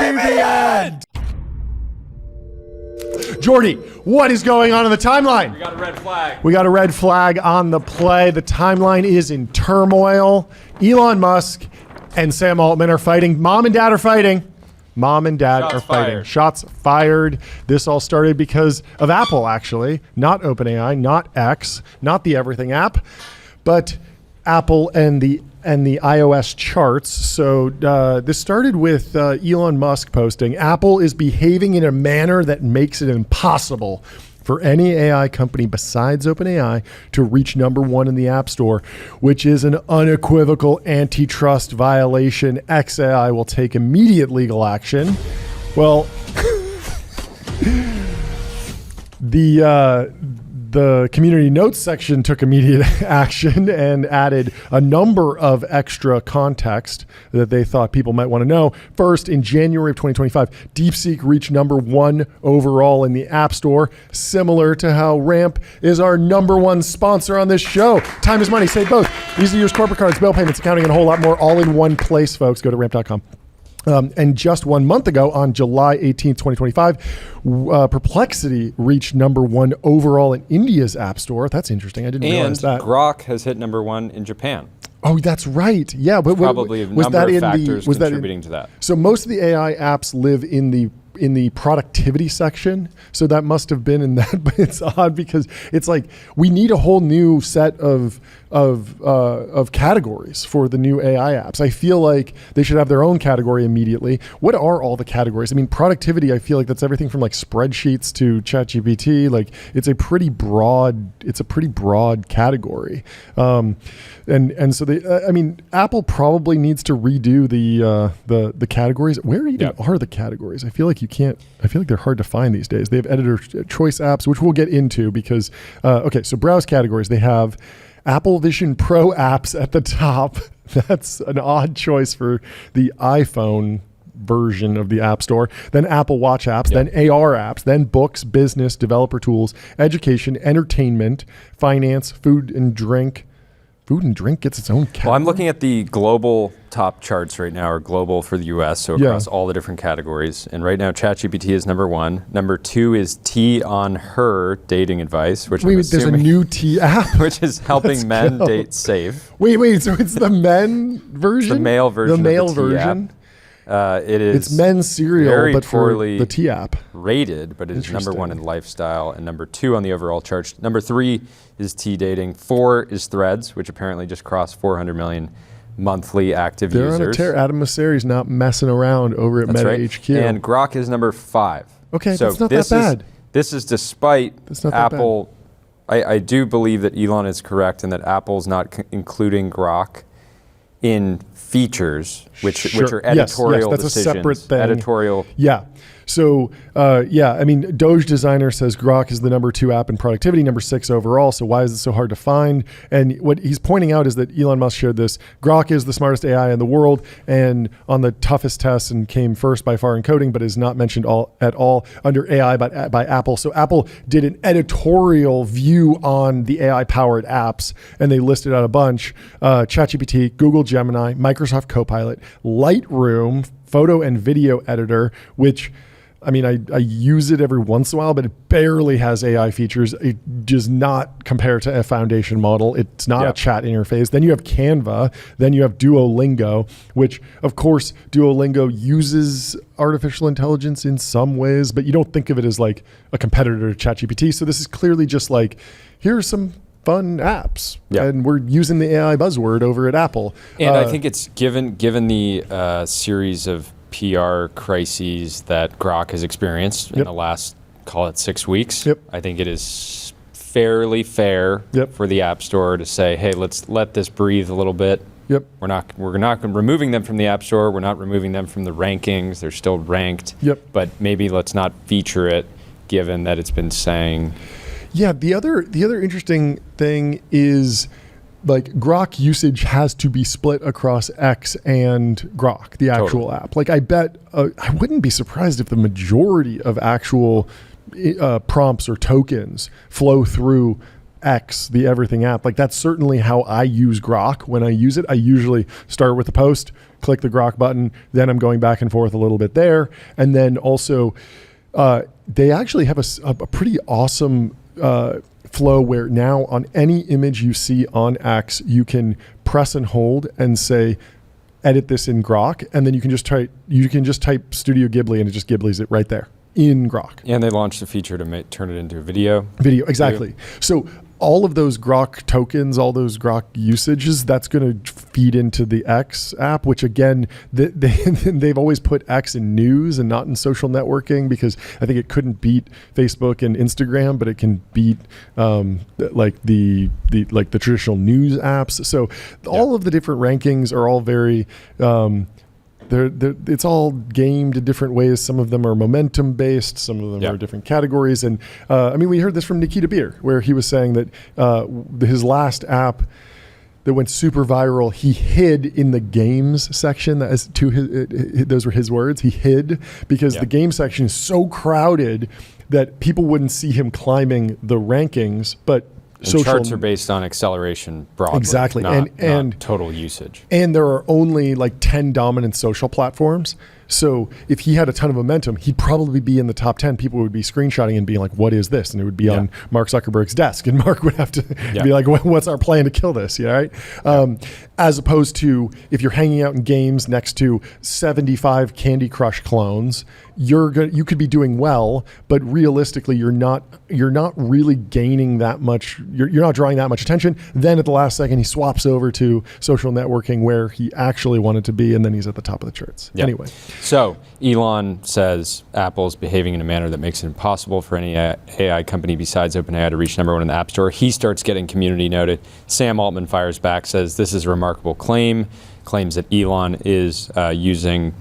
TBPN! Jordy, what is going on in the timeline? We got a red flag. We got a red flag on the play. The timeline is in turmoil. Elon Musk and Sam Altman are fighting. Mom and dad are fighting. Mom and dad are fighting. Fired. Shots fired. This all started because of Apple, actually. Not OpenAI, not X, not the Everything app, but Apple and the iOS charts. So this started with Elon Musk posting, Apple is behaving in a manner that makes it impossible for any AI company besides OpenAI to reach number one in the App Store, which is an unequivocal antitrust violation. XAI will take immediate legal action. Well, the community notes section took immediate action and added a number of extra context that they thought people might want to know. First, in January of 2025, DeepSeek reached number one overall in the App Store, similar to how Ramp is our number one sponsor on this show. Time is money, save both. Easy to use corporate cards, bill payments, accounting, and a whole lot more all in one place, folks. Go to ramp.com. And just 1 month ago, on July 18th, 2025, Perplexity reached number one overall in India's App Store. That's interesting. I didn't realize that. And Grok has hit number one in Japan. Oh, that's right. Yeah, but probably a number of factors contributing to that. So most of the AI apps live in the productivity section. So that must have been in that, but it's odd because it's like we need a whole new set of categories for the new AI apps. I feel like they should have their own category immediately. What are all the categories? I mean, productivity, I feel like that's everything from like spreadsheets to ChatGPT. Like it's a pretty broad category. And so Apple probably needs to redo the categories. Where even are the categories? I feel like they're hard to find these days. They have editor choice apps, which we'll get into because, so browse categories. They have Apple Vision Pro apps at the top. That's an odd choice for the iPhone version of the App Store. Then Apple Watch apps, then AR apps, then books, business, developer tools, education, entertainment, finance, food and drink. Food and drink gets its own category. Well, I'm looking at the global top charts right now, or global for the US, so across all the different categories. And right now, ChatGPT is number one. Number two is T on Her dating advice, which there's a new T app? Which is helping men date safe. Wait, so it's the men version? The male version. The male of the version. T app. It's men's cereal, but for the T app. Rated, but it is number one in lifestyle and number two on the overall chart. Number three is T dating. 4 is Threads, which apparently just crossed 400 million monthly active users. They're on a tear. Adam Mosseri's not messing around over at Meta HQ. And Grok is number 5. Okay, so that's not that bad. This is despite Apple. I do believe that Elon is correct and that Apple's not including Grok in features, which are editorial that's decisions. A separate thing. Editorial. Yeah. So, Doge Designer says Grok is the number 2 app in productivity, number 6 overall. So why is it so hard to find? And what he's pointing out is that Elon Musk shared this. Grok is the smartest AI in the world and on the toughest tests and came first by far in coding, but is not mentioned at all under AI by Apple. So Apple did an editorial view on the AI-powered apps, and they listed out a bunch. ChatGPT, Google Gemini, Microsoft Copilot, Lightroom, photo and video editor, which I use it every once in a while, but it barely has AI features. It does not compare to a foundation model. It's not a chat interface. Then you have Canva. Then you have Duolingo, which, of course, Duolingo uses artificial intelligence in some ways, but you don't think of it as like a competitor to ChatGPT. So this is clearly just like, here's some fun apps, and we're using the AI buzzword over at Apple. And I think it's given the series of PR crises that Grok has experienced in the last, call it 6 weeks. I think it is fairly fair for the App Store to say, hey, let's let this breathe a little bit. We're not removing them from the App Store. We're not removing them from the rankings. They're still ranked. But maybe let's not feature it, given that it's been saying. Yeah, the other interesting thing is like Grok usage has to be split across X and Grok, the actual app. Like I bet, I wouldn't be surprised if the majority of actual prompts or tokens flow through X, the everything app, like that's certainly how I use Grok. When I use it, I usually start with the post, click the Grok button, then I'm going back and forth a little bit there. And then also, they actually have a pretty awesome flow where now on any image you see on X, you can press and hold and say, edit this in Grok, and then you can just type Studio Ghibli and it just Ghibli's it right there in Grok. And they launched a feature to turn it into a video. Exactly. So all of those Grok tokens, all those Grok usages, that's going to feed into the X app, which again, they've always put X in news and not in social networking, because I think it couldn't beat Facebook and Instagram, but it can beat like the traditional news apps. So all of the different rankings are all very it's all gamed in different ways. Some of them are momentum based, some of them are different categories. And I mean, we heard this from Nikita Beer, where he was saying that his last app that went super viral, he hid in the games section. Those were his words. He hid because the game section is so crowded that people wouldn't see him climbing the rankings, but charts are based on acceleration broadly, exactly, not and total usage. And there are only like 10 dominant social platforms. So if he had a ton of momentum, he'd probably be in the top 10. People would be screenshotting and being like, what is this? And it would be on Mark Zuckerberg's desk. And Mark would have to be like, what's our plan to kill this? Right? As opposed to if you're hanging out in games next to 75 Candy Crush clones, you could be doing well, but realistically, you're not really gaining that much. You're not drawing that much attention. Then at the last second, he swaps over to social networking where he actually wanted to be, and then he's at the top of the charts. Anyway. So Elon says Apple's behaving in a manner that makes it impossible for any AI company besides OpenAI to reach #1 in the App Store. He starts getting community noted. Sam Altman fires back, says this is a remarkable claim, claims that Elon is using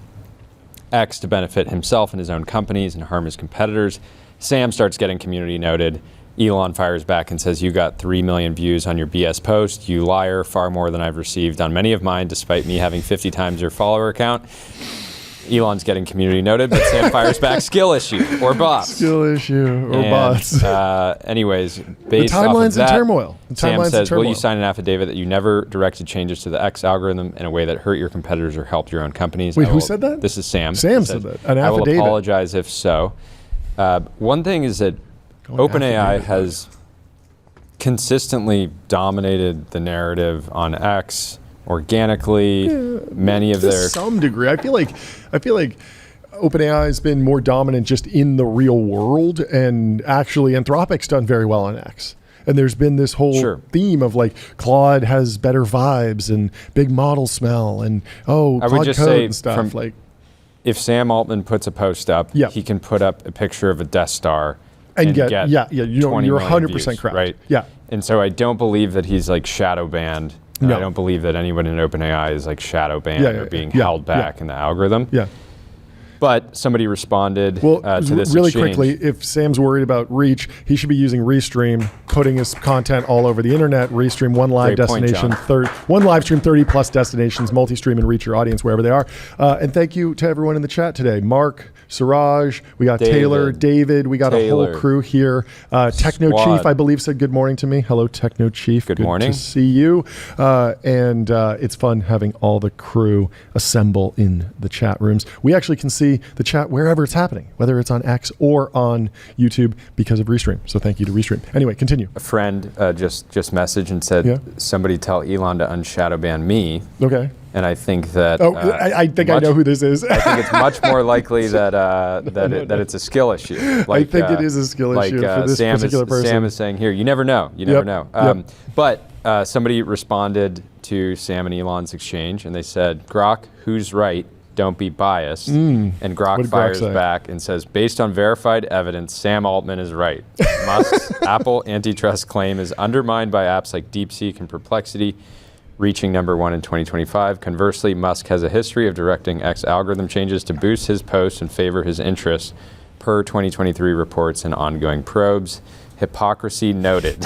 X to benefit himself and his own companies and harm his competitors. Sam starts getting community noted. Elon fires back and says, you got 3 million views on your BS post. You liar, far more than I've received on many of mine, despite me having 50 times your follower count. Elon's getting community noted, but Sam fires back, skill issue or bots. Skill issue or bots. Anyways, based the timeline's off of that, in turmoil. Sam says, will you sign an affidavit that you never directed changes to the X algorithm in a way that hurt your competitors or helped your own companies? Wait, who said that? This is Sam. Sam said that. An affidavit. I will apologize if so. One thing is that OpenAI has consistently dominated the narrative on X organically. Many of their, to some degree, I feel like OpenAI has been more dominant just in the real world, and actually Anthropic's done very well on X. And there's been this whole theme of like Claude has better vibes and big model smell and Claude Code and stuff. Like, if Sam Altman puts a post up, he can put up a picture of a Death Star and get you're 100% views, correct, right? Yeah. And so I don't believe that he's like shadow banned. No. I don't believe that anyone in OpenAI is like shadow banned or being held back in the algorithm. Yeah. But somebody responded to this really exchange. quickly, if Sam's worried about reach, he should be using Restream, putting his content all over the internet. Restream, one live destination, one live stream, 30 plus destinations, multi-stream and reach your audience wherever they are. And thank you to everyone in the chat today. Mark, Siraj, we got Taylor, David, we got a whole crew here. Techno Chief, I believe, said good morning to me. Hello, Techno Chief. Good morning. To see you. And it's fun having all the crew assemble in the chat rooms. We actually can see the chat wherever it's happening, whether it's on X or on YouTube because of Restream. So thank you to Restream. Anyway, continue. A friend just messaged and said, somebody tell Elon to unshadow ban me. Okay. And I think that... I think I know who this is. I think it's much more likely that that it's a skill issue. Like, I think it is a skill issue for this particular person. Sam is saying here, you never know. You never know. But somebody responded to Sam and Elon's exchange, and they said, Grok, who's right? Don't be biased. And Grok fires back and says, based on verified evidence, Sam Altman is right. Musk's Apple antitrust claim is undermined by apps like DeepSeek and Perplexity, reaching #1 in 2025. Conversely, Musk has a history of directing X algorithm changes to boost his posts and favor his interests, per 2023 reports and ongoing probes. Hypocrisy noted.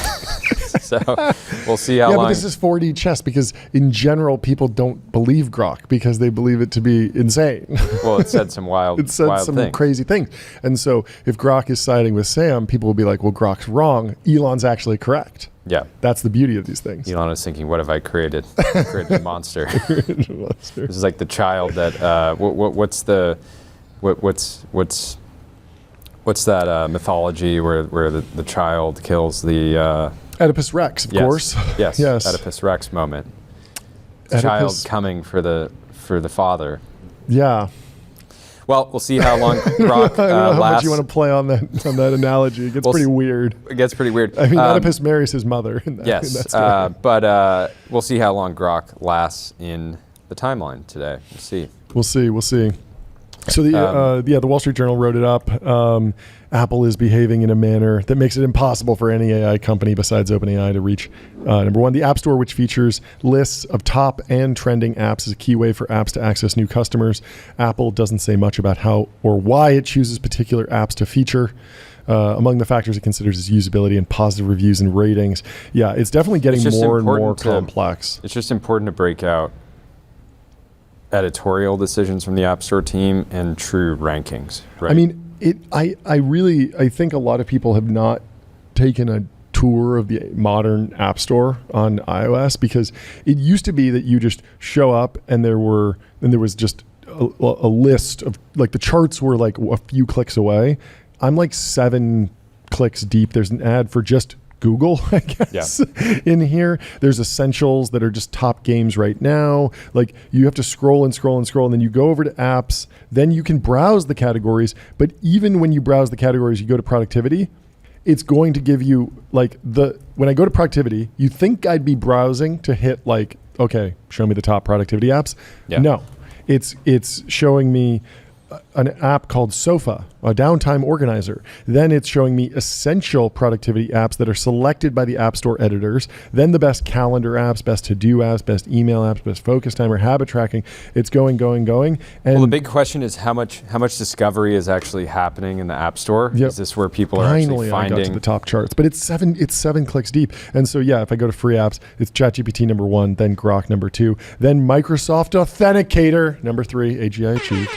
So we'll see how Yeah, long. but this is 4D chess because in general people don't believe Grok because they believe it to be insane. Well, it said some wild things. Crazy things. And so if Grok is siding with Sam, people will be like, well, Grok's wrong. Elon's actually correct. Yeah. That's the beauty of these things. Elon is thinking, what have I created? I created a monster. This is like the child that, what's that mythology where the child kills the... Oedipus Rex, of course. Yes. Oedipus Rex moment. The child coming for the father. Yeah. Well, we'll see how long Grok I don't know how lasts. much you want to play on that analogy. It gets pretty weird. It gets pretty weird. I mean, Oedipus marries his mother. Yes, but we'll see how long Grok lasts in the timeline today. We'll see. So the Wall Street Journal wrote it up. Apple is behaving in a manner that makes it impossible for any AI company besides OpenAI to reach number one. The App Store, which features lists of top and trending apps, is a key way for apps to access new customers. Apple doesn't say much about how or why it chooses particular apps to feature. Among the factors it considers is usability and positive reviews and ratings. Yeah, it's definitely getting more and more complex. It's just important to break out editorial decisions from the App Store team and true rankings, right? I mean, I think a lot of people have not taken a tour of the modern App Store on iOS because it used to be that you just show up and there was just a list of, like, the charts were like a few clicks away. I'm like 7 clicks deep. There's an ad for just Google, I guess, in here. There's essentials that are just top games right now. Like, you have to scroll and then you go over to apps, then you can browse the categories. But even when you browse the categories, you go to productivity, it's going to give you like when I go to productivity, you think I'd be browsing to hit like, okay, show me the top productivity apps. Yeah. No, it's showing me an app called Sofa, a downtime organizer. Then it's showing me essential productivity apps that are selected by the App Store editors. Then the best calendar apps, best to-do apps, best email apps, best focus timer, habit tracking. It's going. And the big question is how much discovery is actually happening in the App Store? Yep. Is this where people are actually finding? I got to the top charts, but it's seven clicks deep. And so if I go to free apps, it's ChatGPT number 1, then Grok number 2, then Microsoft Authenticator number 3, AGI achieved.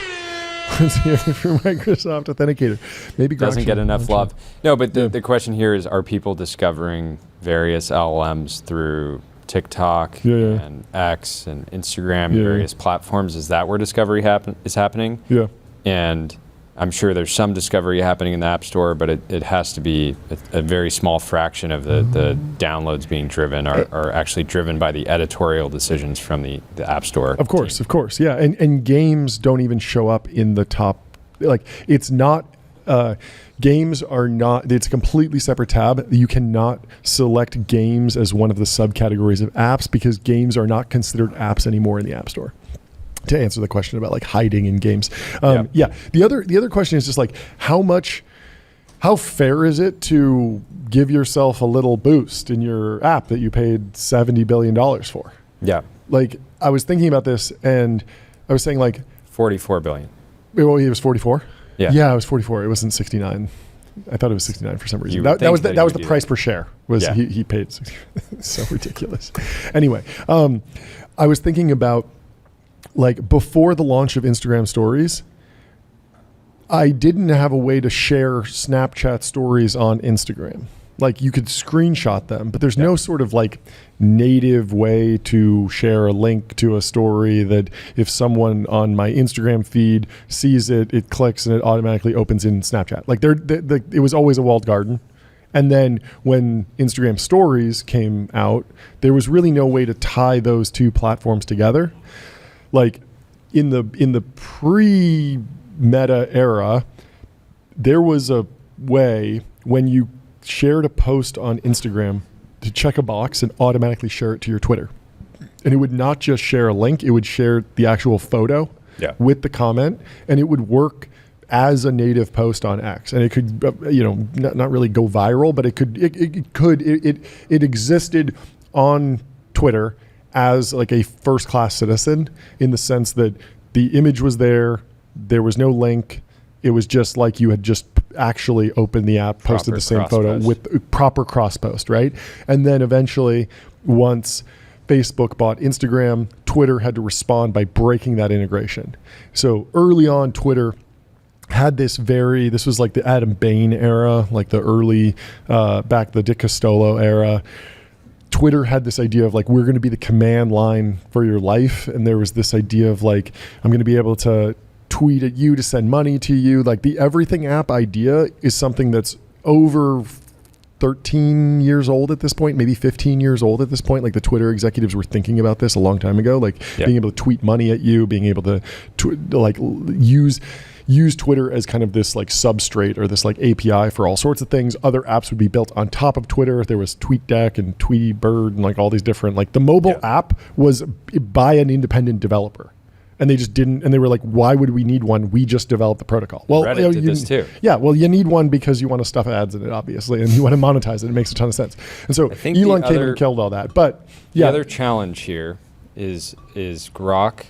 Let's hear from Microsoft Authenticator. Maybe Grok doesn't get enough love. No, but the question here is: are people discovering various LLMs through TikTok and X and Instagram and various platforms? Is that where discovery is happening? Yeah. And I'm sure there's some discovery happening in the App Store, but it has to be a very small fraction of the downloads being driven are actually driven by the editorial decisions from the App Store. Of course, yeah. And games don't even show up in the top. Like, it's not, games are not, it's a completely separate tab. You cannot select games as one of the subcategories of apps because games are not considered apps anymore in the App Store. To answer the question about like hiding in games. The other question is just like how fair is it to give yourself a little boost in your app that you paid $70 billion for? Yeah. Like, I was thinking about this and I was saying like 44 billion. Well, he was 44? Yeah, it was 44. It wasn't 69. I thought it was 69 for some reason. That was the price per share. He paid. So ridiculous. Anyway, I was thinking about, like, before the launch of Instagram stories, I didn't have a way to share Snapchat stories on Instagram. Like, you could screenshot them, but there's no sort of like native way to share a link to a story that if someone on my Instagram feed sees it, it clicks and it automatically opens in Snapchat. Like, it was always a walled garden. And then when Instagram stories came out, there was really no way to tie those two platforms together. Like, in the pre-Meta era, there was a way when you shared a post on Instagram to check a box and automatically share it to your Twitter. And it would not just share a link, it would share the actual photo with the comment, and it would work as a native post on X. And it could, not really go viral, but it existed on Twitter as like a first-class citizen, in the sense that the image was there was no link, it was just like you had just actually opened the app, posted the same photo cross-post. with proper cross post, right? And then eventually, once Facebook bought Instagram, Twitter had to respond by breaking that integration. So early on, Twitter had this was like the Adam Bain era, like the early, back the Dick Costolo era. Twitter had this idea of like, we're going to be the command line for your life. And there was this idea of like, I'm going to be able to tweet at you to send money to you. Like the everything app idea is something that's over 13 years old at this point, maybe 15 years old at this point. Like the Twitter executives were thinking about this a long time ago, like being able to tweet money at you, being able to like use Twitter as kind of this like substrate or this like API for all sorts of things. Other apps would be built on top of Twitter. There was TweetDeck and Tweety Bird and like all these different, like the mobile app was by an independent developer. And they just didn't, and they were like, why would we need one? We just developed the protocol. Well, Reddit did this too. Yeah, well, you need one because you want to stuff ads in it, obviously, and you want to monetize it. It makes a ton of sense. And so Elon came in and killed all that. But the other challenge here is Grok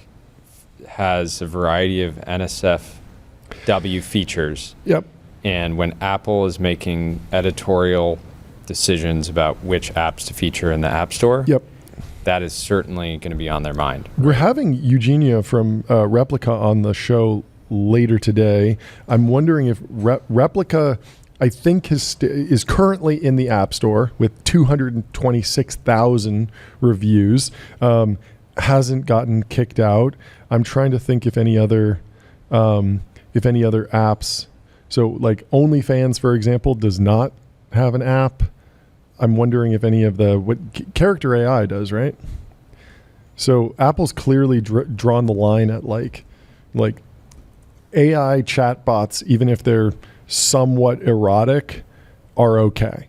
has a variety of NSFW features. Yep. And when Apple is making editorial decisions about which apps to feature in the App Store, that is certainly going to be on their mind. We're having Eugenia from Replica on the show later today. I'm wondering if Replica, I think, is currently in the App Store with 226,000 reviews. Hasn't gotten kicked out. I'm trying to think if any other apps. So like OnlyFans, for example, does not have an app. I'm wondering if any of what Character AI does, right? So Apple's clearly drawn the line at like AI chatbots, even if they're somewhat erotic, are okay.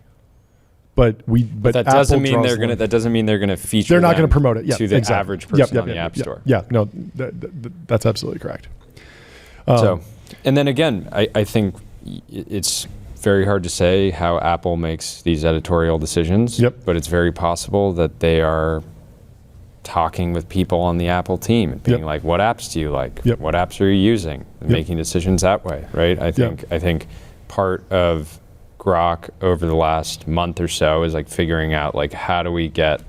But that doesn't mean they're gonna. That doesn't mean they're gonna feature. They're not going to promote it to the average person on the App Store. Yeah, no, that's absolutely correct. And then again, I think it's very hard to say how Apple makes these editorial decisions, but it's very possible that they are talking with people on the Apple team and being like, what apps do you like? What apps are you using? And making decisions that way, right? I think part of Grok over the last month or so is like figuring out like, how do we get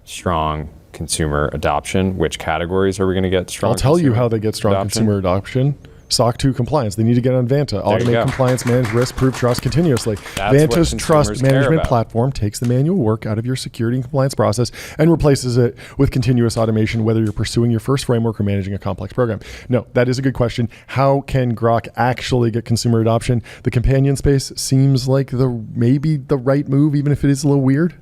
strong consumer adoption? Which categories are we going to get strong? I'll tell you how they get strong consumer adoption. SOC 2 compliance. They need to get on Vanta. Automate compliance, manage risk, prove trust continuously. Vanta's trust management platform takes the manual work out of your security and compliance process and replaces it with continuous automation, whether you're pursuing your first framework or managing a complex program. No, that is a good question. How can Grok actually get consumer adoption? The companion space seems like maybe the right move, even if it is a little weird.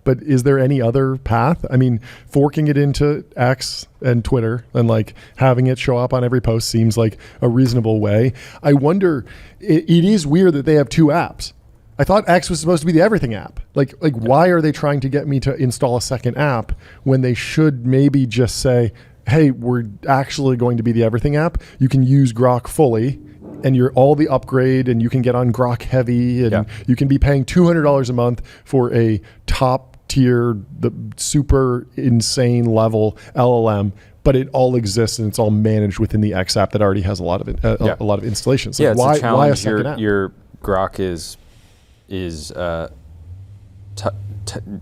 But is there any other path? I mean, forking it into X and Twitter and like having it show up on every post seems like a reasonable way. I wonder, it is weird that they have two apps. I thought X was supposed to be the everything app. Like why are they trying to get me to install a second app when they should maybe just say, hey, we're actually going to be the everything app. You can use Grok fully and you're all the upgrade and you can get on Grok heavy and you can be paying $200 a month for a top tier, the super insane level LLM, but it all exists and it's all managed within the X app that already has a lot of installations. Like why a challenge. Why a second app? Your Grok is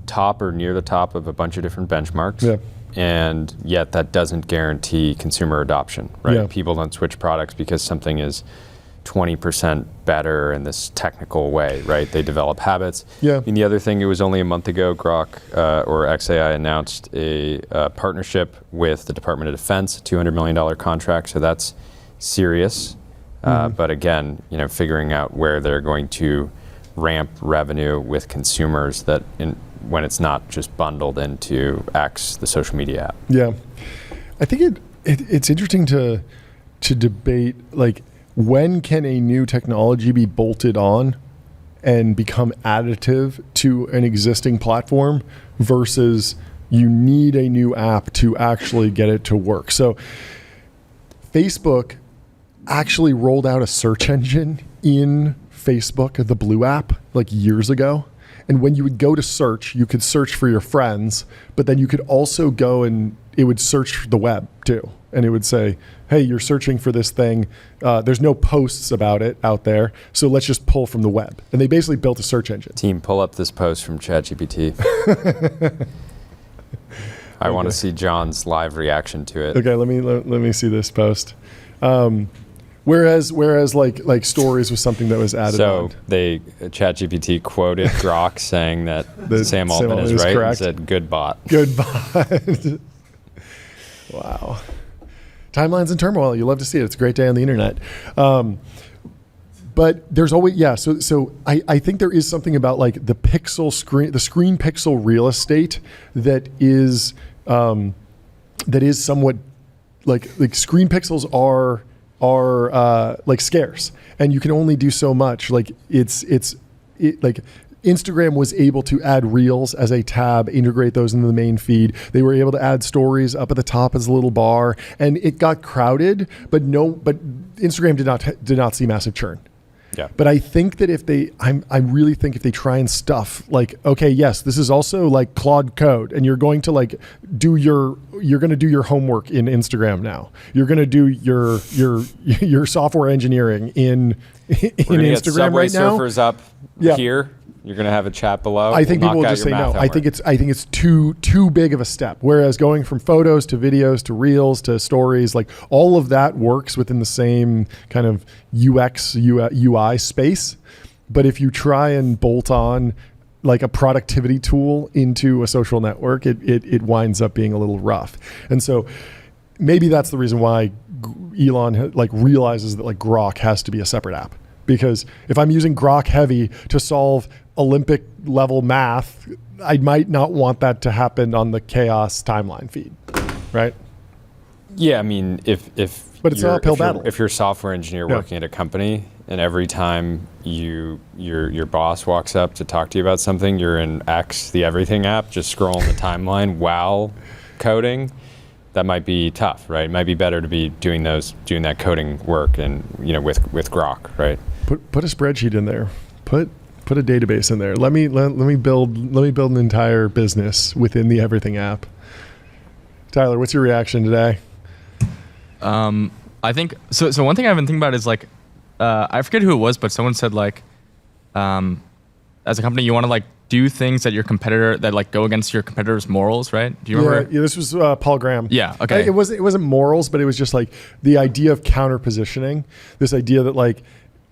top or near the top of a bunch of different benchmarks, and yet that doesn't guarantee consumer adoption, right? People don't switch products because something is 20% better in this technical way, right? They develop habits. And the other thing, it was only a month ago, Grok or XAI announced a partnership with the Department of Defense, a $200 million contract. So that's serious. But again, figuring out where they're going to ramp revenue with consumers when it's not just bundled into X, the social media app. Yeah, I think it's interesting to debate like, when can a new technology be bolted on and become additive to an existing platform versus you need a new app to actually get it to work? So Facebook actually rolled out a search engine in Facebook, the Blue app, like years ago. And when you would go to search, you could search for your friends, but then you could also go and it would search the web too. And it would say, hey, you're searching for this thing. There's no posts about it out there. So let's just pull from the web. And they basically built a search engine. Team, pull up this post from ChatGPT. I want to see John's live reaction to it. Okay, let me see this post. Whereas like stories was something that was added on. So ChatGPT quoted Grok saying that Sam Altman is right correct. and said good bot. Good bot. Wow. Timelines in turmoil. You love to see it. It's a great day on the internet. But there's always, so I think there is something about like the screen pixel real estate that is somewhat like screen pixels are like scarce, and you can only do so much. Like like Instagram was able to add Reels as a tab, integrate those into the main feed. They were able to add stories up at the top as a little bar, and it got crowded. But Instagram did not see massive churn. Yeah. But I think that I really think if they try and stuff like, okay, yes, this is also like Claude code, and you're going to like you're going to do your homework in Instagram now. You're going to do your software engineering in Instagram right now. Surfers up here. You're going to have a chat below. I think people will just say no. I think it's too big of a step. Whereas going from photos to videos to reels to stories, like all of that works within the same kind of UX UI space. But if you try and bolt on like a productivity tool into a social network, it winds up being a little rough. And so maybe that's the reason why Elon like realizes that like Grok has to be a separate app. Because if I'm using Grok heavy to solve Olympic level math, I might not want that to happen on the chaos timeline feed, right? Yeah, I mean, if but it's an uphill battle. If you're a software engineer working at a company, and every time your boss walks up to talk to you about something, you're in X, the Everything app, just scrolling the timeline while coding, that might be tough, right? It might be better to be doing that coding work and with Grok, right? Put a spreadsheet in there. Put a database in there. Let me build an entire business within the Everything app. Tyler, what's your reaction today? I think so. One thing I've been thinking about is like, I forget who it was, but someone said like, as a company, you want to like do things that your competitor that like go against your competitor's morals, right? Do you remember? Yeah, this was Paul Graham. Yeah, okay. It wasn't morals, but it was just like the idea of counter positioning. This idea that like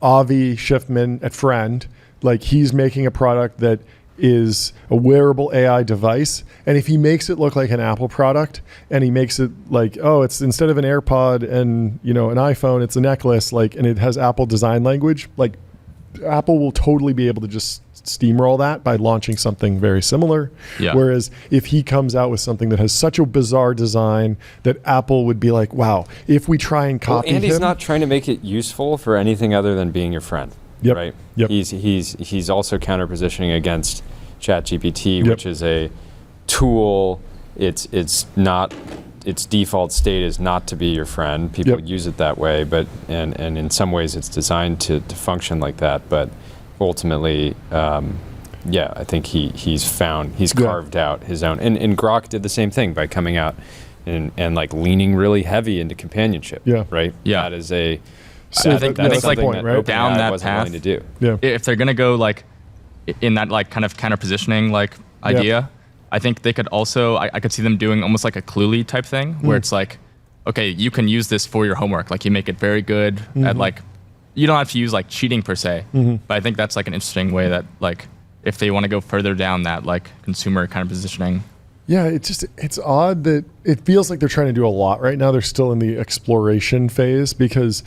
Avi Schiffman at Friend, like he's making a product that is a wearable AI device, and if he makes it look like an Apple product and he makes it like, oh, it's instead of an AirPod and an iPhone, it's a necklace, like, and it has Apple design language, like Apple will totally be able to just steamroll that by launching something very similar. Yeah. Whereas if he comes out with something that has such a bizarre design that Apple would be like, wow, if we try and copy him. And he's not trying to make it useful for anything other than being your friend. Yep. Right. Yep. He's also counter positioning against ChatGPT, which is a tool. It's not, its default state is not to be your friend. People use it that way, but and in some ways it's designed to function like that. But ultimately, I think he's carved out his own. And Grok did the same thing by coming out and like leaning really heavy into companionship. Yeah. Right. Yeah. That is a. So I think like that right? down that wasn't path. willing to do. Yeah. If they're gonna go like in that like kind of counter positioning like idea, I think they could also I could see them doing almost like a Cluely type thing where it's like, okay, you can use this for your homework. Like you make it very good at like, you don't have to use like cheating per se, but I think that's like an interesting way that like if they want to go further down that like consumer kind of positioning. Yeah, it's odd that it feels like they're trying to do a lot right now. They're still in the exploration phase because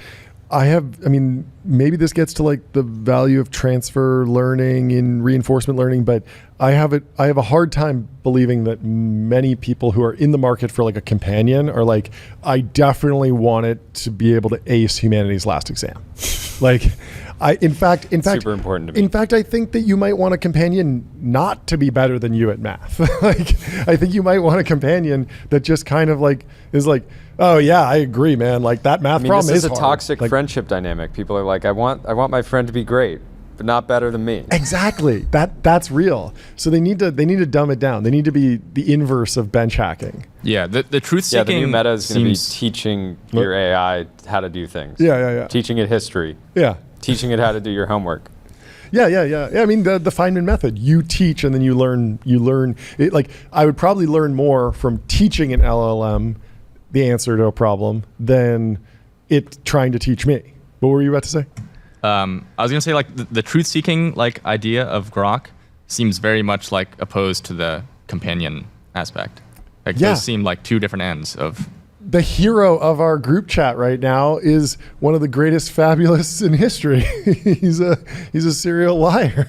maybe this gets to like the value of transfer learning and reinforcement learning, but I have a hard time believing that many people who are in the market for like a companion are like, I definitely want it to be able to ace humanity's last exam. Like, in fact, super important to me. In fact, I think that you might want a companion not to be better than you at math. Like, I think you might want a companion that just kind of like is like, oh yeah, I agree, man. Like that math problem this is hard. a toxic like, friendship dynamic. People are like, I want my friend to be great. but not better than me. Exactly. That's real. So they need to dumb it down. They need to be the inverse of bench hacking. Yeah, the truth seeking. Yeah, the new meta is going to be teaching your AI how to do things. Yeah. Teaching it history. Yeah. Teaching it how to do your homework. Yeah. I mean, the Feynman method. You teach and then you learn. It, like, I would probably learn more from teaching an LLM the answer to a problem than it trying to teach me. What were you about to say? I was gonna say, like, the truth-seeking like idea of Grok seems very much like opposed to the companion aspect. Like, those seem like two different ends of. The hero of our group chat right now is one of the greatest fabulists in history. he's a serial liar,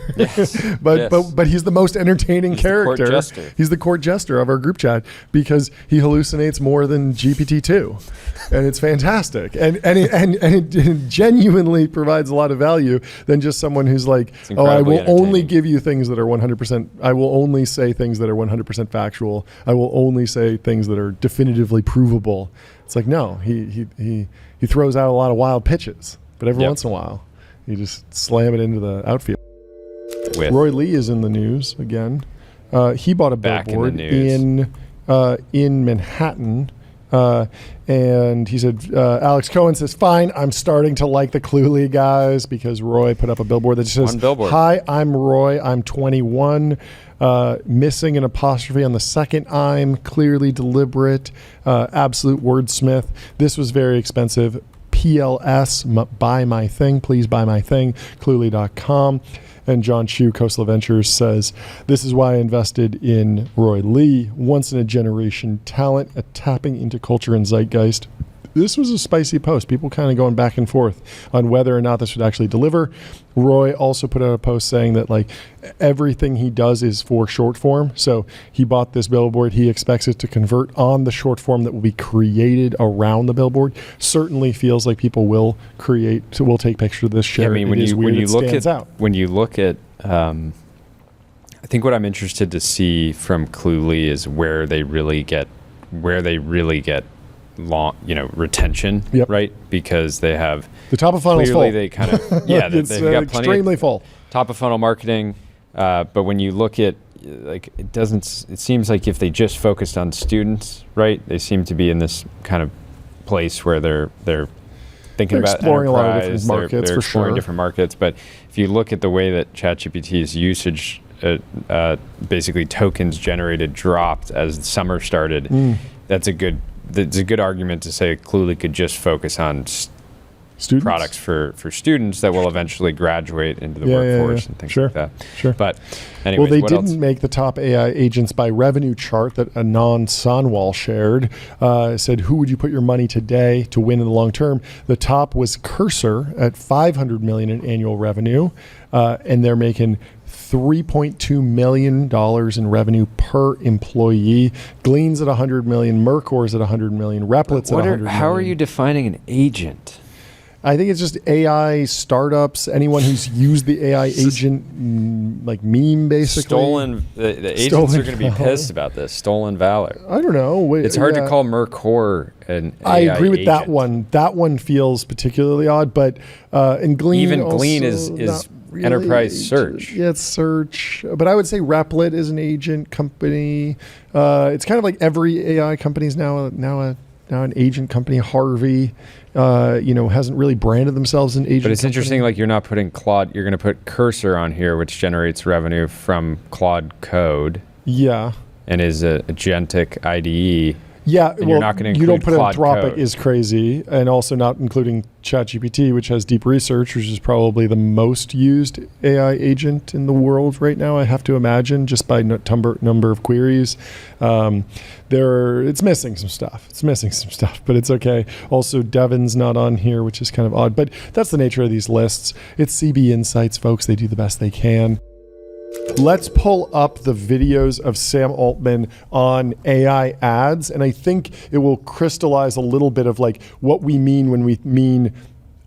but he's the most entertaining character. The court jester. He's the court jester of our group chat because he hallucinates more than GPT-2, and it's fantastic. And it genuinely provides a lot of value than just someone who's like, oh, I will only give you things that are 100%. I will only say things that are 100% factual. I will only say things that are definitively provable. It's like, no, he throws out a lot of wild pitches, but every once in a while, you just slam it into the outfield. Roy Lee is in the news again. He bought a billboard in Manhattan, and he said, Alex Cohen says, fine, I'm starting to like the Cluely guys, because Roy put up a billboard that just says, hi, I'm Roy, I'm 21. Missing an apostrophe on the second I'm, clearly deliberate, absolute wordsmith. This was very expensive. PLS, buy my thing, please buy my thing, Cluely.com. And John Chu, Khosla Ventures, says, this is why I invested in Roy Lee, once in a generation talent, a tapping into culture and zeitgeist. This was a spicy post. People kind of going back and forth on whether or not this would actually deliver. Roy also put out a post saying that, like, everything he does is for short form. So he bought this billboard. He expects it to convert on the short form that will be created around the billboard. Certainly feels like people will take pictures of this, share. I mean, when you look at, I think what I'm interested to see from Cluely is where they really get retention, right? Because they have the top of funnel is full. They kind of they've got plenty extremely full top of funnel marketing. But when you look at, like, it seems like if they just focused on students, right? They seem to be in this kind of place where they're thinking about exploring a lot of different markets. They're exploring different markets. But if you look at the way that ChatGPT's usage, basically tokens generated dropped as the summer started, that's a good argument to say Cluely could just focus on students? Products for students that will eventually graduate into the workforce and things like that. Sure. But anyways, well, they didn't make the top AI agents by revenue chart that Anand Sanwal shared. Said, who would you put your money today to win in the long term? The top was Cursor at $500 million in annual revenue, and they're making $3.2 million in revenue per employee. Glean's at $100 million, Mercor's at $100 million, Replic's at $100 million. How are you defining an agent? I think it's just AI startups, anyone who's used the AI agent like meme, basically. The agents are going to be pissed about this. Stolen valor. I don't know. It's hard to call Mercor an AI I agree with agent. that one. That one feels particularly odd, but and Glean even also Glean is really enterprise search. Yeah, it's search. But I would say Replit is an agent company. It's kind of like every AI company is now an agent company. Harvey, hasn't really branded themselves as an agent. But it's company. interesting, like, you're not putting Claude, you're going to put Cursor on here, which generates revenue from Claude code. Yeah. And is a agentic IDE. Yeah, and you're not going to you don't put Claude Anthropic code. Is crazy, and also not including ChatGPT, which has deep research, which is probably the most used AI agent in the world right now. I have to imagine, just by number of queries. It's missing some stuff. But it's okay. Also, Devin's not on here, which is kind of odd. But that's the nature of these lists. It's CB Insights, folks. They do the best they can. Let's pull up the videos of Sam Altman on AI ads, and I think it will crystallize a little bit of like what we mean when we mean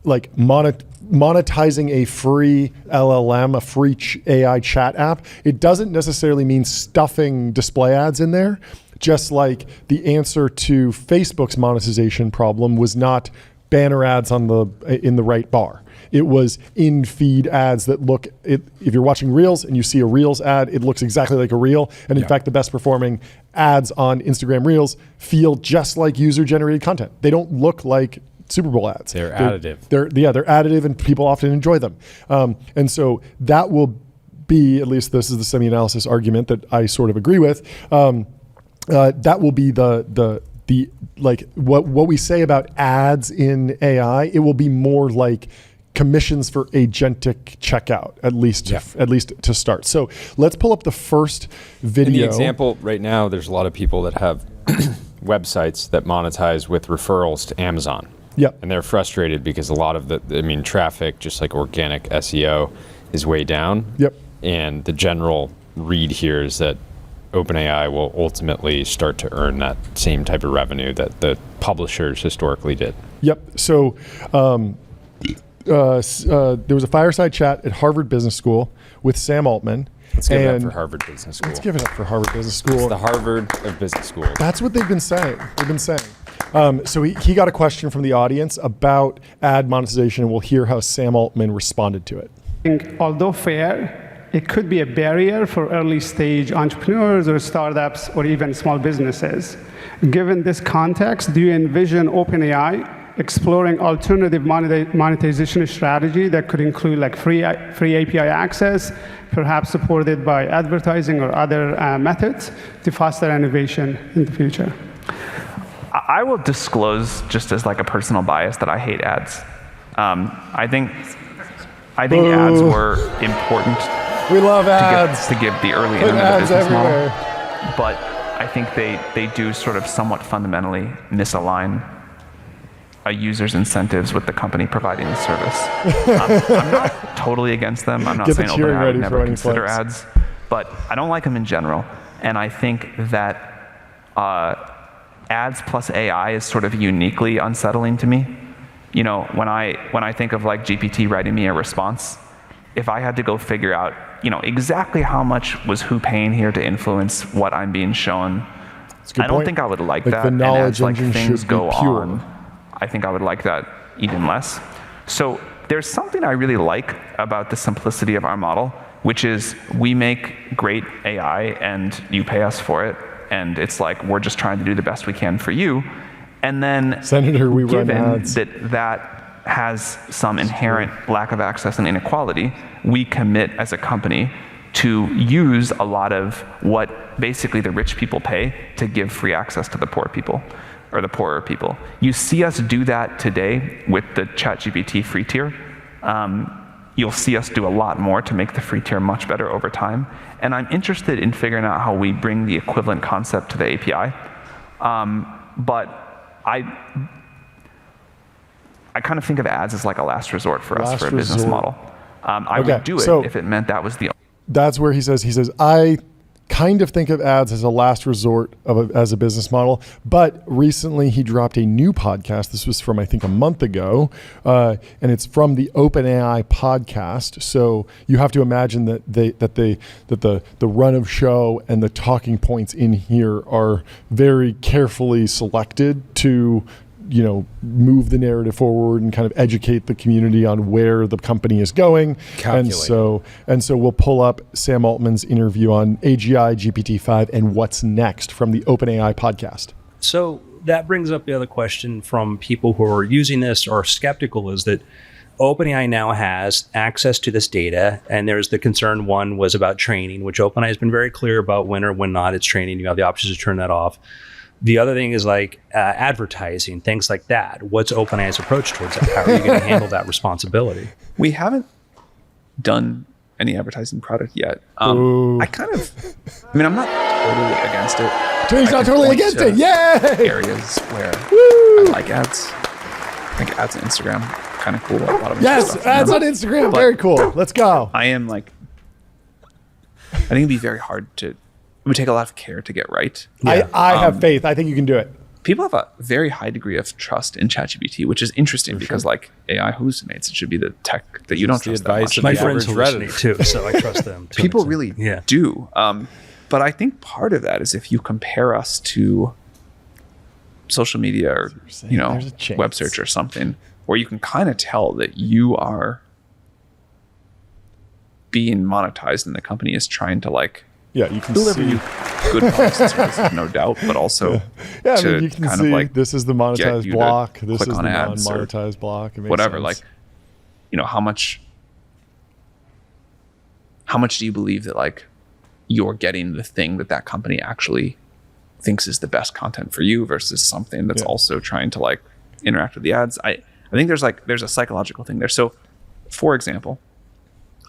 like monetizing a free LLM, a free AI chat app. It doesn't necessarily mean stuffing display ads in there, just like the answer to Facebook's monetization problem was not banner ads in the right bar. It was in-feed ads that look, if you're watching Reels and you see a Reels ad, it looks exactly like a Reel. And in fact, the best performing ads on Instagram Reels feel just like user-generated content. They don't look like Super Bowl ads. They're additive. They're additive, and people often enjoy them. And so that will be, at least this is the semi-analysis argument that I sort of agree with, that will be the like what we say about ads in AI. It will be more like commissions for agentic checkout, at least to start. So let's pull up the first video. In the example right now, there's a lot of people that have websites that monetize with referrals to Amazon. Yep. And they're frustrated because a lot of traffic, just like organic SEO, is way down. Yep. And the general read here is that OpenAI will ultimately start to earn that same type of revenue that the publishers historically did. Yep. So there was a fireside chat at Harvard Business School with Sam Altman. Let's give it up for Harvard Business School. Let's give it up for Harvard Business School. It's the Harvard of business schools. That's what they've been saying. So he got a question from the audience about ad monetization, and we'll hear how Sam Altman responded to it. I think, although fair, it could be a barrier for early stage entrepreneurs or startups or even small businesses. Given this context, do you envision OpenAI exploring alternative monetization strategy that could include like free API access, perhaps supported by advertising or other methods to foster innovation in the future? I will disclose, just as like a personal bias, that I hate ads. I think ads were important. We love ads. To give the early internet a business model. But I think they do sort of somewhat fundamentally misalign a user's incentives with the company providing the service. I'm not totally against them. I'm not saying OpenAI would never consider ads, but I don't like them in general. And I think that ads plus AI is sort of uniquely unsettling to me. You know, when I think of like GPT writing me a response, if I had to go figure out, exactly how much was who paying here to influence what I'm being shown, I don't think I would like that. The knowledge and as engine things should go be pure. on, I think I would like that even less. So there's something I really like about the simplicity of our model, which is we make great AI and you pay us for it. And it's like, we're just trying to do the best we can for you. And then Senator, we run ads. that has some inherent lack of access and inequality, we commit as a company to use a lot of what basically the rich people pay to give free access to the poor people, or the poorer people. You see us do that today with the ChatGPT free tier. You'll see us do a lot more to make the free tier much better over time. And I'm interested in figuring out how we bring the equivalent concept to the API. But I kind of think of ads as like a last resort for us for a business model. I would do it if it meant that was the. That's where he says, I kind of think of ads as a last resort as a business model. But recently he dropped a new podcast. This was from, I think, a month ago. And it's from the OpenAI podcast. So you have to imagine that the run of show and the talking points in here are very carefully selected to move the narrative forward and kind of educate the community on where the company is going. And so we'll pull up Sam Altman's interview on AGI, GPT-5, and what's next from the OpenAI podcast. So that brings up the other question from people who are using this or skeptical, is that OpenAI now has access to this data, and there's the concern one was about training, which OpenAI has been very clear about when or when not it's training. You have the option to turn that off. The other thing is like advertising, things like that. What's OpenAI's approach towards that? How are you going to handle that responsibility? We haven't done any advertising product yet. I'm not totally against it. He's not totally against it. Yay! Areas where I like ads. I think ads on Instagram kind of cool. A lot of yes, stuff, ads on Instagram, very cool. Let's go. I think it'd be very hard to. It would take a lot of care to get right. Yeah. I have faith. I think you can do it. People have a very high degree of trust in ChatGPT, which is interesting because like AI hallucinates. It should be the tech that you don't trust that much. My friends hallucinate too, so I trust them. People really do. But I think part of that is if you compare us to social media or web search or something, where you can kind of tell that you are being monetized and the company is trying to like you can deliver see you good products and services, no doubt, but also I to mean, you can kind see of like this is the monetized you to block, this click is the on ads or non-monetized block. It makes whatever. sense. Like, you know, how much do you believe that like you're getting the thing that company actually thinks is the best content for you versus something that's also trying to like interact with the ads? I think there's a psychological thing there. So, for example,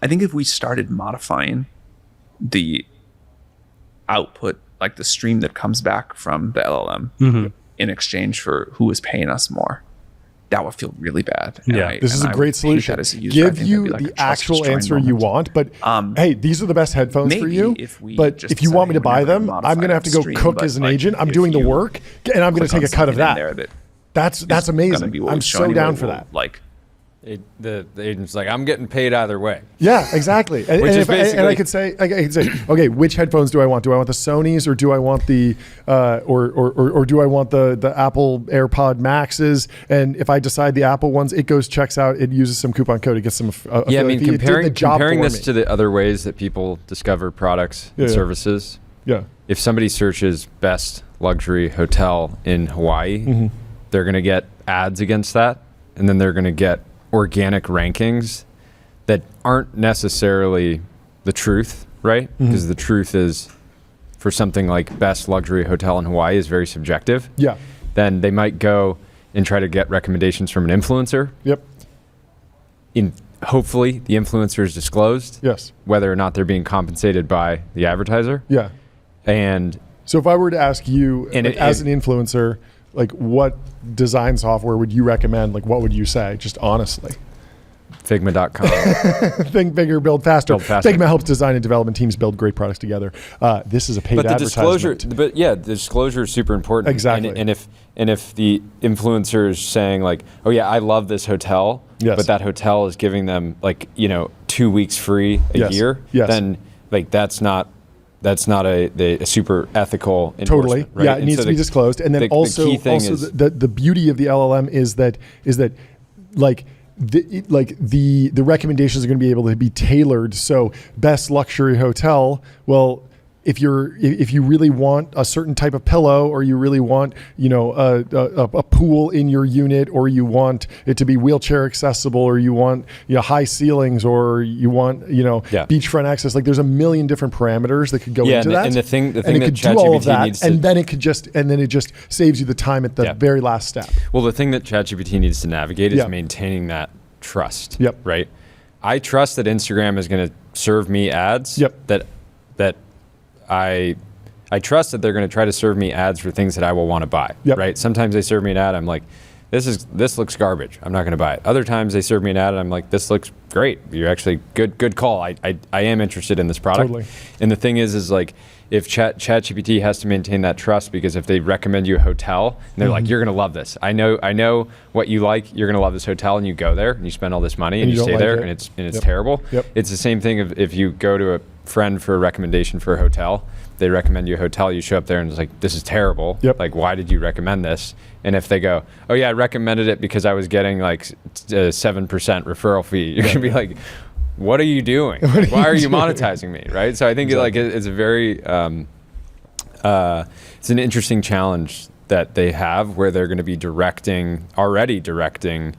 I think if we started modifying the output, like the stream that comes back from the LLM in exchange for who is paying us more, that would feel really bad. This is a great solution. Give you the actual answer you want, but hey, these are the best headphones for you. But if you want me to buy them, I'm going to have to go cook as an agent. I'm doing the work, and I'm going to take a cut of that. That's amazing. I'm so down for that. Like, the agent's like, I'm getting paid either way. Yeah, exactly. And I could say, okay, which headphones do I want? Do I want the Sonys, or do I want the or do I want the Apple AirPod Maxes? And if I decide the Apple ones, it checks out, it uses some coupon code, it gets some. I mean, comparing this to the other ways that people discover products and services. Yeah. If somebody searches best luxury hotel in Hawaii, they're going to get ads against that, and then they're going to get organic rankings that aren't necessarily the truth, right? Because the truth is, for something like best luxury hotel in Hawaii is very subjective. Yeah. Then they might go and try to get recommendations from an influencer. Yep. Hopefully the influencer is disclosed. Yes. Whether or not they're being compensated by the advertiser. Yeah. And so if I were to ask you, as an influencer, like, what design software would you recommend? Like, what would you say? Just honestly. Figma.com. Think bigger, build faster. Figma helps design and development teams build great products together. This is a paid advertisement. The disclosure is super important. Exactly. And if the influencer is saying like, oh yeah, I love this hotel, but that hotel is giving them like, 2 weeks free a year, then like that's not a super ethical endorsement. Totally. Right? Yeah, it needs to be disclosed. And then the beauty of the LLM is that like the recommendations are going to be able to be tailored. So best luxury hotel, well, if you really want a certain type of pillow, or you really want a pool in your unit, or you want it to be wheelchair accessible, or you want high ceilings, or you want beachfront access, like there's a million different parameters that could go into that. And the thing that ChatGPT needs to, and then it just saves you the time at the very last step. Well, the thing that ChatGPT needs to navigate is maintaining that trust. Yep. Right. I trust that Instagram is going to serve me ads. Yep. That I trust that they're going to try to serve me ads for things that I will want to buy. Yep. Right. Sometimes they serve me an ad, I'm like, this looks garbage, I'm not going to buy it. Other times they serve me an ad and I'm like, this looks great, you're actually good call. I am interested in this product. Totally. And the thing is like, if ChatGPT has to maintain that trust, because if they recommend you a hotel and they're like, you're going to love this, I know what you like, you're going to love this hotel, and you go there and you spend all this money and you stay there and it's terrible. Yep. It's the same thing if you go to a friend for a recommendation for a hotel, they recommend you a hotel, you show up there and it's like, this is terrible. Yep. Like, why did you recommend this? And if they go, oh yeah, I recommended it because I was getting like a 7% referral fee, you're going to be like, what are you doing? Why are you monetizing me? Right. So I think it's a very, it's an interesting challenge that they have, where they're going to be already directing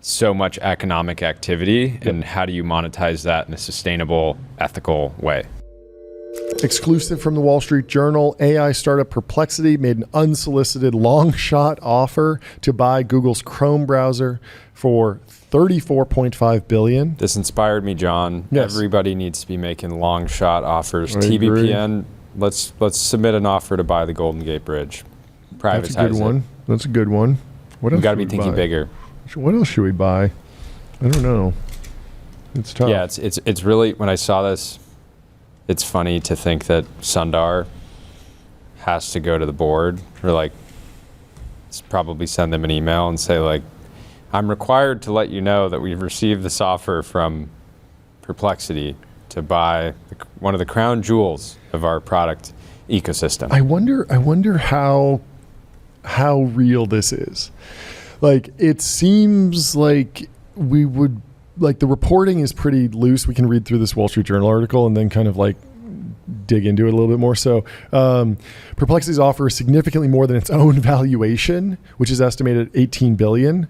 so much economic activity, and how do you monetize that in a sustainable, ethical way? Exclusive from the Wall Street Journal, AI startup Perplexity made an unsolicited long shot offer to buy Google's Chrome browser for $34.5 billion. This inspired me, John. Yes. Everybody needs to be making long shot offers. I TBPN, agree. let's submit an offer to buy the Golden Gate Bridge. Privatize That's a good one. That's a good one. What else? We got to be thinking bigger. What else should we buy? I don't know. It's tough. Yeah, it's really, when I saw this, it's funny to think that Sundar has to go to the board, or like probably send them an email and say like, I'm required to let you know that we've received this offer from Perplexity to buy one of the crown jewels of our product ecosystem. I wonder how real this is. like it seems like we would like the reporting is pretty loose. We can read through this Wall Street Journal article and then kind of like dig into it a little bit more. So Perplexity's offer is significantly more than its own valuation, which is estimated at 18 billion.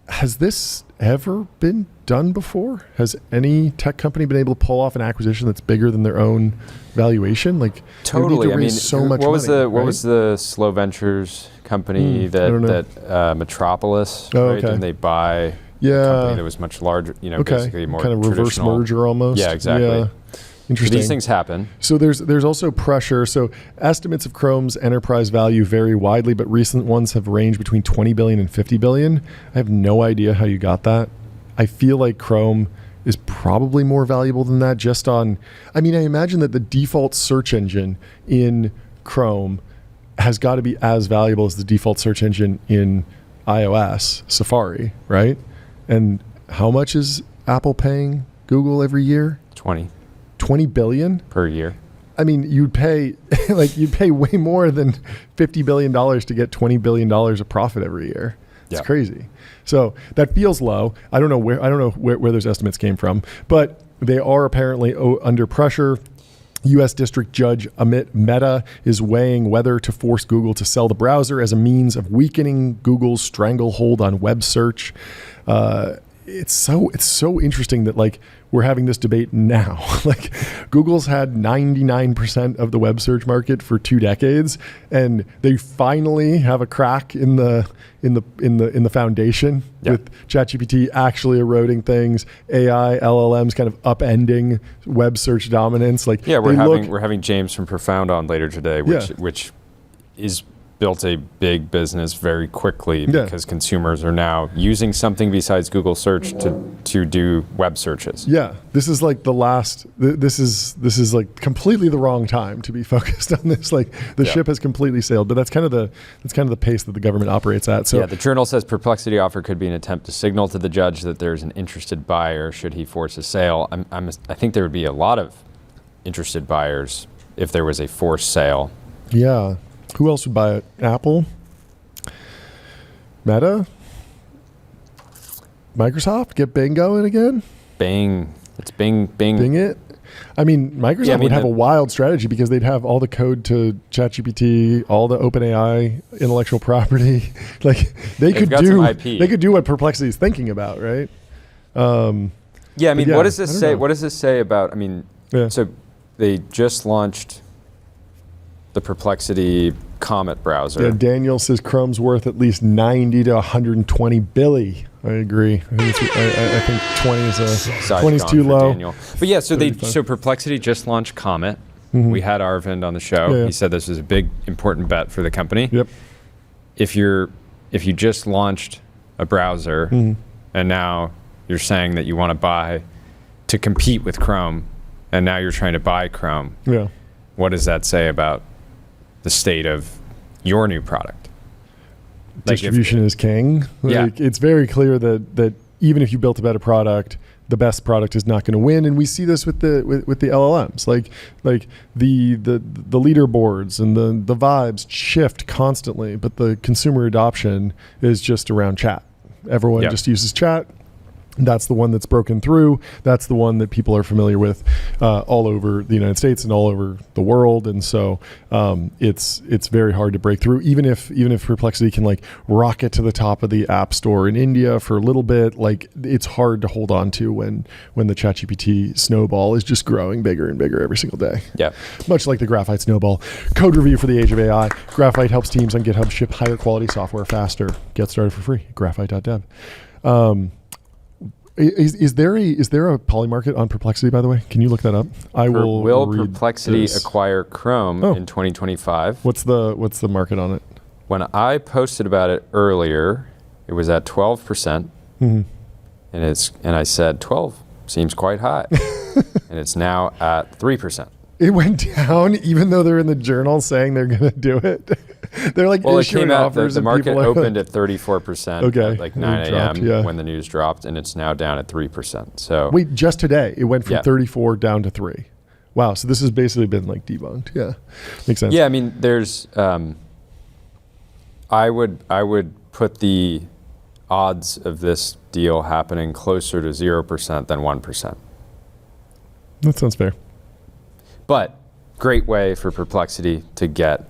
Has this ever been done before? Has any tech company been able to pull off an acquisition that's bigger than their own valuation? Like totally. I mean, so much what was money, what was the Slow Ventures company that Metropolis? Oh, right? okay. And they buy a company that was much larger. Basically more kind of reverse traditional. merger almost. Yeah, exactly. Yeah. Interesting. So these things happen. So there's also pressure. So estimates of Chrome's enterprise value vary widely, but recent ones have ranged between 20 billion and 50 billion. I have no idea how you got that. I feel like Chrome is probably more valuable than that just on, I imagine that the default search engine in Chrome has got to be as valuable as the default search engine in iOS, Safari, right? And how much is Apple paying Google every year? 20 billion per year. You'd pay way more than $50 billion to get $20 billion of profit every year. It's crazy. So that feels low. I don't know where those estimates came from, but they are apparently under pressure. U.S. District Judge Amit Mehta is weighing whether to force Google to sell the browser as a means of weakening Google's stranglehold on web search. It's so interesting that like we're having this debate now. Like Google's had 99% of the web search market for 2 decades, and they finally have a crack in the foundation with ChatGPT actually eroding things, AI, LLMs kind of upending web search dominance. Like we're having James from Profound on later today, which is built a big business very quickly because consumers are now using something besides Google search to do web searches. Yeah, this is like the last. This is like completely the wrong time to be focused on this. Like the ship has completely sailed. But that's kind of the pace that the government operates at. So the Journal says Perplexity offer could be an attempt to signal to the judge that there's an interested buyer should he force a sale. I think there would be a lot of interested buyers if there was a forced sale. Yeah. Who else would buy it? Apple? Meta? Microsoft? Get Bing going again? Bing. It's Bing. Bing it? Microsoft would have a wild strategy because they'd have all the code to ChatGPT, all the OpenAI intellectual property. Like they could do what Perplexity is thinking about, right? What does this say? What does this say about? So they just launched the Perplexity Comet browser. Yeah, Daniel says Chrome's worth at least 90 to 120 billion. I agree. I think 20 is too low. Daniel. But so Perplexity just launched Comet. Mm-hmm. We had Arvind on the show. Yeah. He said this was a big important bet for the company. Yep. If you just launched a browser and now you're saying that you want to buy to compete with Chrome and now you're trying to buy Chrome. Yeah. What does that say about the state of your new product? Distribution is king. It's very clear that even if you built a better product, the best product is not going to win. And we see this with the LLMs, like the leaderboards and the vibes shift constantly, but the consumer adoption is just around chat. Everyone just uses chat. That's the one that's broken through. That's the one that people are familiar with all over the United States and all over the world. And so it's very hard to break through. Even if Perplexity can like rocket to the top of the App Store in India for a little bit, like it's hard to hold on to when the ChatGPT snowball is just growing bigger and bigger every single day. Yeah, much like the Graphite snowball. Code review for the age of AI. Graphite helps teams on GitHub ship higher quality software faster. Get started for free. Graphite.dev. Is there a poly market on Perplexity, by the way? Can you look that up? Will Perplexity acquire Chrome in 2025? What's the market on it? When I posted about it earlier, it was at 12%, and I said 12 seems quite high, and it's now at 3%. It went down, even though they're in the journal saying they're going to do it. They're like issuing offers. The market opened at 34% at like 9 a.m. Dropped, when the news dropped, and it's now down at 3%. So wait, just today it went from 34 down to 3. Wow, so this has basically been like debunked. Yeah, makes sense. Yeah, there's I would put the odds of this deal happening closer to 0% than 1%. That sounds fair. But great way for Perplexity to get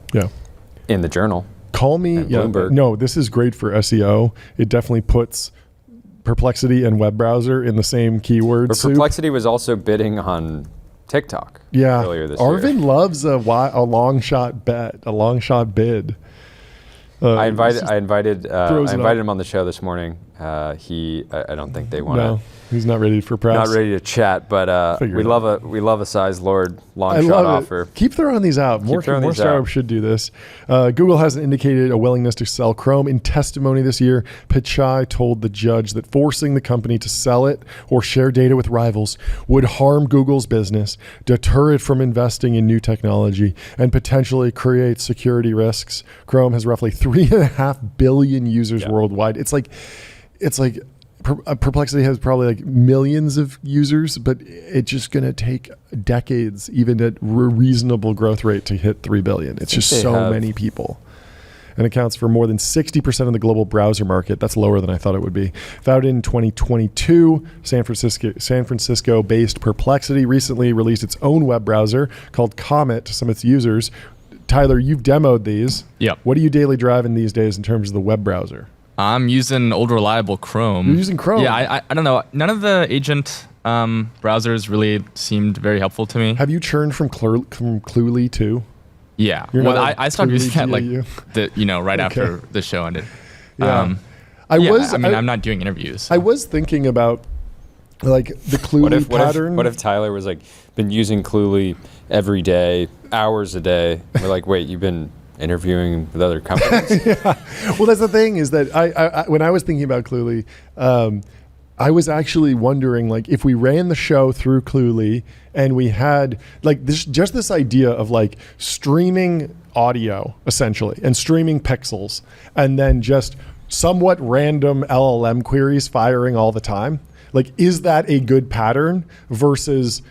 in the journal. Call me. Bloomberg. No, this is great for SEO. It definitely puts Perplexity and web browser in the same keyword But soup. Perplexity was also bidding on TikTok earlier this year. Arvin loves a long shot bet, a long shot bid. I invited throws it him on the show this morning. I don't think they want to. No, he's not ready for press. Not ready to chat, but we love a size Lord long I shot love offer. it. Keep throwing these out. More startups should do this. Google hasn't indicated a willingness to sell Chrome. In testimony this year, Pichai told the judge that forcing the company to sell it or share data with rivals would harm Google's business, deter it from investing in new technology, and potentially create security risks. Chrome has roughly 3.5 billion users worldwide. It's like Perplexity has probably like millions of users, but it's just going to take decades, even at reasonable growth rate, to hit 3 billion. It's just so many people. And accounts for more than 60% of the global browser market. That's lower than I thought it would be. Founded in 2022, San Francisco-based Perplexity recently released its own web browser called Comet to some of its users. Tyler, you've demoed these. Yep. What are you daily driving these days in terms of the web browser? I'm using old reliable Chrome. You're using Chrome? Yeah, I don't know. None of the agent browsers really seemed very helpful to me. Have you churned from Cluely too? Yeah. I stopped using that right after the show ended. Yeah. I'm not doing interviews. So. I was thinking about like the Cluely pattern. What if Tyler was like been using Cluely every day, hours a day? We're like, wait, you've been interviewing with other companies? Yeah. Well, that's the thing is that I when I was thinking about Cluely, I was actually wondering like if we ran the show through Cluely and we had like this idea of like streaming audio essentially and streaming pixels and then just somewhat random LLM queries firing all the time. Like, is that a good pattern versus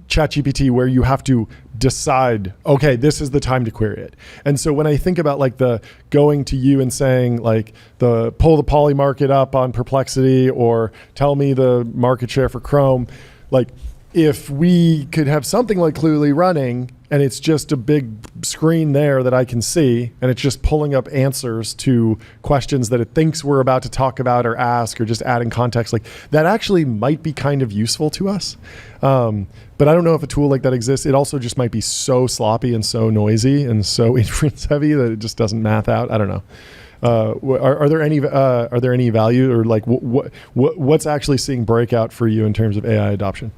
ChatGPT where you have to decide, okay, this is the time to query it? And so when I think about like the going to you and saying like pull the poly market up on Perplexity or tell me the market share for Chrome, like if we could have something like Cluely running and it's just a big screen there that I can see and it's just pulling up answers to questions that it thinks we're about to talk about or ask or just adding context, like that actually might be kind of useful to us. But I don't know if a tool like that exists. It also just might be so sloppy and so noisy and so inference heavy that it just doesn't math out. I don't know. Are there any value or like what's actually seeing breakout for you in terms of AI adoption?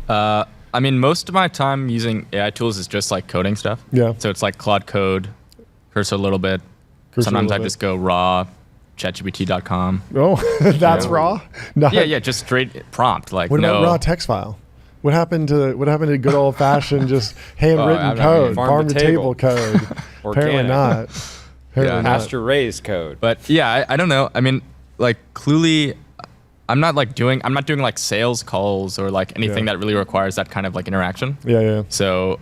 I mean, most of my time using AI tools is just like coding stuff. Yeah. So it's like Claude Code, Cursor a little bit. Sometimes I just go raw, ChatGPT.com. Oh, that's raw? Yeah, just straight prompt. Like, what about raw text file? What happened to good old fashioned just handwritten code, farm to table code? Apparently not. Pasture raised code. But yeah, I don't know. I mean, like Cluely, I'm not doing like sales calls or like anything that really requires that kind of like interaction. Yeah. So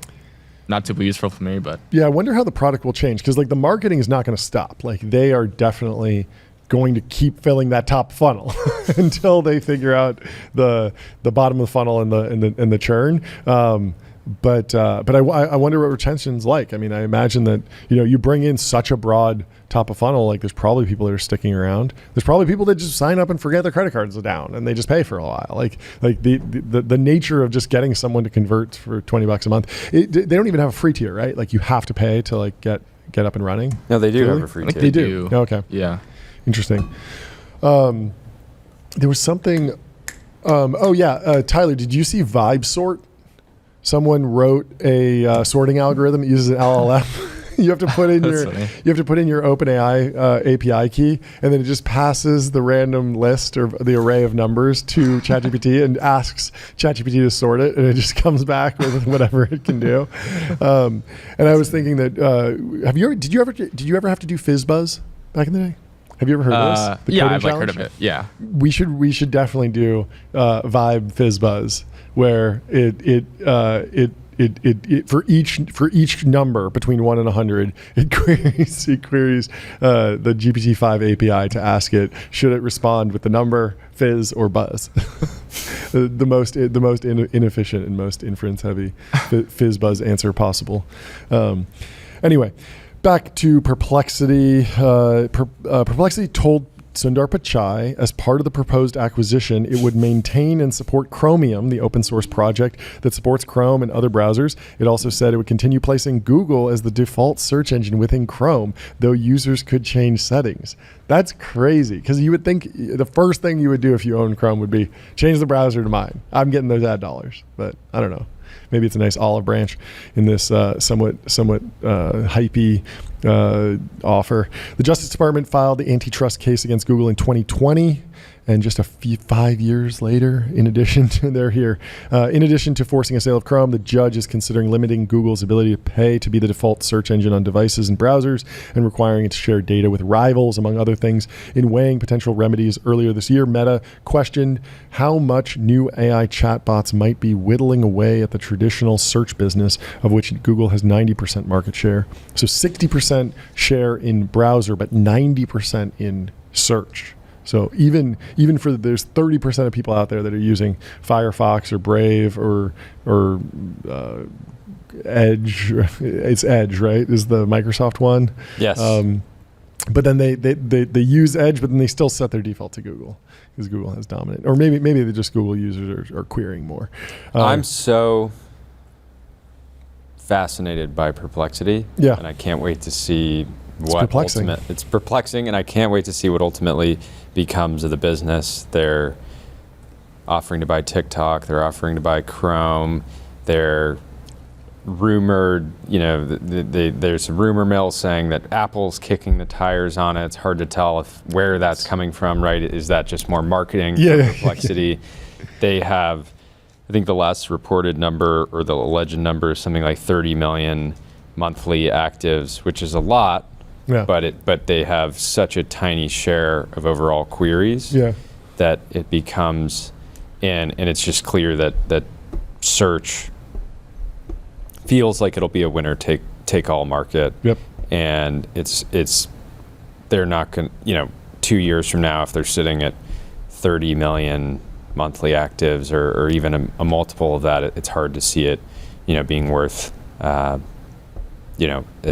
not super useful for me, but yeah, I wonder how the product will change because like the marketing is not going to stop. Like they are definitely going to keep filling that top funnel until they figure out the bottom of the funnel and the churn. But I wonder what retention's like. I mean, I imagine that you bring in such a broad top of funnel, like there's probably people that are sticking around. There's probably people that just sign up and forget their credit cards are down and they just pay for a while. Like the nature of just getting someone to convert for $20 a month. They don't even have a free tier, right? Like you have to pay to like get up and running. No, they do have a free tier. They do. Oh, okay. Yeah. Interesting. There was something. Tyler, did you see Vibe Sort? Someone wrote a sorting algorithm that uses an LLM. You have to put in your OpenAI API key, and then it just passes the random list or the array of numbers to ChatGPT and asks ChatGPT to sort it, and it just comes back with whatever it can do. And I was thinking that did you ever have to do FizzBuzz back in the day? Have you ever heard of this? I've heard of it. Yeah, we should definitely do Vibe FizzBuzz, where it it for each number between 1 and 100, it queries the GPT-5 API to ask it, should it respond with the number, fizz, or buzz? the most inefficient and most inference heavy fizz buzz answer possible. Anyway, back to Perplexity. Perplexity told Sundar Pichai, as part of the proposed acquisition, it would maintain and support Chromium, the open source project that supports Chrome and other browsers. It also said it would continue placing Google as the default search engine within Chrome, though users could change settings. That's crazy, because you would think the first thing you would do if you own Chrome would be change the browser to mine. I'm getting those ad dollars, but I don't know. Maybe it's a nice olive branch in this somewhat hypey offer. The Justice Department filed the antitrust case against Google in 2020. And just 5 years later, in addition to forcing a sale of Chrome, the judge is considering limiting Google's ability to pay to be the default search engine on devices and browsers and requiring it to share data with rivals, among other things. In weighing potential remedies earlier this year, Meta questioned how much new AI chatbots might be whittling away at the traditional search business, of which Google has 90% market share. So 60% share in browser, but 90% in search. So even for there's 30% of people out there that are using Firefox or Brave or Edge. It's Edge, right? Is the Microsoft one? Yes. But then they use Edge, but then they still set their default to Google because Google has dominant. Or maybe they just Google users are querying more. I'm so fascinated by Perplexity. Yeah. And I can't wait to see it's perplexing, and I can't wait to see what ultimately becomes of the business. They're offering to buy TikTok. They're offering to buy Chrome. They're rumored, there's some rumor mill saying that Apple's kicking the tires on it. It's hard to tell where that's coming from, right? Is that just more marketing for Perplexity? They have, I think the last reported number or the alleged number is something like 30 million monthly actives, which is a lot. Yeah. But they have such a tiny share of overall queries that it becomes, and it's just clear that search feels like it'll be a winner take all market. Yep. And they're not going 2 years from now, if they're sitting at 30 million monthly actives or even a multiple of that, it's hard to see it being worth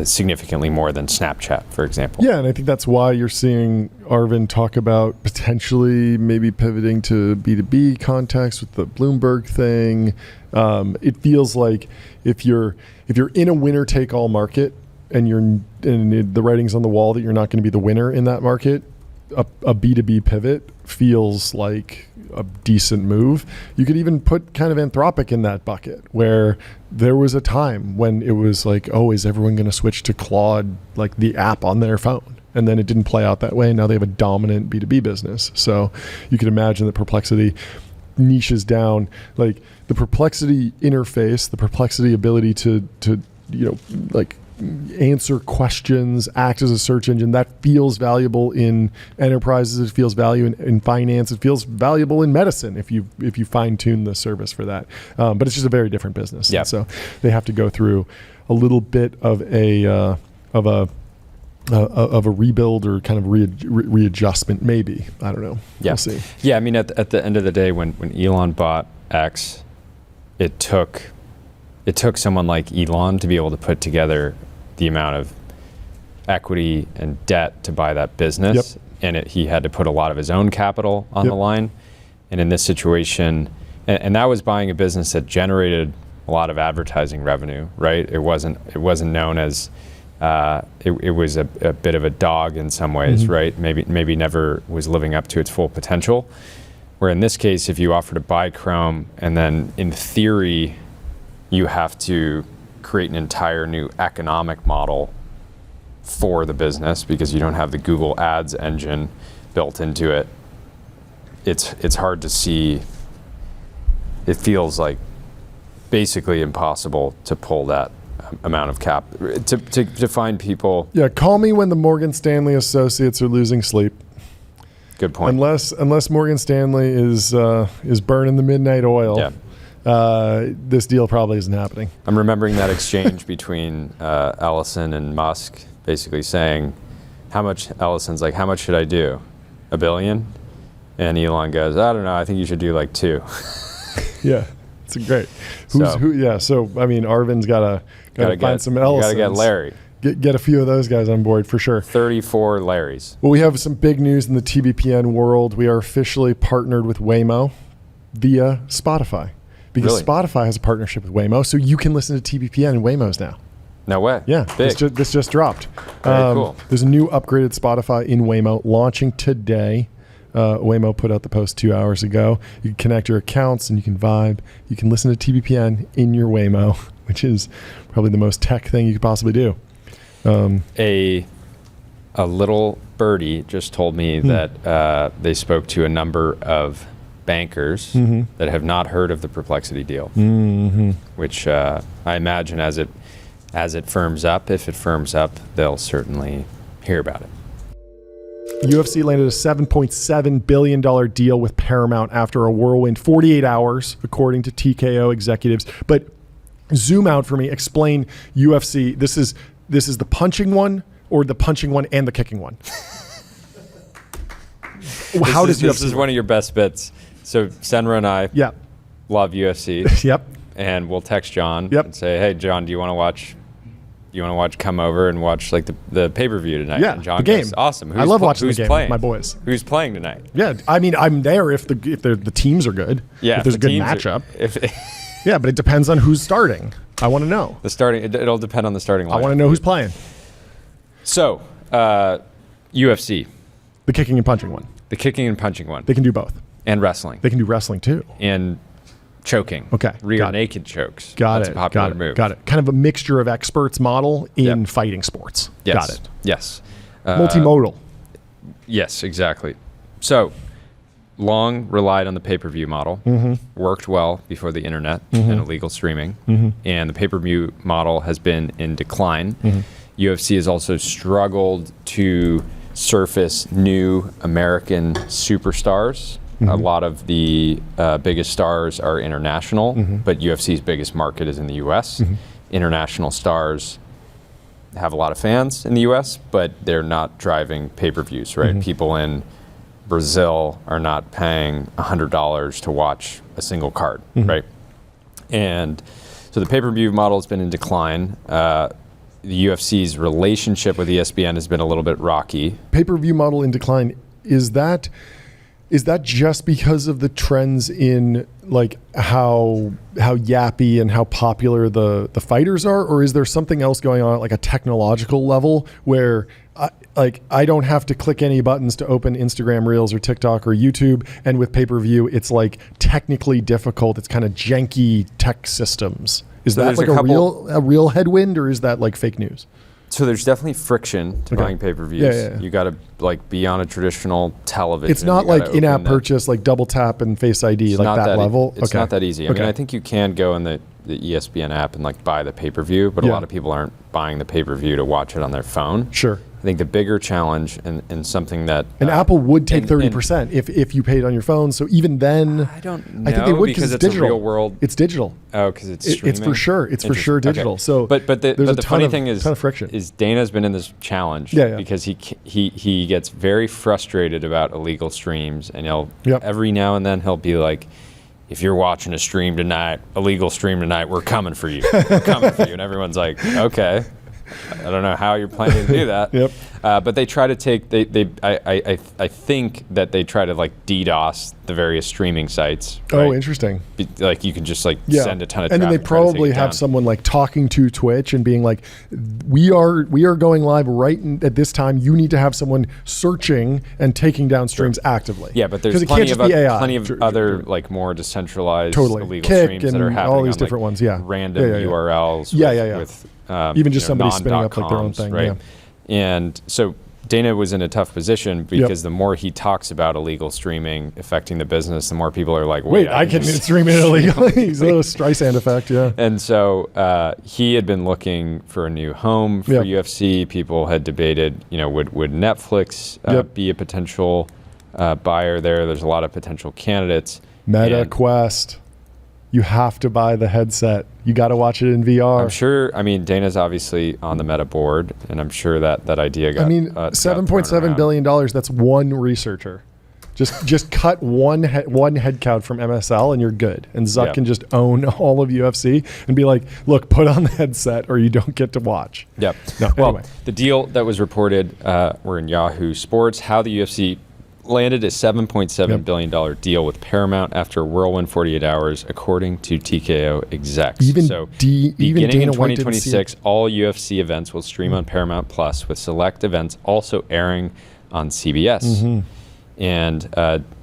significantly more than Snapchat, for example. Yeah, and I think that's why you're seeing Arvind talk about potentially maybe pivoting to B2B context with the Bloomberg thing. It feels like if you're in a winner-take-all market and the writing's on the wall that you're not going to be the winner in that market, a B2B pivot feels like a decent move. You could even put kind of Anthropic in that bucket, where there was a time when it was like, oh, is everyone going to switch to Claude, like the app on their phone? And then it didn't play out that way. Now they have a dominant B2B business. So you could imagine that Perplexity niches down, like the Perplexity interface, the Perplexity ability to answer questions, act as a search engine, that feels valuable in enterprises. It feels value in finance. It feels valuable in medicine if you fine tune the service for that. But it's just a very different business. Yeah. So they have to go through a little bit of a rebuild or kind of readjustment, maybe. I don't know. Yeah. We'll see. Yeah. I mean, at the end of the day, when Elon bought X, it took someone like Elon to be able to put together the amount of equity and debt to buy that business. Yep. And he had to put a lot of his own capital on the line. And in this situation, and that was buying a business that generated a lot of advertising revenue, right? It wasn't known as, it was a bit of a dog in some ways, right? Maybe never was living up to its full potential. Where in this case, if you offer to buy Chrome and then in theory, you have to create an entire new economic model for the business because you don't have the Google Ads engine built into it. It's hard to see. It feels like basically impossible to pull that amount of cap to find people. Yeah, call me when the Morgan Stanley associates are losing sleep. Good point. Unless Morgan Stanley is burning the midnight oil. Yeah. this deal probably isn't happening. I'm remembering that exchange between Ellison and Musk, basically saying, Ellison's like, how much should I do? $1 billion? And Elon goes, I don't know, I think you should do like 2. Yeah, it's great. So I mean, Arvind's gotta find some Ellisons. Gotta get Larry. Get a few of those guys on board for sure. 34 Larrys. Well, we have some big news in the TBPN world. We are officially partnered with Waymo via Spotify. Because Really? Spotify has a partnership with Waymo, so you can listen to TBPN in Waymos now. No way. Yeah, Big. this just dropped. Very cool. There's a new upgraded Spotify in Waymo launching today. Waymo put out the post 2 hours ago. You can connect your accounts and you can vibe. You can listen to TBPN in your Waymo, which is probably the most tech thing you could possibly do. A little birdie just told me that they spoke to a number of bankers that have not heard of the Perplexity deal, which I imagine as it firms up, if it firms up, they'll certainly hear about it. UFC landed a $7.7 billion deal with Paramount after a whirlwind 48 hours, according to TKO executives. But zoom out for me. Explain UFC. This is the punching one, or the punching one and the kicking one? How does this UFC is work? one of your best bits. So Senra and I Yeah. love UFC. Yep. And we'll text John Yep. and say, hey, John, do you want to watch? Come over and watch like the pay-per-view tonight? Yeah, And John the game. goes, awesome. I love watching the who's game playing? with my boys. Who's playing tonight? Yeah, I mean, I'm there if the teams are good. Yeah, if there's a good the teams matchup. If Yeah, but it depends on who's starting. I want to know. it'll depend on the starting line. I want to know who's playing. So, UFC, The kicking and punching one. the kicking and punching one, They can do both. and wrestling, They can do wrestling too. and choking. Okay, Rear got it. naked chokes. Got That's it. a popular got it. move. Got it. Kind of a mixture of experts model in Yep. fighting sports. Yes. Got it. Yes. Multimodal. Yes, exactly. So, long relied on the pay-per-view model, worked well before the internet and illegal streaming, and the pay-per-view model has been in decline. UFC has also struggled to surface new American superstars. A lot of the biggest stars are international, but UFC's biggest market is in the US. International stars have a lot of fans in the US, but they're not driving pay-per-views, right? People in Brazil are not paying $100 to watch a single card, right? And so the pay-per-view model has been in decline. The UFC's relationship with ESPN has been a little bit rocky. Pay-per-view model in decline. Is that just because of the trends in like how yappy and how popular the fighters are, or is there something else going on at like a technological level where I don't have to click any buttons to open Instagram Reels or TikTok or YouTube, and with pay-per-view it's like technically difficult. It's kind of janky tech systems. Is So that there's like a real headwind, or is that like fake news? So there's definitely friction to Okay. buying pay-per-views. Yeah. You got to like be on a traditional television. It's not You gotta like in-app open the- purchase, like double tap and Face ID, It's like not that level. It's Okay. not that easy. I mean, Okay. I think you can go in the ESPN app and like buy the pay-per-view, but a Yeah. lot of people aren't buying the pay-per-view to watch it on their phone. Sure. I think the bigger challenge and something that And Apple would take and- 30% if you paid on your phone. So even then, I don't know I think they would because it's it's digital. a real world. It's digital. Oh, because it's It's streaming? for sure. It's for sure Interesting. digital. Okay. So but there's the a ton funny of- thing ton of friction. is Dana's been in this challenge Yeah. because he gets very frustrated about illegal streams, and he'll Yep. every now and then he'll be like, if you're watching a stream tonight, illegal stream tonight, we're coming for you. We're coming for you. And everyone's like, okay. I don't know how you're planning to do that. Yep. But they try to take, I think that they try to like DDoS the various streaming sites. Oh, right? interesting. Like you can just like Yeah. send a ton of and then they traffic, try to take probably it have down. someone like talking to Twitch and being like, we are going live at this time. You need to have someone searching and taking down streams actively. Yeah, but there's 'Cause it plenty can't of, just be AI. plenty of True, other true. like more decentralized Totally. illegal Kick streams that are and happening all these on, different like, ones, yeah. random Yeah, yeah, yeah. URLs. Yeah, with, yeah, yeah. With, Even just you know, somebody spinning up like their own non.coms, thing, right? yeah. And so Dana was in a tough position because the more he talks about illegal streaming affecting the business, the more people are like, Wait, I can just stream it illegally. So a Streisand effect, yeah. And so he had been looking for a new home for Yep. UFC. People had debated, would Netflix Yep. be a potential buyer there? There's a lot of potential candidates. Meta And Quest. You have to buy the headset. You got to watch it in VR. I'm sure. I mean, Dana's obviously on the Meta board, and I'm sure that idea got. $7.7 billion. That's one researcher. Just cut one head count from MSL, and you're good. And Zuck can just own all of UFC and be like, "Look, put on the headset, or you don't get to watch." Yep. No, well, anyway. The deal that was reported were in Yahoo Sports. How the UFC landed a $7.7 billion deal with Paramount after a whirlwind 48 hours, according to TKO execs. Beginning in 2026, all UFC events will stream on Paramount Plus, with select events also airing on CBS. Mm-hmm. And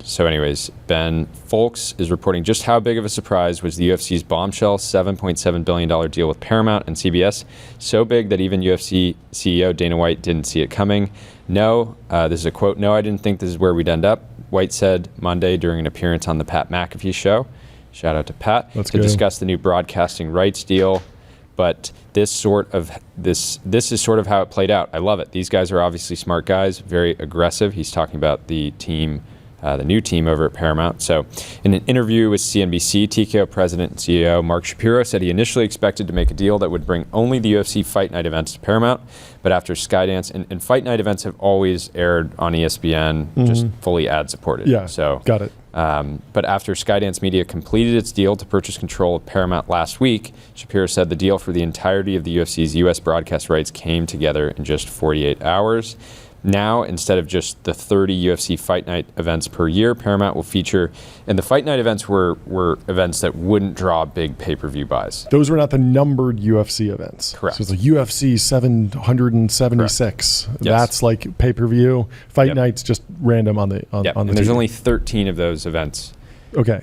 so anyways, Ben Folks is reporting just how big of a surprise was the UFC's bombshell $7.7 billion deal with Paramount and CBS. So big that even UFC CEO Dana White didn't see it coming. No, this is a quote, "No, I didn't think this is where we'd end up," White said Monday during an appearance on the Pat McAfee show. Shout out to Pat. To discuss the new broadcasting rights deal. But this is sort of how it played out. I love it. These guys are obviously smart guys, very aggressive. He's talking about the team, the new team over at Paramount. So in an interview with CNBC, TKO president and CEO Mark Shapiro said he initially expected to make a deal that would bring only the UFC Fight Night events to Paramount. But after Skydance, and Fight Night events have always aired on ESPN, just fully ad supported. Yeah, so got it. But after Skydance Media completed its deal to purchase control of Paramount last week, Shapiro said the deal for the entirety of the UFC's U.S. broadcast rights came together in just 48 hours. Now, instead of just the 30 UFC Fight Night events per year, Paramount will feature, and the Fight Night events were events that wouldn't draw big pay-per-view buys. Those were not the numbered UFC events. Correct. So it's like UFC 776. Correct. That's like pay-per-view. Fight Night's just random on the and there's only 13 of those events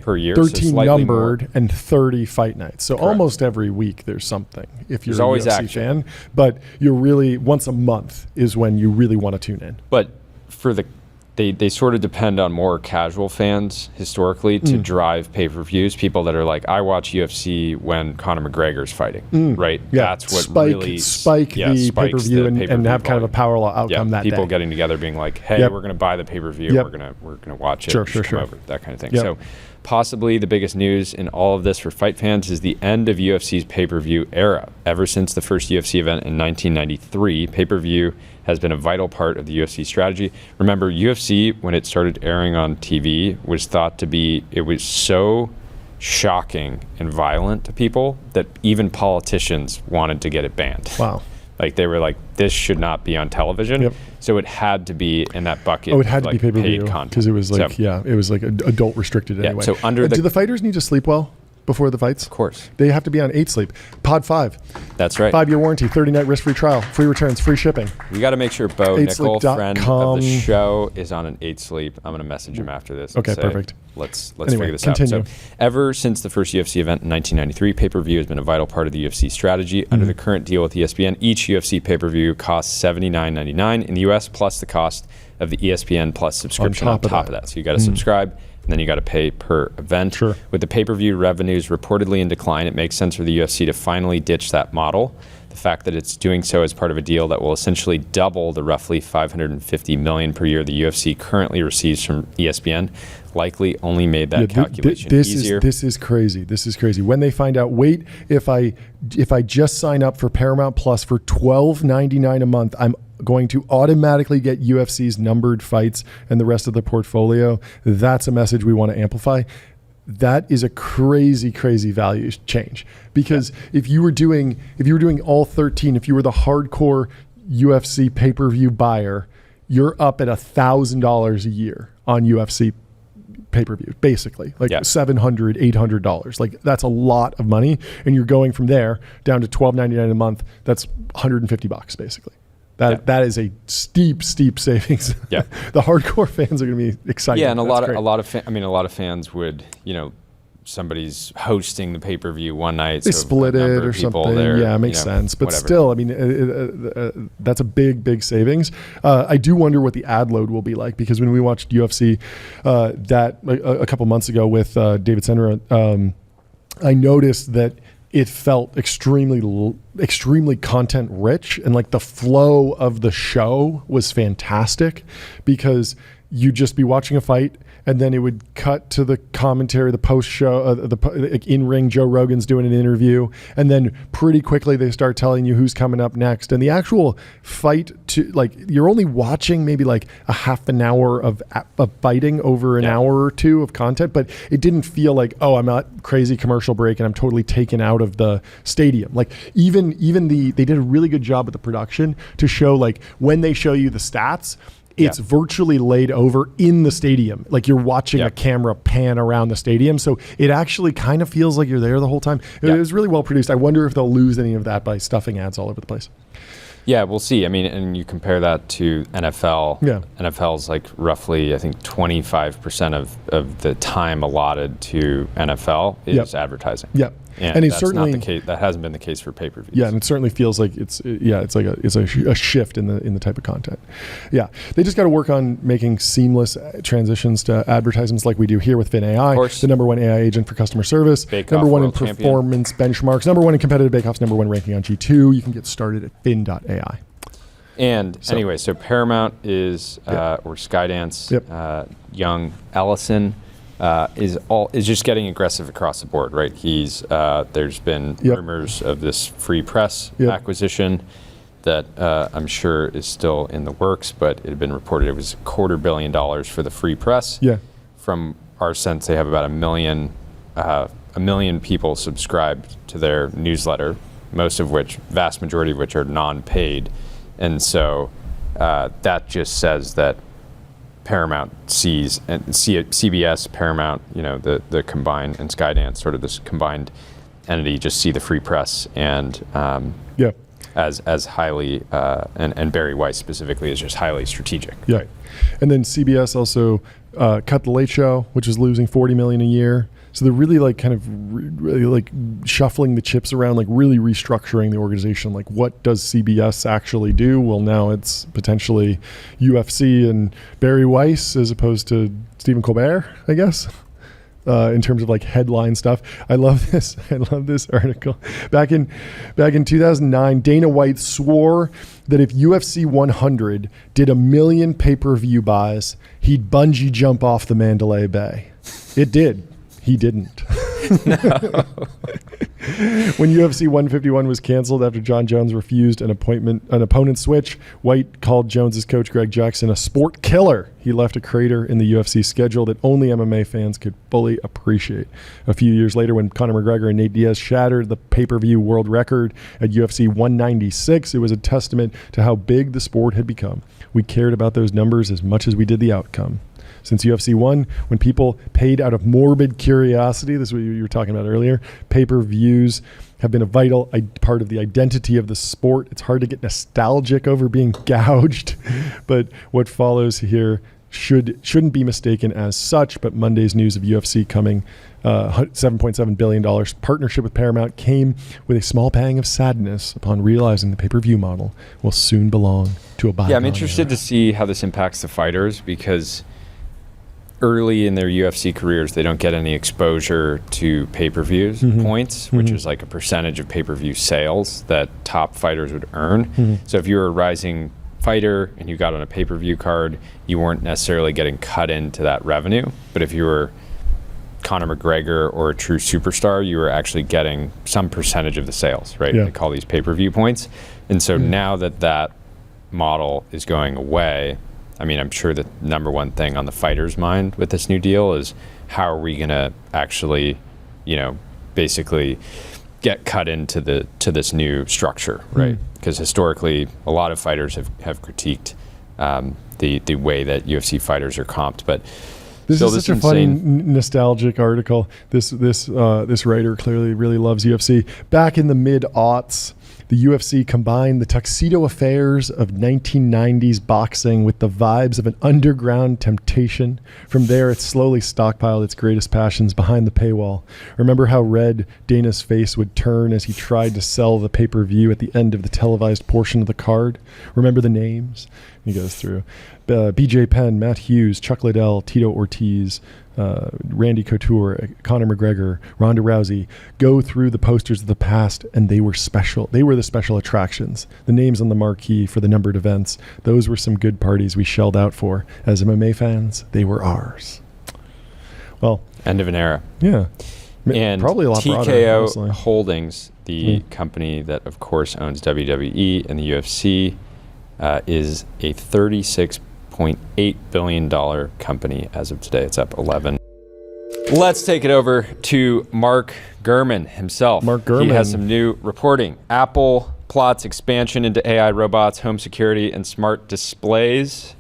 per year. 13 so numbered more. and 30 fight nights. So almost every week there's something if you're always a UFC action. fan. But you're really, once a month is when you really want to tune in. But for they sort of depend on more casual fans historically to drive pay-per-views. People that are like, I watch UFC when Conor McGregor's fighting, right? Yeah. That's what spike the pay-per-view and have kind of a power law outcome that people day. getting together being like, hey, we're going to buy the pay-per-view. We're gonna watch it. Come over, that kind of thing. So possibly the biggest news in all of this for fight fans is the end of UFC's pay-per-view era. Ever since the first UFC event in 1993, pay-per-view has been a vital part of the UFC strategy. Remember, UFC, when it started airing on TV, was thought to be, it was so shocking and violent to people that even politicians wanted to get it banned. Wow. Like they were like, this should not be on television. So it had to be in that bucket. Oh, it had to like be pay-per-view because it was like, it was like adult restricted anyway. So do the fighters need to sleep well before the fights? Of course. They have to be on 8 sleep. Pod 5. That's right. 5-year warranty, 30-night risk-free trial, free returns, free shipping. We got to make sure Bo Nickel, friend of the 8sleep.com. show, is on an 8 sleep. I'm going to message him after this. Okay, and say, perfect. Let's Anyway, figure this continue. out. So, ever since the first UFC event in 1993, pay-per-view has been a vital part of the UFC strategy. Under the current deal with ESPN, each UFC pay-per-view costs $79.99 in the US, plus the cost of the ESPN Plus subscription on top of that. So you got to subscribe, and then you got to pay per event. Sure. With the pay-per-view revenues reportedly in decline, it makes sense for the UFC to finally ditch that model. The fact that it's doing so as part of a deal that will essentially double the roughly $550 million per year the UFC currently receives from ESPN likely only made that calculation easier. This is crazy. This is crazy. When they find out, wait, if I just sign up for Paramount Plus for $12.99 a month, I'm going to automatically get UFC's numbered fights and the rest of the portfolio. That's a message we want to amplify. That is a crazy, crazy value change. Because if you were doing all 13, if you were the hardcore UFC pay-per-view buyer, you're up at $1,000 a year on UFC pay-per-view, basically, like $700, $800. Like that's a lot of money, and you're going from there down to $12.99 a month. That's $150 basically. That is a steep savings. Yeah, the hardcore fans are going to be excited. Yeah, and a lot of fans would, somebody's hosting the pay-per-view one night. They split it or something. It makes sense. But whatever. Still, I mean, that's a big savings. I do wonder what the ad load will be like, because when we watched UFC a couple months ago with David Senra, I noticed that it felt extremely content rich, and like the flow of the show was fantastic, because you'd just be watching a fight, and then it would cut to the commentary, the post show, like in ring. Joe Rogan's doing an interview, and then pretty quickly they start telling you who's coming up next. And the actual fight, you're only watching maybe like a half an hour of fighting over an hour or two of content, but it didn't feel like, oh, I'm at crazy commercial break and I'm totally taken out of the stadium. Like even they did a really good job with the production to show, like, when they show you the stats, it's virtually laid over in the stadium. Like you're watching a camera pan around the stadium. So it actually kind of feels like you're there the whole time. It was really well produced. I wonder if they'll lose any of that by stuffing ads all over the place. Yeah, we'll see. I mean, and you compare that to NFL. Yeah. NFL's like roughly, I think, 25% of the time allotted to NFL is advertising. Yep. And it's certainly not the case. That hasn't been the case for pay-per-views. Yeah, and it certainly feels like it's like a shift in the type of content. Yeah, they just got to work on making seamless transitions to advertisements like we do here with Fin AI, the number one AI agent for customer service, number one in performance benchmarks, number one in competitive bake-offs, number one ranking on G2. You can get started at fin.ai. And anyway, so Paramount is or Skydance, young Ellison. Is just getting aggressive across the board, right? There's been rumors of this free press acquisition that I'm sure is still in the works, but it had been reported it was $250 million for the free press. Yeah. From our sense, they have about a million people subscribed to their newsletter, vast majority of which are non-paid, and so that just says that Paramount sees, and CBS, Paramount, the combined, and Skydance, sort of this combined entity, just see the free press and as highly, and Barry Weiss specifically is just highly strategic. Yeah, right? And then CBS also cut The Late Show, which is losing $40 million a year. So they're really like kind of really like shuffling the chips around, like really restructuring the organization. Like, what does CBS actually do? Well, now it's potentially UFC and Barry Weiss as opposed to Stephen Colbert, I guess. In terms of like headline stuff. I love this article. Back in 2009, Dana White swore that if UFC 100 did 1 million pay-per-view buys, he'd bungee jump off the Mandalay Bay. It did. He didn't. When UFC 151 was canceled after John Jones refused an opponent switch, White called Jones's coach Greg Jackson a sport killer. He left a crater in the UFC schedule that only MMA fans could fully appreciate. A few years later, when Conor McGregor and Nate Diaz shattered the pay-per-view world record at UFC 196, it was a testament to how big the sport had become. We cared about those numbers as much as we did the outcome. Since UFC 1, when people paid out of morbid curiosity, this is what you were talking about earlier, pay-per-views have been a vital part of the identity of the sport. It's hard to get nostalgic over being gouged, but what follows here shouldn't be mistaken as such. But Monday's news of UFC coming $7.7 billion partnership with Paramount came with a small pang of sadness upon realizing the pay-per-view model will soon belong to a bygone Yeah, I'm interested to see how this impacts the fighters, because early in their UFC careers, they don't get any exposure to pay-per-views points, which is like a percentage of pay-per-view sales that top fighters would earn. So if you're a rising fighter and you got on a pay-per-view card, you weren't necessarily getting cut into that revenue. But if you were Conor McGregor or a true superstar, you were actually getting some percentage of the sales, right? They call these pay-per-view points. And so now that model is going away, I mean, I'm sure the number one thing on the fighter's mind with this new deal is how are we going to actually, basically get cut into this new structure, right? Because historically, a lot of fighters have critiqued the way that UFC fighters are comped, but this is such a funny nostalgic article. This writer clearly really loves UFC. Back in the mid-aughts, the UFC combined the tuxedo affairs of 1990s boxing with the vibes of an underground temptation. From there, it slowly stockpiled its greatest passions behind the paywall. Remember how red Dana's face would turn as he tried to sell the pay-per-view at the end of the televised portion of the card? Remember the names? He goes through BJ Penn, Matt Hughes, Chuck Liddell, Tito Ortiz, Randy Couture, Conor McGregor, Ronda Rousey go through the posters of the past, and they were special. They were the special attractions. The names on the marquee for the numbered events. Those were some good parties we shelled out for. As MMA fans, they were ours. Well, end of an era. Yeah. And probably a lot broader, TKO honestly. Holdings, the company that, of course, owns WWE and the UFC, is a $36.8 billion company as of today. It's up 11. Let's take it over to Mark Gurman himself. Mark Gurman. He has some new reporting. Apple plots expansion into AI robots, home security, and smart displays.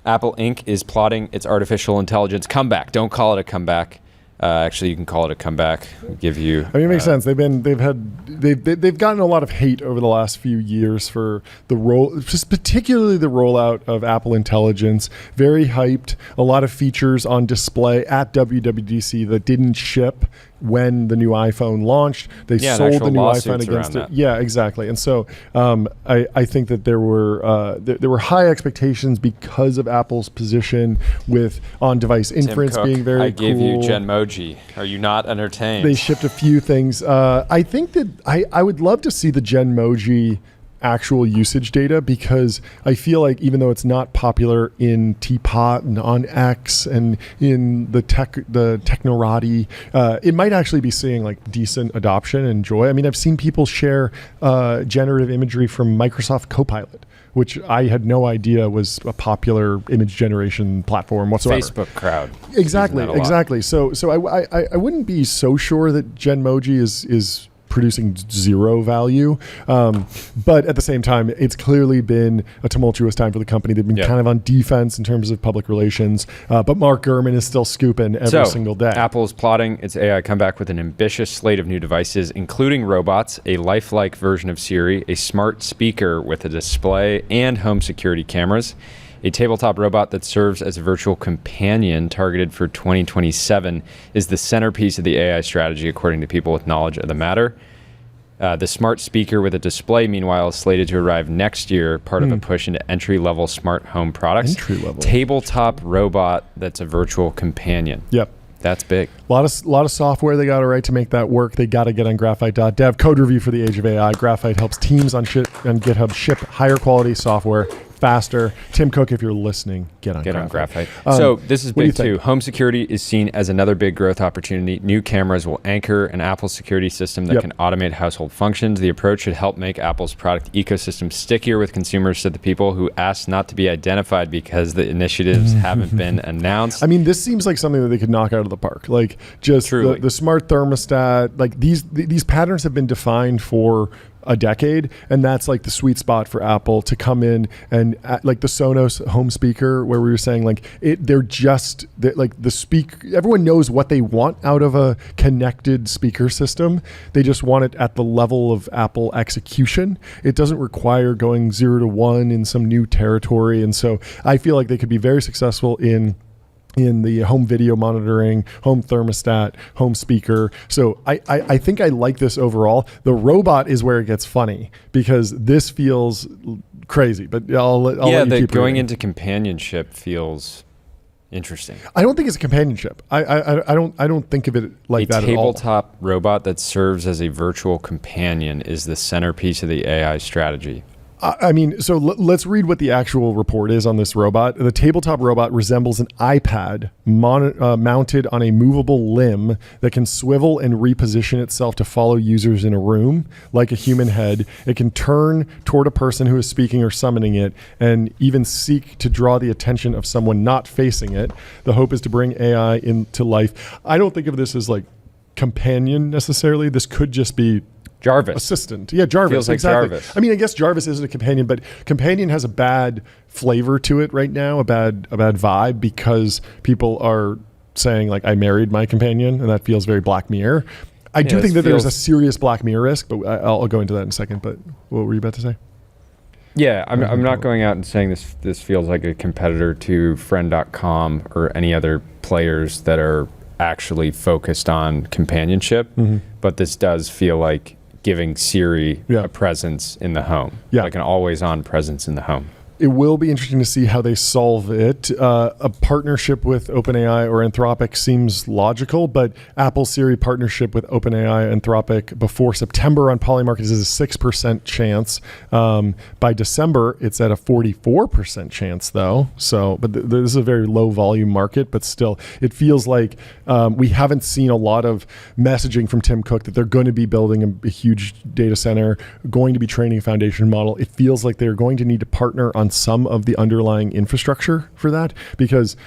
Apple Inc. is plotting its artificial intelligence comeback. Don't call it a comeback. Actually, you can call it a comeback. We'll give you. I mean, it makes sense. They've gotten a lot of hate over the last few years for the role, just particularly the rollout of Apple Intelligence. Very hyped. A lot of features on display at WWDC that didn't ship when the new iPhone launched. They sold the new iPhone against it. Yeah, exactly. And so I think that there were high expectations because of Apple's position with on-device inference being very cool. I gave you Genmoji. Are you not entertained? They shipped a few things. I think that I would love to see the Genmoji actual usage data, because I feel like even though it's not popular in Teapot and on X and in the Technorati, it might actually be seeing like decent adoption and joy. I mean, I've seen people share generative imagery from Microsoft Copilot, which I had no idea was a popular image generation platform whatsoever. Facebook crowd. Exactly. So I wouldn't be so sure that Genmoji is producing zero value. But at the same time, it's clearly been a tumultuous time for the company. They've been kind of on defense in terms of public relations. But Mark Gurman is still scooping every single day. Apple is plotting its AI comeback with an ambitious slate of new devices, including robots, a lifelike version of Siri, a smart speaker with a display, and home security cameras. A tabletop robot that serves as a virtual companion targeted for 2027 is the centerpiece of the AI strategy, according to people with knowledge of the matter. The smart speaker with a display, meanwhile, is slated to arrive next year, part of a push into entry-level smart home products. Entry-level. Tabletop robot that's a virtual companion. Yep. That's big. A lot of software they got to write to make that work. They got to get on graphite.dev. Code review for the age of AI. Graphite helps teams on GitHub ship higher quality software faster. Tim Cook, if you're listening, get on Graphite. So this is big too. Home security is seen as another big growth opportunity. New cameras will anchor an Apple security system that can automate household functions. The approach should help make Apple's product ecosystem stickier with consumers, said the people who asked not to be identified because the initiatives haven't been announced. I mean, this seems like something that they could knock out of the park. Like just the smart thermostat, like these patterns have been defined for a decade, and that's like the sweet spot for Apple to come in and like the Sonos home speaker, where we were saying like they're like the speaker, everyone knows what they want out of a connected speaker system. They just want it at the level of Apple execution. It doesn't require going 0 to 1 in some new territory. And so I feel like they could be very successful in the home video monitoring, home thermostat, home speaker. So I think I like this overall. The robot is where it gets funny, because this feels crazy, but I'll let you keep going reading. into companionship feels interesting. I don't think it's a companionship. I don't think of it like that at all. A tabletop robot that serves as a virtual companion is the centerpiece of the AI strategy. I mean, so let's read what the actual report is on this robot. The tabletop robot resembles an iPad mounted on a movable limb that can swivel and reposition itself to follow users in a room like a human head. It can turn toward a person who is speaking or summoning it, and even seek to draw the attention of someone not facing it. The hope is to bring AI into life. I don't think of this as like companion necessarily. This could just be Jarvis. Assistant. Yeah, Jarvis. Feels like exactly. Jarvis. I mean, I guess Jarvis isn't a companion, but companion has a bad flavor to it right now, a bad vibe, because people are saying like, I married my companion, and that feels very Black Mirror. I do think that there's a serious Black Mirror risk, but I'll go into that in a second. But what were you about to say? Yeah, I'm not going out and saying this feels like a competitor to Friend.com or any other players that are actually focused on companionship, but this does feel like giving Siri a presence in the home, like an always-on presence in the home. It will be interesting to see how they solve it. A partnership with OpenAI or Anthropic seems logical, but Apple Siri partnership with OpenAI Anthropic before September on Polymarket is a 6% chance. By December, it's at a 44% chance, though. So, but this is a very low volume market, but still, it feels like we haven't seen a lot of messaging from Tim Cook that they're going to be building a huge data center, going to be training a foundation model. It feels like they're going to need to partner on some of the underlying infrastructure for that, because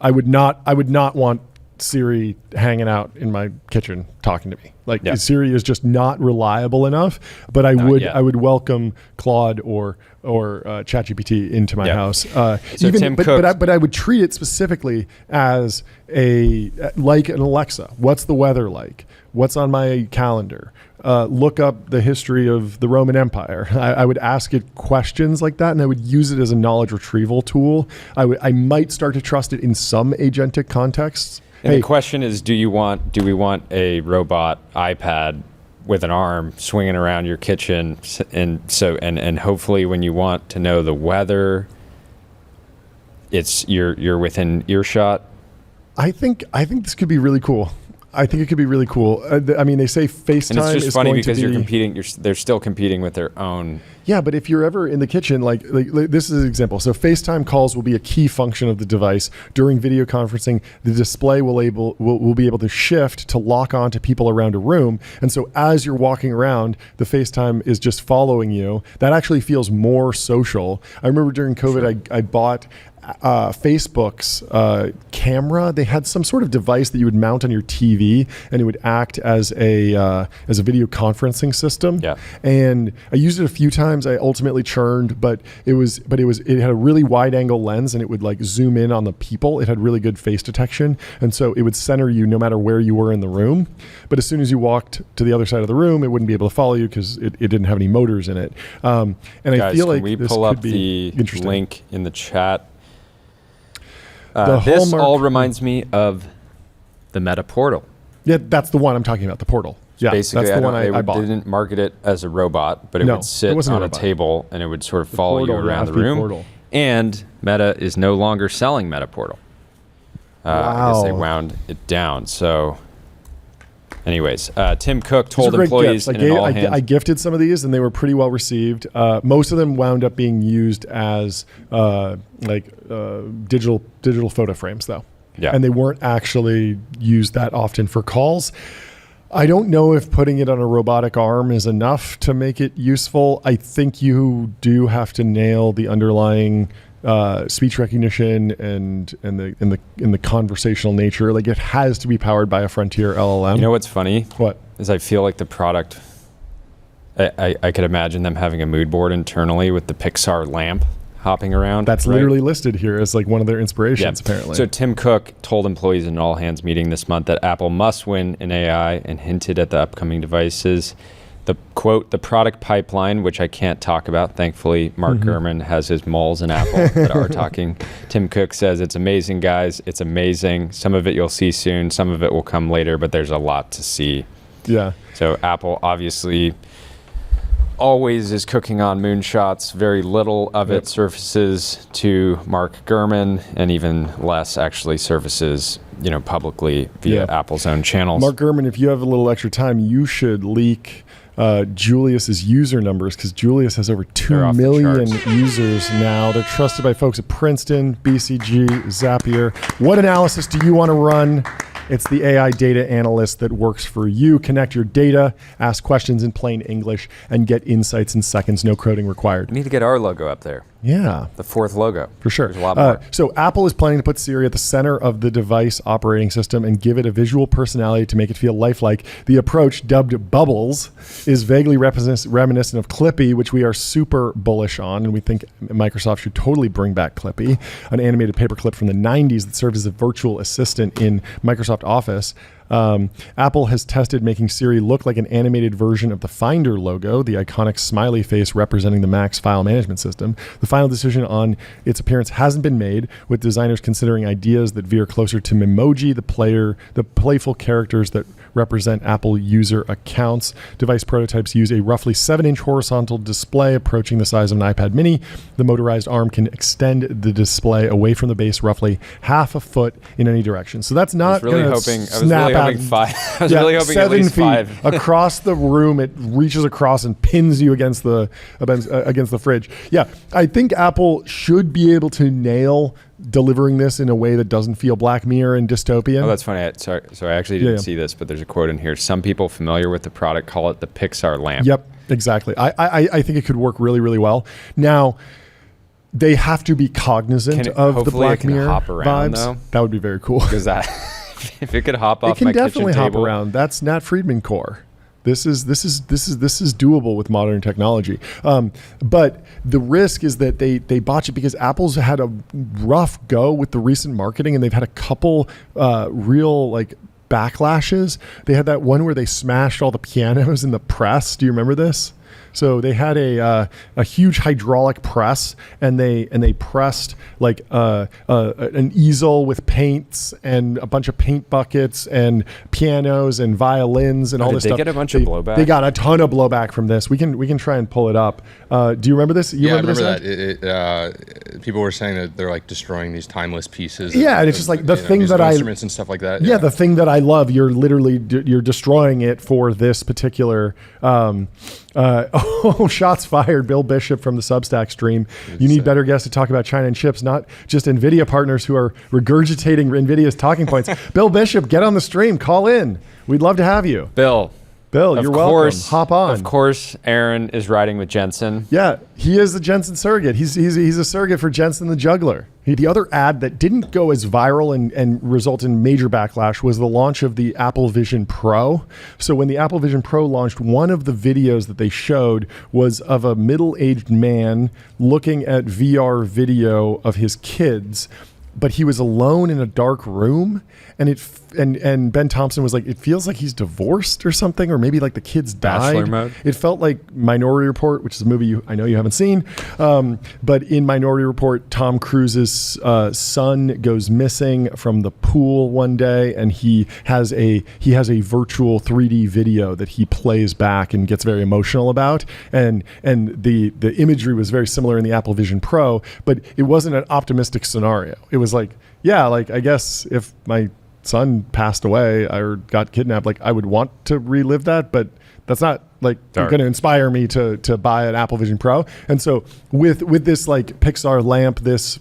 I would not want Siri hanging out in my kitchen talking to me. Like, Siri is just not reliable enough. But I would welcome Claude or ChatGPT into my house. But I would treat it specifically as like an Alexa. What's the weather like? What's on my calendar? Look up the history of the Roman Empire. I would ask it questions like that, and I would use it as a knowledge retrieval tool. I might start to trust it in some agentic contexts. And the question is, do we want a robot iPad with an arm swinging around your kitchen, and hopefully when you want to know the weather, you're within earshot? I think this could be really cool. I think it could be really cool. I mean, they say FaceTime and it's just is funny going because to be, you're competing. They're still competing with their own. Yeah, but if you're ever in the kitchen, like this is an example. So FaceTime calls will be a key function of the device. During video conferencing, the display will be able to shift to lock on to people around a room. And so as you're walking around, the FaceTime is just following you. That actually feels more social. I remember during COVID, I bought Facebook's camera. They had some sort of device that you would mount on your TV, and it would act as a video conferencing system. Yeah. And I used it a few times. I ultimately churned, but it had a really wide angle lens, and it would like zoom in on the people. It had really good face detection, and so it would center you no matter where you were in the room. But as soon as you walked to the other side of the room, it wouldn't be able to follow you because it didn't have any motors in it. And guys, I feel like can we this pull could up be the interesting. link in the chat? The this hallmark- all reminds me of the Meta Portal. Yeah, that's the one I'm talking about, the Portal. Yeah, Basically, that's the one I bought. They didn't market it as a robot, but it No, would sit it wasn't a on a robot. table and it would sort of follow you Portal, around the the room. Portal. And Meta is no longer selling Meta Portal. I guess they Wow. wound it down. So, anyways, Tim Cook These told are great employees gifts. in an all hands. I gifted some of these, and they were pretty well received. Most of them wound up being used as digital photo frames, though. Yeah. And they weren't actually used that often for calls. I don't know if putting it on a robotic arm is enough to make it useful. I think you do have to nail the underlying speech recognition and the conversational nature. Like, it has to be powered by a frontier LLM. You know what's funny? What? Is I feel like the product, I could imagine them having a mood board internally with the Pixar lamp hopping around. That's right? literally listed here as like one of their inspirations, apparently. So Tim Cook told employees in an all-hands meeting this month that Apple must win in AI and hinted at the upcoming devices. The quote, the product pipeline, which I can't talk about. Thankfully, Mark Gurman has his moles in Apple that are talking. Tim Cook says, it's amazing, guys. It's amazing. Some of it you'll see soon. Some of it will come later, but there's a lot to see. Yeah. So Apple obviously always is cooking on moonshots. Very little of it surfaces to Mark Gurman, and even less actually surfaces, publicly via Apple's own channels. Mark Gurman, if you have a little extra time, you should leak Julius's user numbers, because Julius has over 2 million users now. They're trusted by folks at Princeton, BCG, Zapier. What analysis do you want to run? It's the AI data analyst that works for you. Connect your data, ask questions in plain English, and get insights in seconds. No coding required. We need to get our logo up there. Yeah. The fourth logo. For sure. There's a lot more. So Apple is planning to put Siri at the center of the device operating system and give it a visual personality to make it feel lifelike. The approach, dubbed Bubbles, is vaguely reminiscent of Clippy, which we are super bullish on, and we think Microsoft should totally bring back Clippy, an animated paperclip from the 90s that served as a virtual assistant in Microsoft Office. Apple has tested making Siri look like an animated version of the Finder logo, the iconic smiley face representing the Mac's file management system. The final decision on its appearance hasn't been made, with designers considering ideas that veer closer to Memoji, the playful characters that represent Apple user accounts. Device prototypes use a roughly 7-inch horizontal display approaching the size of an iPad mini. The motorized arm can extend the display away from the base roughly half a foot in any direction. So that's not I was really hoping 5. I was really hoping at least 5 across the room. It reaches across and pins you against the fridge. Yeah, I think Apple should be able to nail delivering this in a way that doesn't feel Black Mirror and dystopian. Oh, that's funny. So I actually didn't see this, but there's a quote in here. Some people familiar with the product call it the Pixar lamp. Yep, exactly. I think it could work really, really well. Now, they have to be cognizant of the Black Mirror hop around, vibes. Though, that would be very cool. Because that, if it could hop off my kitchen table. It can definitely hop table. around. That's Nat Friedman core. This is doable with modern technology. But the risk is that they botch it because Apple's had a rough go with the recent marketing, and they've had a couple real backlashes. They had that one where they smashed all the pianos in the press. Do you remember this? So they had a huge hydraulic press, and they pressed an easel with paints and a bunch of paint buckets and pianos and violins and all this stuff. Did they get a bunch of blowback? They got a ton of blowback from this. We can try and pull it up. Do you remember this? I remember that. People were saying that they're destroying these timeless pieces. Yeah, and it's just the thing that instruments and stuff like that. Yeah, the thing that I love, you're destroying it for this particular. Shots fired. Bill Bishop from the Substack stream. You need better guests to talk about China and chips, not just NVIDIA partners who are regurgitating NVIDIA's talking points. Bill Bishop, get on the stream. Call in. We'd love to have you. Bill, you're welcome. Hop on. Of course, Aaron is riding with Jensen. Yeah, he is the Jensen surrogate. He's a surrogate for Jensen the juggler. The other ad that didn't go as viral and result in major backlash was the launch of the Apple Vision Pro. So when the Apple Vision Pro launched, one of the videos that they showed was of a middle-aged man looking at VR video of his kids, but he was alone in a dark room, and Ben Thompson was like, it feels like he's divorced or something, or maybe the kids died. Bachelor mode. It felt like Minority Report, which is a movie I know you haven't seen, but in Minority Report, Tom Cruise's son goes missing from the pool one day, and he has a virtual 3D video that he plays back and gets very emotional about, and the imagery was very similar in the Apple Vision Pro, but it wasn't an optimistic scenario. It was I guess if my son passed away or got kidnapped, I would want to relive that, but that's not going to inspire me to buy an Apple Vision Pro. And so with this Pixar lamp, this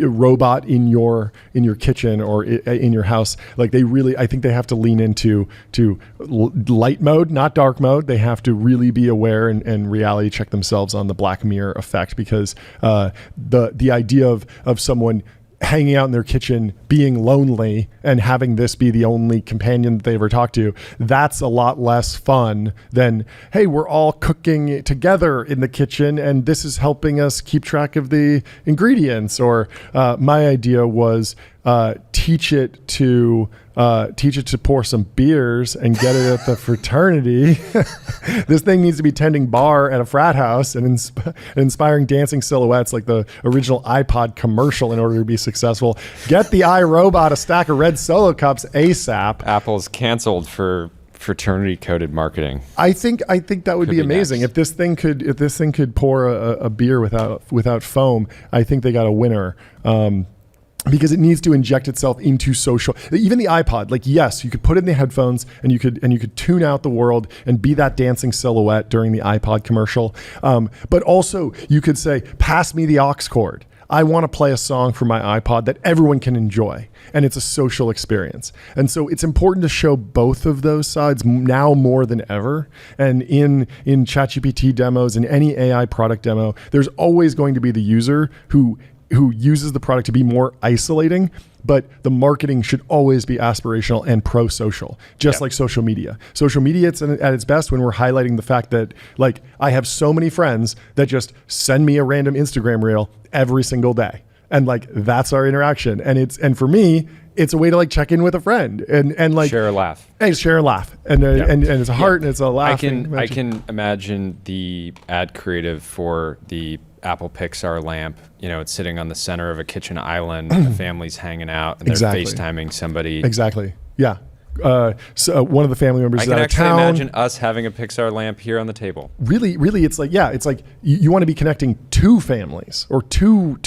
robot in your kitchen or in your house, I think they have to lean into light mode, not dark mode. They have to really be aware and reality check themselves on the Black Mirror effect, because the idea of someone hanging out in their kitchen, being lonely, and having this be the only companion that they ever talk to, that's a lot less fun than, hey, we're all cooking together in the kitchen and this is helping us keep track of the ingredients. Or my idea was teach it to pour some beers and get it at the fraternity. This thing needs to be tending bar at a frat house and inspiring dancing silhouettes like the original iPod commercial in order to be successful. Get the iRobot a stack of red Solo cups ASAP. Apple's canceled for fraternity coded marketing. I think that would be amazing. Next. If this thing could pour a beer without foam, I think they got a winner. Because it needs to inject itself into social. Even the iPod, yes, you could put it in the headphones and you could tune out the world and be that dancing silhouette during the iPod commercial. But also you could say, pass me the aux cord. I want to play a song for my iPod that everyone can enjoy, and it's a social experience. And so it's important to show both of those sides now more than ever. And in ChatGPT demos, in any AI product demo, there's always going to be the user who uses the product to be more isolating, but the marketing should always be aspirational and pro-social, just like social media. Social media, it's at its best when we're highlighting the fact that, I have so many friends that just send me a random Instagram reel every single day. And that's our interaction. And for me, it's a way to like check in with a friend and like share a laugh. Hey, share a laugh, and it's a heart and it's a laugh. I can imagine the ad creative for the Apple Pixar lamp. You know, it's sitting on the center of a kitchen island. The family's hanging out, and they're FaceTiming somebody. Exactly. Yeah. So one of the family members is out of town. I can actually imagine us having a Pixar lamp here on the table. Really, it's like you want to be connecting two families or two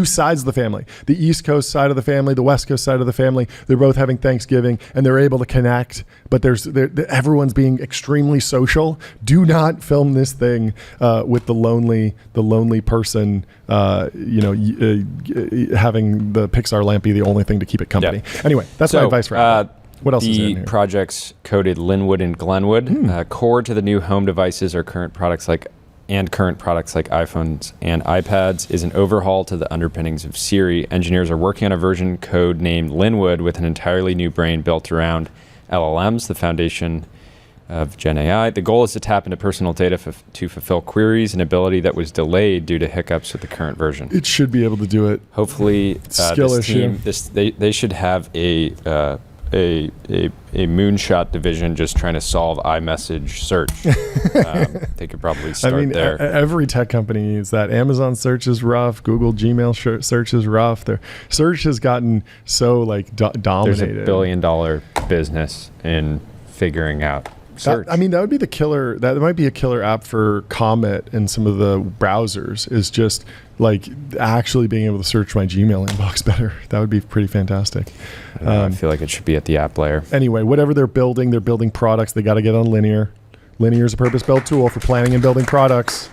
sides of the family. The East Coast side of the family, the West Coast side of the family. They're both having Thanksgiving and they're able to connect, but everyone's being extremely social. Do not film this thing with the lonely person. Having the Pixar lamp be the only thing to keep it company. Yeah. Anyway, that's my advice for Apple. What else is in here? The projects coded Linwood and Glenwood. Core to the new home devices are current products like iPhones and iPads is an overhaul to the underpinnings of Siri. Engineers are working on a version code named Linwood with an entirely new brain built around LLMs, the foundation of Gen AI. The goal is to tap into personal data to fulfill queries, an ability that was delayed due to hiccups with the current version. It should be able to do it. Hopefully, this team, they should have a moonshot division just trying to solve iMessage search. They could probably start there. Every tech company needs that. Amazon search is rough. Google Gmail search is rough. Their search has gotten so dominated. There's $1 billion business in figuring out search. That would be the killer. That might be a killer app for Comet and some of the browsers. Is just like actually being able to search my Gmail inbox better. That would be pretty fantastic. I feel like it should be at the app layer. Anyway, whatever they're building products. They got to get on Linear. Linear is a purpose-built tool for planning and building products.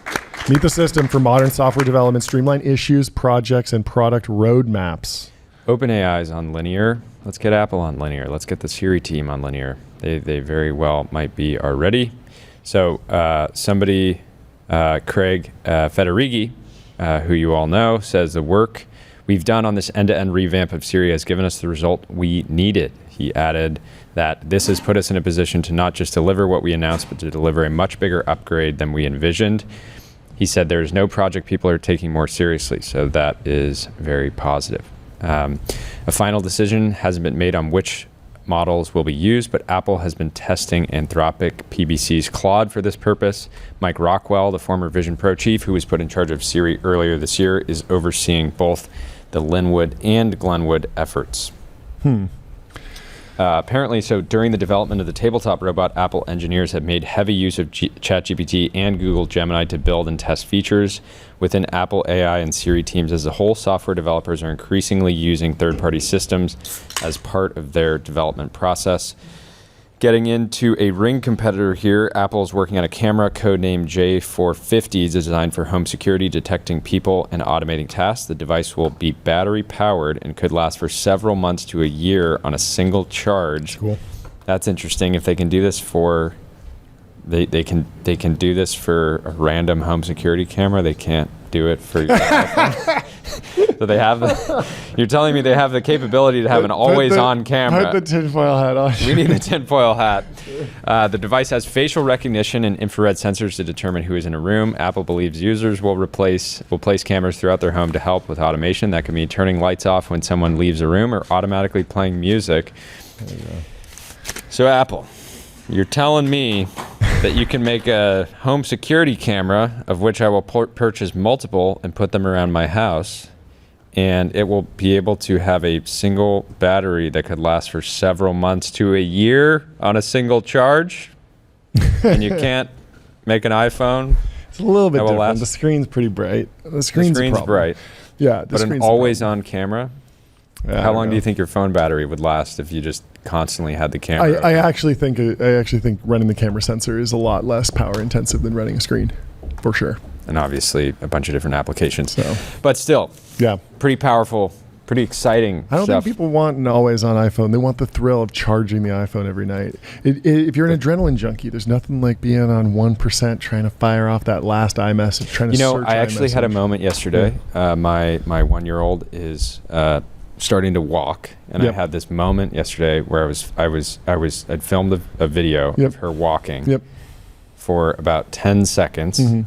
Meet the system for modern software development, streamline issues, projects, and product roadmaps. OpenAI is on Linear. Let's get Apple on Linear. Let's get the Siri team on Linear. They very well might be already. So Craig Federighi, who you all know, says the work we've done on this end-to-end revamp of Siri has given us the result we needed. He added that this has put us in a position to not just deliver what we announced, but to deliver a much bigger upgrade than we envisioned. He said there is no project people are taking more seriously, so that is very positive. A final decision hasn't been made on which models will be used, but Apple has been testing Anthropic PBC's Claude for this purpose. Mike Rockwell, the former Vision Pro chief who was put in charge of Siri earlier this year, is overseeing both the Linwood and Glenwood efforts. Apparently, so during the development of the tabletop robot, Apple engineers have made heavy use of ChatGPT and Google Gemini to build and test features. Within Apple AI and Siri teams as a whole, software developers are increasingly using third-party systems as part of their development process. Getting into a Ring competitor here, Apple is working on a camera codenamed J450 designed for home security, detecting people and automating tasks. The device will be battery powered and could last for several months to a year on a single charge. Cool. That's interesting. If they can do this for they can do this for a random home security camera, they can't do it for your iPhone. So they have you're telling me they have the capability to have an always-on camera. Put the tinfoil hat on. We need a tinfoil hat. The device has facial recognition and infrared sensors to determine who is in a room. Apple believes users will place cameras throughout their home to help with automation. That can mean turning lights off when someone leaves a room or automatically playing music. There you go. So Apple, you're telling me that you can make a home security camera, of which I will purchase multiple and put them around my house, and it will be able to have a single battery that could last for several months to a year on a single charge, and you can't make an iPhone? It's a little bit different. The screen's pretty bright. The screen's bright. Yeah, but an always-on camera? Yeah, how long do you think your phone battery would last if you just constantly had the camera? I actually think running the camera sensor is a lot less power intensive than running a screen, for sure. And obviously a bunch of different applications. But still, yeah, pretty powerful, pretty exciting I don't think people want an always-on iPhone. They want the thrill of charging the iPhone every night. If you're an adrenaline junkie, there's nothing like being on 1% trying to fire off that last iMessage, trying to search I actually iMessage. had a moment yesterday. Yeah. My 1-year-old is starting to walk, and I had this moment yesterday where I'd filmed a video of her walking for about 10 seconds. Mm-hmm.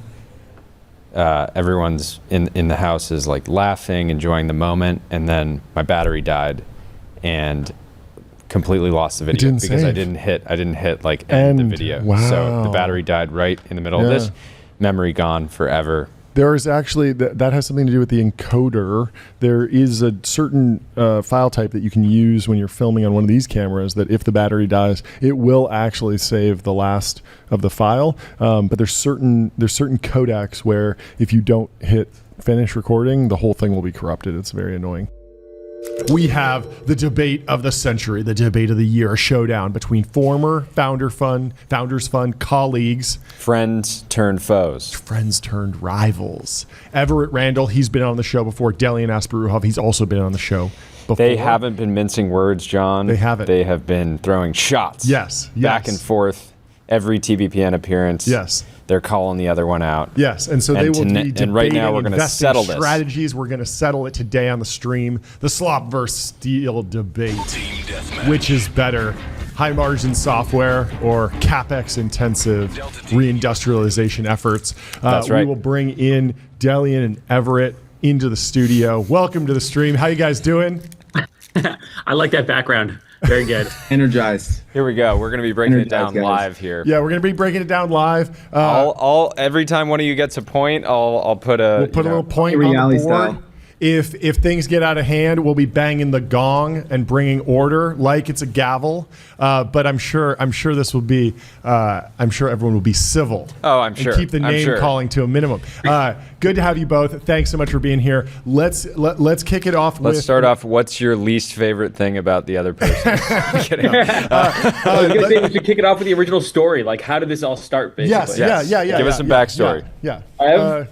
Everyone's in the house is like laughing, enjoying the moment, and then my battery died, and completely lost the video because save. I didn't hit like end the video. Wow. So the battery died right in the middle of this. Memory gone forever. There is actually, that has something to do with the encoder. There is a certain file type that you can use when you're filming on one of these cameras that if the battery dies, it will actually save the last of the file. But there's certain codecs where if you don't hit finish recording, the whole thing will be corrupted. It's very annoying. We have the debate of the century, the debate of the year, a showdown between former Founders Fund colleagues. Friends turned foes. Friends turned rivals. Everett, Randle, he's been on the show before. Delian, Asparouhov, he's also been on the show before. They haven't been mincing words, John. They haven't. They have been throwing shots. Yes. Back and forth. Every TBPN appearance. Yes. They're calling the other one out. Yes, and so they will be debating and right now we're going to settle this. Strategies. We're going to settle it today on the stream. The Slop versus Steel debate. Which is better, high margin software or capex intensive reindustrialization efforts? That's right. We will bring in Delian and Everett into the studio. Welcome to the stream. How you guys doing? I like that background. Very good. Energized. Here we go. We're going to be breaking it down live here. Yeah, we're going to be breaking it down live. Every time one of you gets a point, I'll put a little point on the board. Style. If things get out of hand, we'll be banging the gong and bringing order like it's a gavel. But I'm sure this will be. I'm sure everyone will be civil. Oh, I'm sure. And keep the name calling to a minimum. Good to have you both. Thanks so much for being here. Let's kick it off. Let's start off. What's your least favorite thing about the other person? I'm kidding. I was gonna say we should kick it off with the original story. Like, how did this all start? Basically. Yes. Yeah. Give us some backstory. Yeah.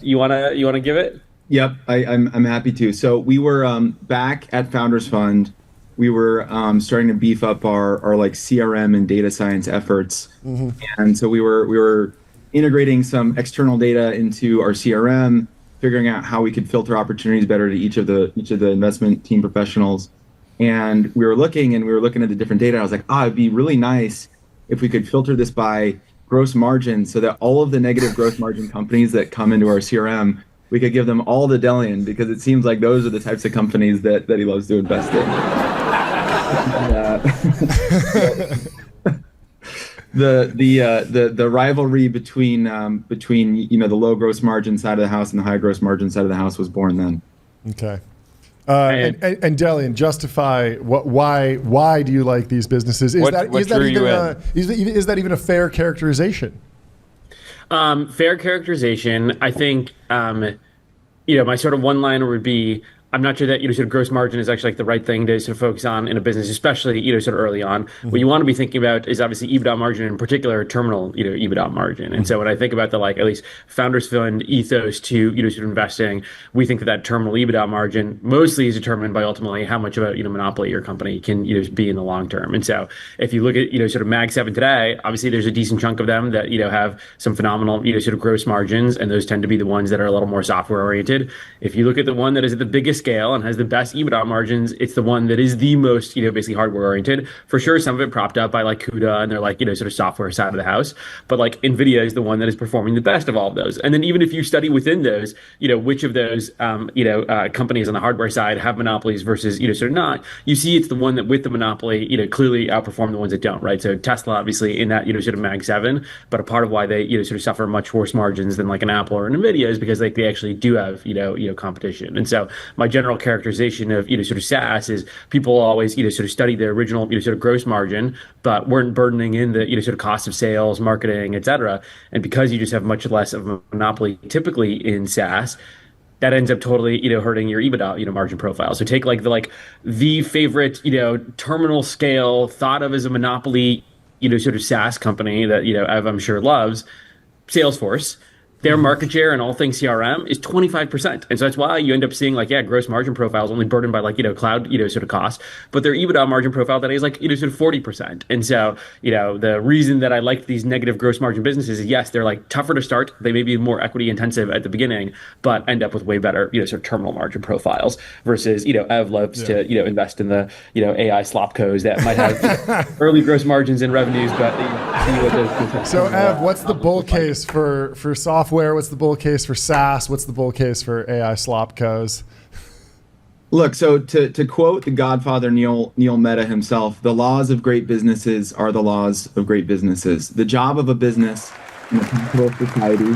You wanna give it? Yep, I'm happy to. So we were back at Founders Fund. We were starting to beef up our like CRM and data science efforts, and so we were integrating some external data into our CRM, figuring out how we could filter opportunities better to each of the investment team professionals. And we were looking at the different data. I was like, it'd be really nice if we could filter this by gross margin, so that all of the negative gross margin companies that come into our CRM, we could give them all the Delian, because it seems like those are the types of companies that he loves to invest in. The rivalry between the low gross margin side of the house and the high gross margin side of the house was born then. Okay. And Delian, justify why do you like these businesses? Is that even a fair characterization? Fair characterization. I think, my sort of one-liner would be, I'm not sure that sort of gross margin is actually like the right thing to sort of focus on in a business, especially sort of early on. What you want to be thinking about is obviously EBITDA margin, in particular terminal EBITDA margin. And so when I think about the at least Founders Fund ethos to sort of investing, we think that terminal EBITDA margin mostly is determined by ultimately how much of a monopoly your company can be in the long term. And so if you look at sort of Mag 7 today, obviously there's a decent chunk of them that have some phenomenal sort of gross margins, and those tend to be the ones that are a little more software oriented. If you look at the one that is at the biggest scale and has the best EBITDA margins, it's the one that is the most, basically hardware oriented. For sure, some of it propped up by like CUDA and their sort of software side of the house. But like NVIDIA is the one that is performing the best of all of those. And then even if you study within those, which of those, companies on the hardware side have monopolies versus, sort of not, you see it's the one that with the monopoly, clearly outperform the ones that don't, right? So Tesla, obviously in that, sort of Mag 7, but a part of why they, sort of suffer much worse margins than like an Apple or an NVIDIA is because they actually do have, competition. And so my general characterization of sort of SaaS is people always sort of study the original sort of gross margin, but weren't burdening in the sort of cost of sales, marketing, et cetera. And because you just have much less of a monopoly typically in SaaS, that ends up totally hurting your EBITDA margin profile. So take like the favorite terminal scale thought of as a monopoly sort of SaaS company that Ev I'm sure loves, Salesforce. Their market share in all things CRM is 25%. And so that's why you end up seeing gross margin profiles only burdened by cloud, sort of cost, but their EBITDA margin profile that is sort of 40%. And so, the reason that I like these negative gross margin businesses is yes, they're tougher to start. They may be more equity intensive at the beginning, but end up with way better, sort of terminal margin profiles versus, Ev loves to, invest in the, AI slop codes that might have early gross margins and revenues, but So Ev, what's the bull case for software? What's the bull case for SaaS? What's the bull case for AI slop codes? Look, so to quote the Godfather Neil Mehta himself, the laws of great businesses are the laws of great businesses. The job of a business in a capitalist society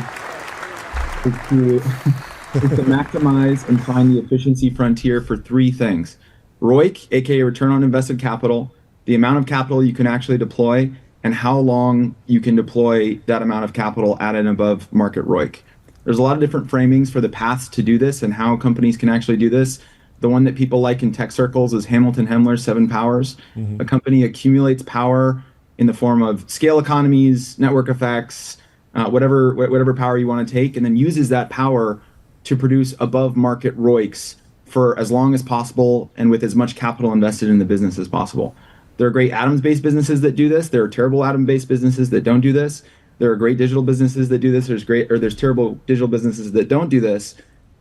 is to maximize and find the efficiency frontier for three things: ROIC, aka return on invested capital, the amount of capital you can actually deploy, and how long you can deploy that amount of capital at and above market ROIC. There's a lot of different framings for the paths to do this and how companies can actually do this. The one that people like in tech circles is Hamilton Hemler's 7 powers. Mm-hmm. A company accumulates power in the form of scale economies, network effects, whatever power you want to take, and then uses that power to produce above market ROICs for as long as possible and with as much capital invested in the business as possible. There are great atoms-based businesses that do this. There are terrible atom-based businesses that don't do this. There are great digital businesses that do this. There's terrible digital businesses that don't do this.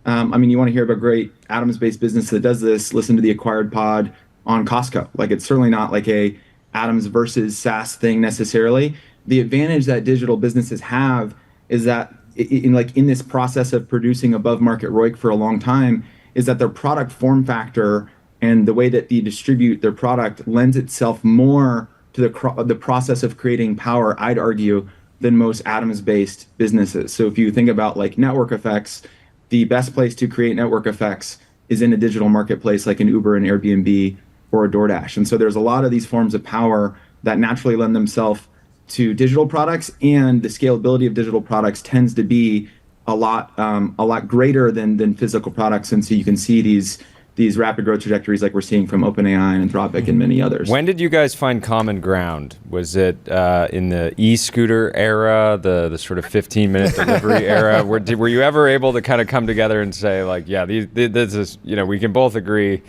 You want to hear about a great atoms-based business that does this, listen to the Acquired Pod on Costco. Like, it's certainly not like a atoms versus SaaS thing necessarily. The advantage that digital businesses have is that in this process of producing above market ROIC for a long time, is that their product form factor and the way that they distribute their product lends itself more to the process of creating power, I'd argue, than most atoms-based businesses. So if you think about like network effects, the best place to create network effects is in a digital marketplace like an Uber, an Airbnb, or a DoorDash. And so there's a lot of these forms of power that naturally lend themselves to digital products, and the scalability of digital products tends to be a lot greater than physical products. And so you can see these rapid growth trajectories like we're seeing from OpenAI and Anthropic and many others. When did you guys find common ground? Was it in the e-scooter era, the sort of 15-minute delivery era? Were you ever able to kind of come together and say, like, yeah, this is, we can both agree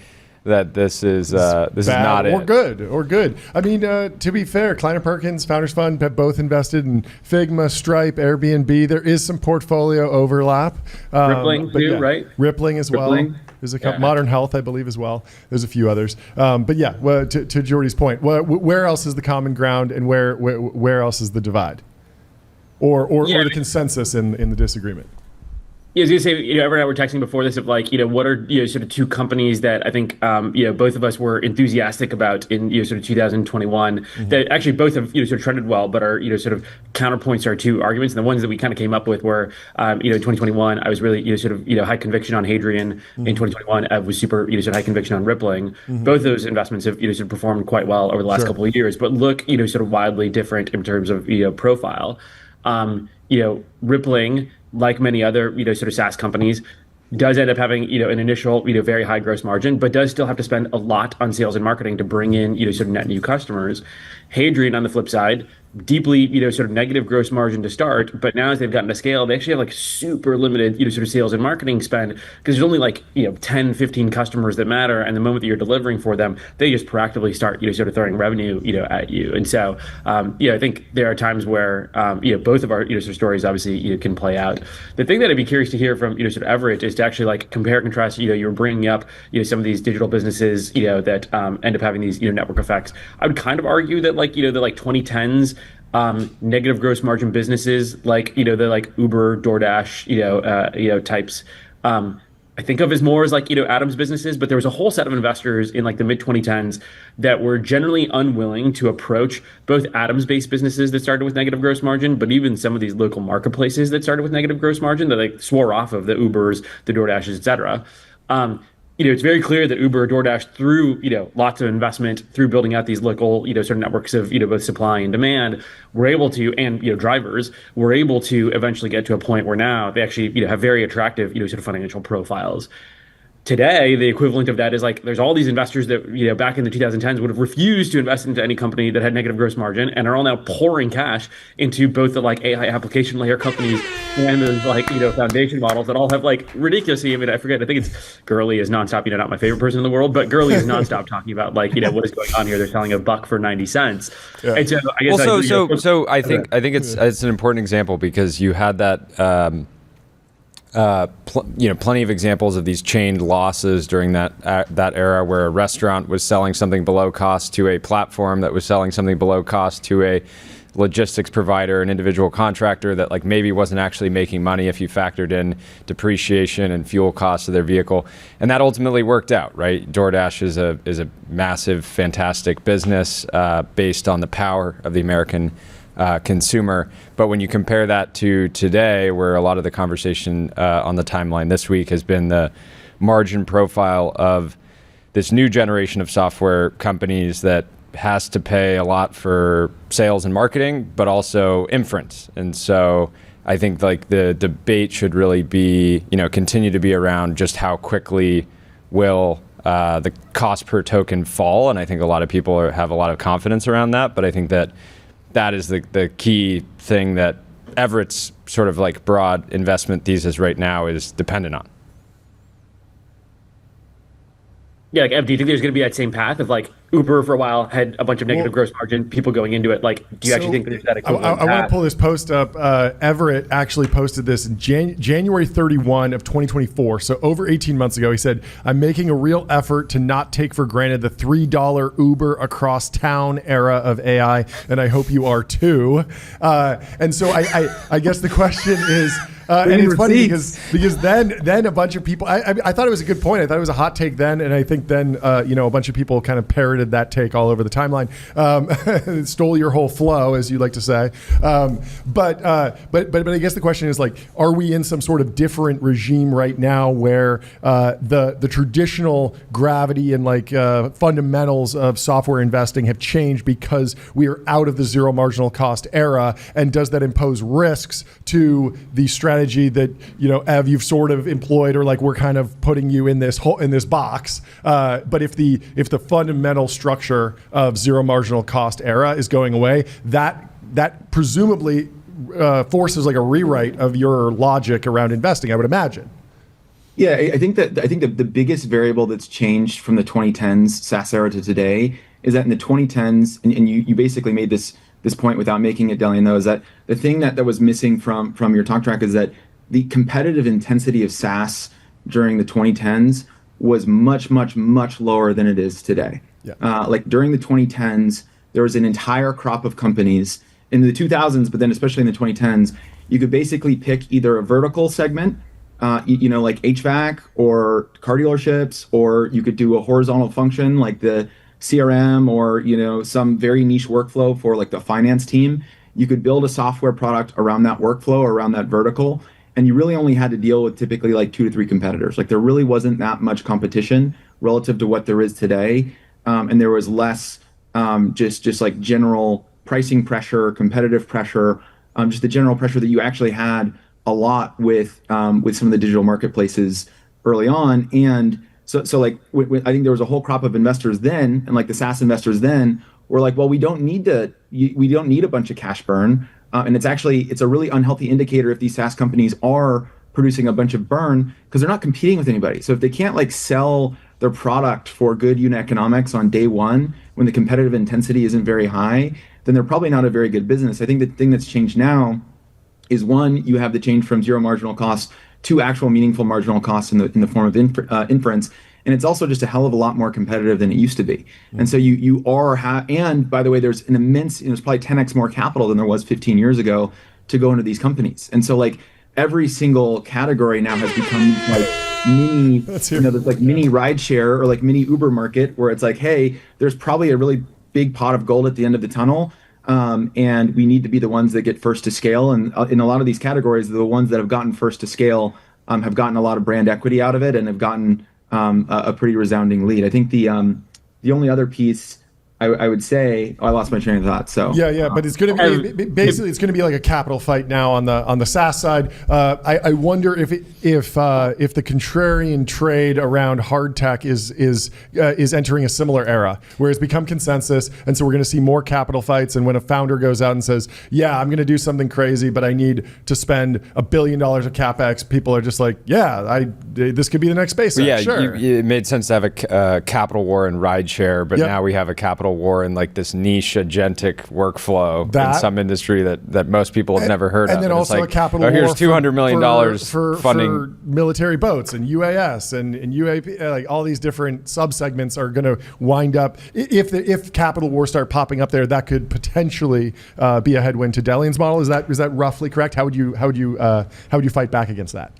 that this is not it. Or good. I mean, to be fair, Kleiner, Perkins, Founders Fund have both invested in Figma, Stripe, Airbnb. There is some portfolio overlap. Rippling too, right? Rippling as well. There's a couple, Modern Health, I believe, as well. There's a few others. But yeah, to Jordy's point, where else is the common ground, and where else is the divide? Or the consensus in the disagreement? Yeah, I was gonna say, Everett and I were texting before this of like, what are sort of two companies that I think both of us were enthusiastic about in sort of 2021 mm-hmm. that actually both have sort of trended well, but are sort of counterpoints to our two arguments. And the ones that we kind of came up with were in 2021 I was really sort of high conviction on Hadrian. Mm-hmm. In 2021 I was super sort of high conviction on Rippling. Mm-hmm. Both those investments have sort of performed quite well over the last couple of years, but look sort of wildly different in terms of profile. Rippling, like many other, sort of SaaS companies, does end up having, an initial, very high gross margin, but does still have to spend a lot on sales and marketing to bring in, sort of net new customers. Hadrian, on the flip side, deeply, sort of negative gross margin to start, but now as they've gotten to scale, they actually have like super limited, sort of sales and marketing spend, because there's only like, 10, 15 customers that matter. And the moment that you're delivering for them, they just proactively start, sort of throwing revenue, at you. And so, I think there are times where, both of our, sort of stories obviously, can play out. The thing that I'd be curious to hear from, sort of Everett is to actually like compare and contrast, you were bringing up, some of these digital businesses, that end up having these, network effects. I would kind of argue that like, the like 2010s, negative gross margin businesses like the like Uber, DoorDash, types. I think of as more as like Adam's businesses, but there was a whole set of investors in like the mid 2010s that were generally unwilling to approach both Adams-based businesses that started with negative gross margin, but even some of these local marketplaces that started with negative gross margin that like swore off of the Ubers, the DoorDashes, et cetera. It's very clear that Uber, DoorDash, through lots of investment, through building out these local sort of networks of both supply and demand, were able to, and drivers were able to eventually get to a point where now they actually have very attractive sort of financial profiles. Today, the equivalent of that is like there's all these investors that back in the 2010s would have refused to invest into any company that had negative gross margin, and are all now pouring cash into both the like AI application layer companies and the like foundation models that all have like ridiculously. I mean, I think it's Gurley is nonstop. Not my favorite person in the world, but Gurley is nonstop talking about like what is going on here. They're selling $1 for 90 cents. Yeah. And so I guess I think it's an important example because you had that. Plenty of examples of these chained losses during that era where a restaurant was selling something below cost to a platform that was selling something below cost to a logistics provider, an individual contractor that like maybe wasn't actually making money if you factored in depreciation and fuel costs of their vehicle. And that ultimately worked out, right? DoorDash is a massive, fantastic business based on the power of the American consumer. But when you compare that to today, where a lot of the conversation on the timeline this week has been the margin profile of this new generation of software companies that has to pay a lot for sales and marketing, but also inference. And so I think like the debate should really be, continue to be around just how quickly will the cost per token fall. And I think a lot of people have a lot of confidence around that. But I think that is the key thing that Everett's sort of like broad investment thesis right now is dependent on. Yeah, like Ev, do you think there's going to be that same path of like Uber for a while had a bunch of negative gross margin, people going into it? Like, do you actually think there's that equivalent I want to pull this post up. Everett actually posted this in January 31 of 2024. So over 18 months ago, he said, "I'm making a real effort to not take for granted the $3 Uber across town era of AI, and I hope you are too." And so I guess the question is, and it's funny because then a bunch of people, I thought it was a good point. I thought it was a hot take then, and I think then a bunch of people kind of parroted that take all over the timeline. It stole your whole flow, as you like to say. But I guess the question is like, are we in some sort of different regime right now where the traditional gravity and like fundamentals of software investing have changed because we are out of the zero marginal cost era, and does that impose risks to the strategy that Ev, you've sort of employed, or like we're kind of putting you in this box? But if the fundamental structure of zero marginal cost era is going away, that presumably forces like a rewrite of your logic around investing, I would imagine. Yeah, I think that the biggest variable that's changed from the 2010s SaaS era to today is that in the 2010s, and you basically made this point without making it, Delian, though, is that the thing that was missing from your talk track is that the competitive intensity of SaaS during the 2010s was much, much, much lower than it is today. Yeah. Like during the 2010s, there was an entire crop of companies in the 2000s, but then especially in the 2010s, you could basically pick either a vertical segment, like HVAC or car dealerships, or you could do a horizontal function like the CRM, or some very niche workflow for like the finance team. You could build a software product around that workflow or around that vertical, and you really only had to deal with typically like 2 to 3 competitors. Like there really wasn't that much competition relative to what there is today, and there was less just like general pricing pressure, competitive pressure, just the general pressure that you actually had a lot with some of the digital marketplaces early on. And so like I think there was a whole crop of investors then, and like the SaaS investors then were like, well, we don't need a bunch of cash burn, and it's a really unhealthy indicator if these SaaS companies are producing a bunch of burn because they're not competing with anybody. So if they can't like sell their product for good unit economics on day one when the competitive intensity isn't very high, then they're probably not a very good business. I think the thing that's changed now is, one, you have the change from zero marginal costs to actual meaningful marginal costs in the form of inference. And it's also just a hell of a lot more competitive than it used to be. Mm-hmm. And so you are, and by the way, there's an immense, there's probably 10x more capital than there was 15 years ago to go into these companies. And so like every single category now has become like mini, there's like mini rideshare or like mini Uber market where it's like, hey, there's probably a really big pot of gold at the end of the tunnel. And we need to be the ones that get first to scale. And in a lot of these categories, the ones that have gotten first to scale have gotten a lot of brand equity out of it and have gotten a pretty resounding lead. I think the only other piece I would say, I lost my train of thought. So yeah, but it's going to be basically it's going to be like a capital fight now on the SaaS side. I wonder if the contrarian trade around hard tech is entering a similar era where it's become consensus, and so we're going to see more capital fights. And when a founder goes out and says, "Yeah, I'm going to do something crazy, but I need to spend $1 billion of capex," people are just like, "Yeah, this could be the next SpaceX." Yeah, sure. It made sense to have a capital war in rideshare, but now we have a capital capital war in like this niche agentic workflow in some industry that most people have never heard of. And then also like, a capital war. Here's $200 million funding for military boats and UAS and UAP. Like all these different subsegments are going to wind up. If capital wars start popping up there, that could potentially be a headwind to Delian's model. Is that roughly correct? How would you fight back against that?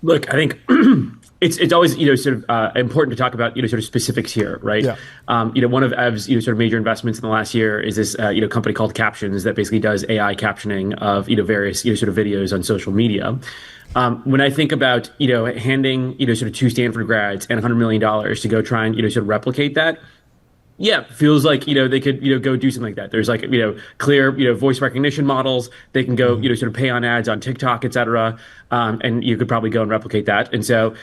Look, I think it's always sort of important to talk about sort of specifics here, right? Yeah. One of Ev's sort of major investments in the last year is this company called Captions that basically does AI captioning of various sort of videos on social media. When I think about handing sort of 2 Stanford grads and $100 million to go try and sort of replicate that. Yeah, feels like they could go do something like that. There's like clear voice recognition models. They can go sort of pay on ads on TikTok, et cetera, and you could probably go and replicate that. And so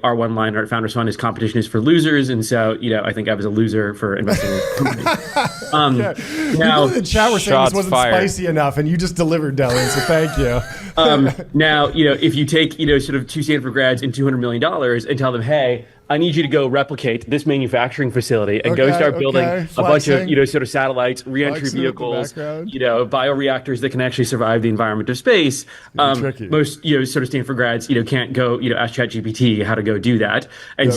our one line at Founders Fund is competition is for losers, and so I think I was a loser for investing in this company. Now, people in the chat were saying this wasn't spicy enough, and you just delivered, Delian. So thank you. Now if you take sort of 2 Stanford grads and $200 million and tell them, hey, I need you to go replicate this manufacturing facility and go start building a bunch of sort of satellites, reentry vehicles, bioreactors that can actually survive the environment of space. Most sort of Stanford grads can't go ask ChatGPT how to go do that. And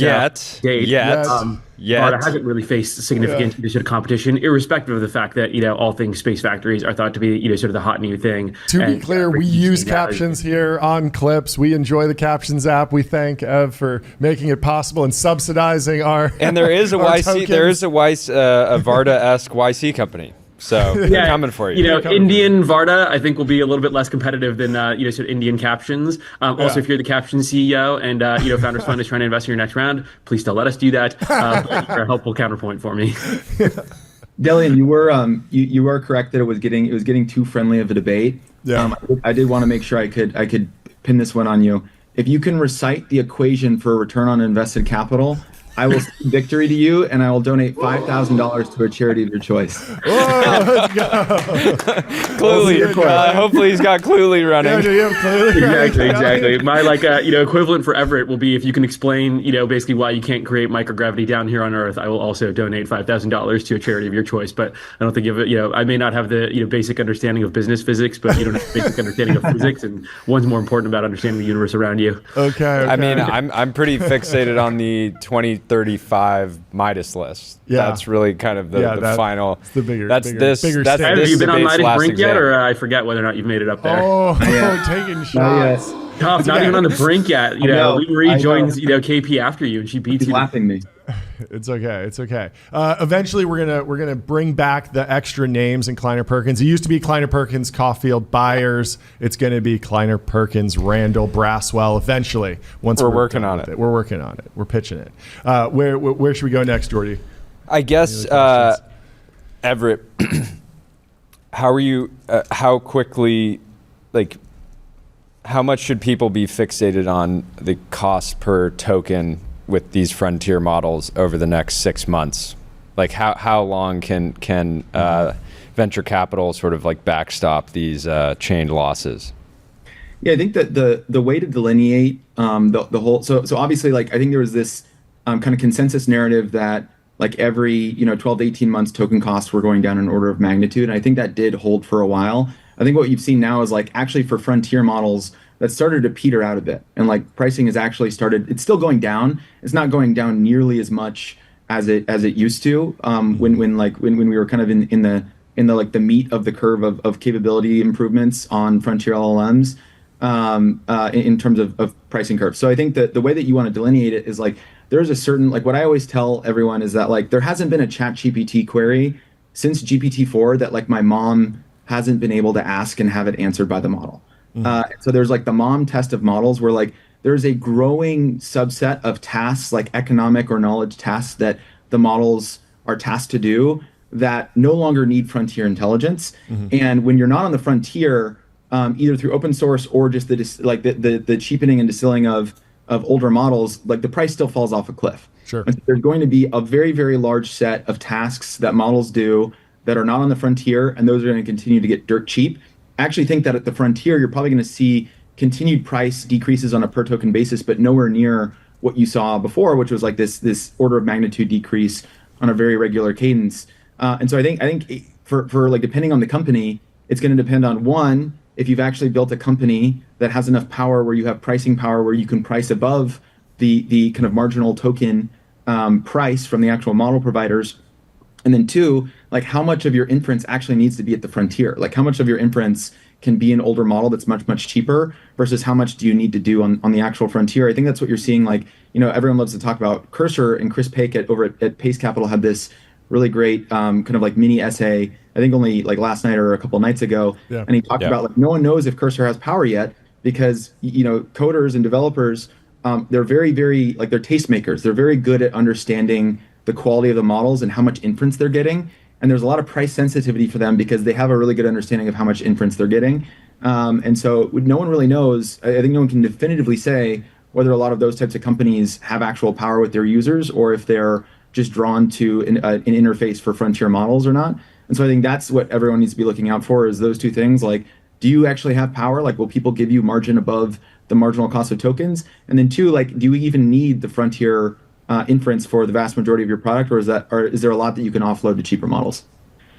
Varda hasn't really faced significant sort of competition, irrespective of the fact that all things space factories are thought to be sort of the hot new thing. To be clear, we use captions here on clips. We enjoy the Captions app. We thank Ev for making it possible and subsidizing our. And there is a YC. tokens. There is a Varda-esque YC company. So they're coming for you. Indian Varda, I think, will be a little bit less competitive than sort of Indian Captions. Also, if you're the Captions CEO and Founders Fund is trying to invest in your next round, please still let us do that. You're a helpful counterpoint for me. Delian, you were correct that it was getting too friendly of a debate. Yeah. I did want to make sure I could pin this one on you. If you can recite the equation for return on invested capital, I will sing victory to you, and I will donate $5,000 to a charity of your choice. Let's go. Cluely. Hopefully he's got Cluely running. Exactly. My equivalent for Everett will be if you can explain basically why you can't create microgravity down here on Earth. I will also donate $5,000 to a charity of your choice. But I don't think you have I may not have the basic understanding of business physics, but you don't have basic understanding of physics, and one's more important about understanding the universe around you. Okay. I mean, I'm pretty fixated on the 2035 Midas list. Yeah. That's really kind of the final. It's the bigger. That's bigger, this. Bigger That's have this you been on debate's Midas last brink yet, exam. or I forget whether or not you've made it up there? Taking shots. Tough, not even on the brink yet. Marie joins KP after you, and she beats He's you. laughing me. It's okay. Eventually, we're gonna bring back the extra names in Kleiner Perkins. It used to be Kleiner Perkins Caulfield Byers. It's gonna be Kleiner Perkins Randle Braswell. Eventually, once we're working on it. We're working on it. We're pitching it. Where should we go next, Jordy? I guess Everett. How are you? How quickly? How much should people be fixated on the cost per token with these frontier models over the next 6 months? How long can venture capital sort of backstop these chained losses? Yeah, I think that the way to delineate the whole so obviously I think there was this kind of consensus narrative that every 12 to 18 months token costs were going down an order of magnitude, and I think that did hold for a while. I think what you've seen now is actually for frontier models that started to peter out a bit, and pricing has actually started. It's still going down. It's not going down nearly as much as it used to when we were kind of in the meat of the curve of capability improvements on frontier LLMs in terms of pricing curve. So I think that the way that you want to delineate it is there's a certain what I always tell everyone is that there hasn't been a ChatGPT query since GPT-4 that my mom hasn't been able to ask and have it answered by the model. So there's the mom test of models where there's a growing subset of tasks economic or knowledge tasks that the models are tasked to do that no longer need frontier intelligence. And when you're not on the frontier, either through open source or just the cheapening and distilling of older models, the price still falls off a cliff. Sure. And so there's going to be a very, very large set of tasks that models do that are not on the frontier, and those are going to continue to get dirt cheap. I actually think that at the frontier, you're probably going to see continued price decreases on a per token basis, but nowhere near what you saw before, which was this order of magnitude decrease on a very regular cadence. And so I think for like depending on the company, it's going to depend on one, if you've actually built a company that has enough power where you have pricing power where you can price above the kind of marginal token price from the actual model providers. And then two, like how much of your inference actually needs to be at the frontier? Like how much of your inference can be an older model that's much, much cheaper versus how much do you need to do on the actual frontier? I think that's what you're seeing. Like, everyone loves to talk about Cursor, and Chris Pake over at Pace Capital had this really great kind of like mini essay, I think only like last night or a couple of nights ago. Yeah. And he talked about like no one knows if Cursor has power yet because, coders and developers, they're very, very, like they're tastemakers. They're very good at understanding the quality of the models and how much inference they're getting. And there's a lot of price sensitivity for them because they have a really good understanding of how much inference they're getting. And so no one really knows. I think no one can definitively say whether a lot of those types of companies have actual power with their users or if they're just drawn to an interface for frontier models or not. And so I think that's what everyone needs to be looking out for is those two things. Like, do you actually have power? Like, will people give you margin above the marginal cost of tokens? And then two, like, do you even need the frontier inference for the vast majority of your product, or is there a lot that you can offload to cheaper models?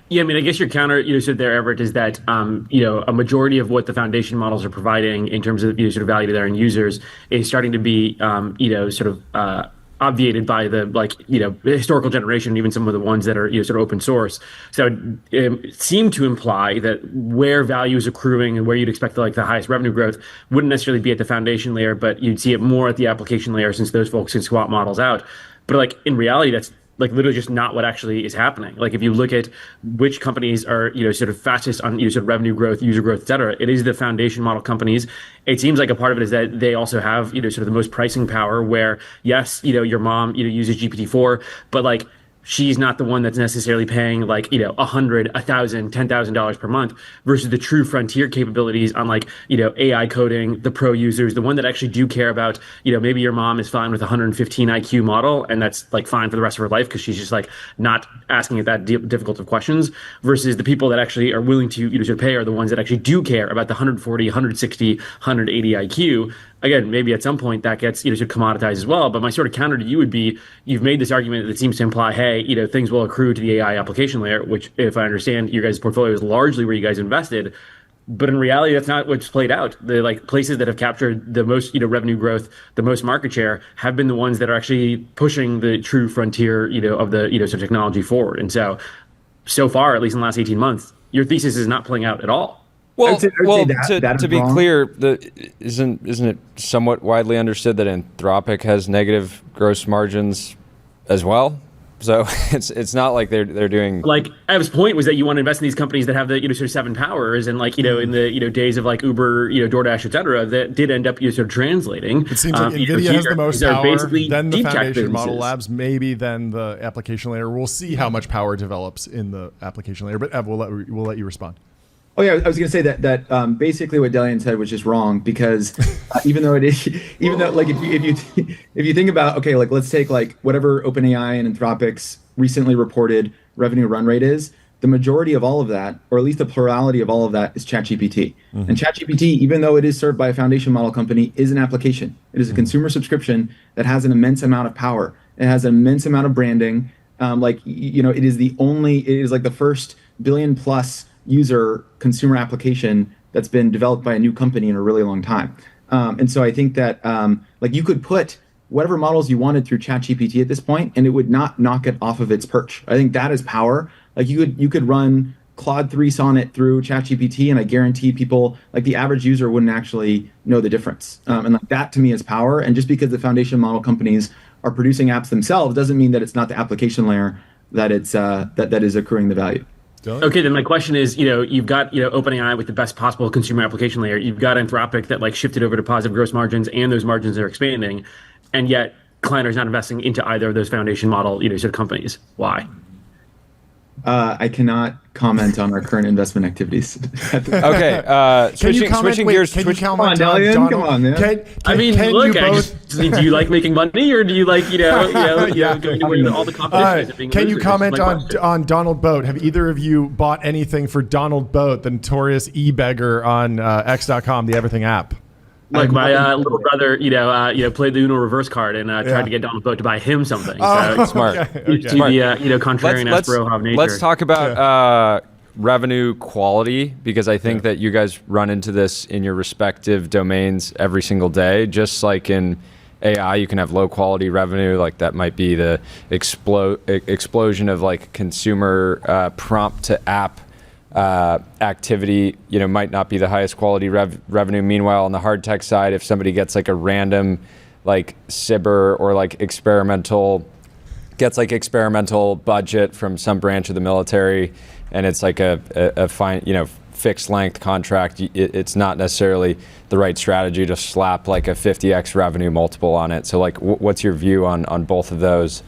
Yeah, I mean, I guess your counter, sort of there, Everett, is that, a majority of what the foundation models are providing in terms of, sort of value to their end users is starting to be, sort of obviated by the historical generation, even some of the ones that are sort of open source. So it seemed to imply that where value is accruing and where you'd expect the highest revenue growth wouldn't necessarily be at the foundation layer, but you'd see it more at the application layer since those folks can swap models out. But in reality, that's literally just not what actually is happening. Like if you look at which companies are, sort of fastest on sort of revenue growth, user growth, et cetera, it is the foundation model companies. It seems like a part of it is that they also have, sort of the most pricing power where, yes, your mom, uses GPT-4, but she's not the one that's necessarily paying $100, $1,000, $10,000 per month versus the true frontier capabilities on AI coding, the pro users, the one that actually do care about, maybe your mom is fine with 115 IQ model and that's fine for the rest of her life because she's just not asking it that difficult of questions versus the people that actually are willing to sort of pay are the ones that actually do care about the 140, 160, 180 IQ. Again, maybe at some point that gets sort of commoditized as well. But my sort of counter to you would be, you've made this argument that seems to imply, hey, things will accrue to the AI application layer, which, if I understand, your guys' portfolio is largely where you guys invested. But in reality, that's not what's played out. The places that have captured the most revenue growth, the most market share, have been the ones that are actually pushing the true frontier of the sort of technology forward. And so far, at least in the last 18 months, your thesis is not playing out at all. Well, to be clear, isn't it somewhat widely understood that Anthropic has negative gross margins as well? So it's not like they're doing. Ev's point was that you want to invest in these companies that have the sort of seven powers, and in the days of Uber, DoorDash, et cetera, that did end up sort of translating. It seems like NVIDIA has the most power, then the foundation model labs, maybe then the application layer. We'll see how much power develops in the application layer. But Ev, we'll let you respond. Oh yeah, I was going to say that basically what Delian said was just wrong because even though if you think about let's take whatever OpenAI and Anthropic's recently reported revenue run rate is, the majority of all of that, or at least the plurality of all of that, is ChatGPT. Mm-hmm. And ChatGPT, even though it is served by a foundation model company, is an application. It is a consumer subscription that has an immense amount of power. It has an immense amount of branding. It is the first billion plus user consumer application that's been developed by a new company in a really long time. And so I think that you could put whatever models you wanted through ChatGPT at this point, and it would not knock it off of its perch. I think that is power. You could run Claude 3 Sonnet through ChatGPT, and I guarantee people, the average user wouldn't actually know the difference. And that to me is power. And just because the foundation model companies are producing apps themselves doesn't mean that it's not the application layer that it's that is accruing the value. Okay, then my question is, you've got, OpenAI with the best possible consumer application layer. You've got Anthropic that shifted over to positive gross margins, and those margins are expanding, and yet Kleiner's not investing into either of those foundation model, sort of companies. Why? I cannot comment on our current investment activities. Okay, switching gears. Come on, Delian. Come on, man. Do you like making money, or do you like, going to win all the competitions? Can you comment on Donald Boat? Have either of you bought anything for Donald Boat, the notorious e-beggar on X.com, the Everything app? Like my little brother, played the Uno reverse card and tried to get Donald Boat to buy him something. So Smart. Okay. Smart. The contrarian Asparouhov nature. Let's talk about revenue quality, because I think that you guys run into this in your respective domains every single day. Just like in AI, you can have low quality revenue, like that might be the explosion of like consumer prompt to app activity, might not be the highest quality revenue. Meanwhile, on the hard tech side, if somebody gets like a random like cyber or like experimental budget from some branch of the military, and it's like a fine, fixed length contract, it's not necessarily the right strategy to slap like a 50x revenue multiple on it. So like, what's your view on both of those?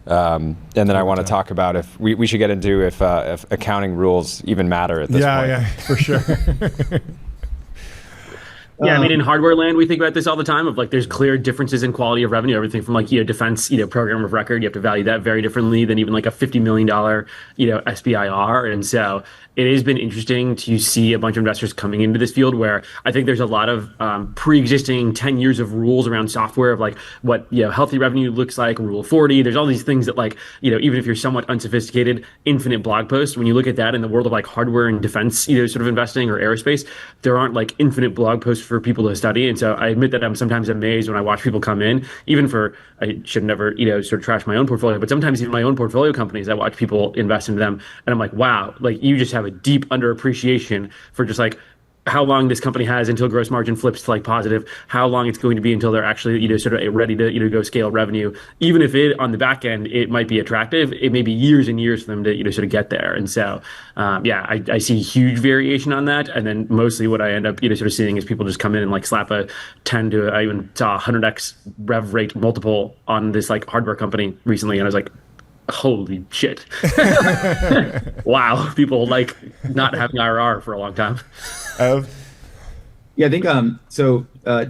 And then I want to talk about if we should get into if accounting rules even matter at this point. Yeah, for sure. Yeah, I mean, in hardware land, we think about this all the time of like, there's clear differences in quality of revenue, everything from like, defense, program of record, you have to value that very differently than even like a $50 million, SBIR. And so it has been interesting to see a bunch of investors coming into this field where I think there's a lot of pre-existing 10 years of rules around software of like what, healthy revenue looks like, Rule 40. There's all these things that like, even if you're somewhat unsophisticated, infinite blog posts, when you look at that in the world of like hardware and defense, sort of investing or aerospace, there aren't like infinite blog posts for people to study. And so I admit that I'm sometimes amazed when I watch people come in, even for, I should never, sort of trash my own portfolio, but sometimes even my own portfolio companies, I watch people invest into them and I'm like, wow, like you just have a deep underappreciation for just like how long this company has until gross margin flips to like positive, how long it's going to be until they're actually, sort of ready to, go scale revenue. Even if it on the back end, it might be attractive, it may be years and years for them to, sort of get there. And so, I see huge variation on that. And then mostly what I end up, sort of seeing is people just come in and like slap a 10 to, I even saw 100x rev rate multiple on this like hardware company recently. And I was like, holy shit. Wow. People like not having IRR for a long time. Yeah, I think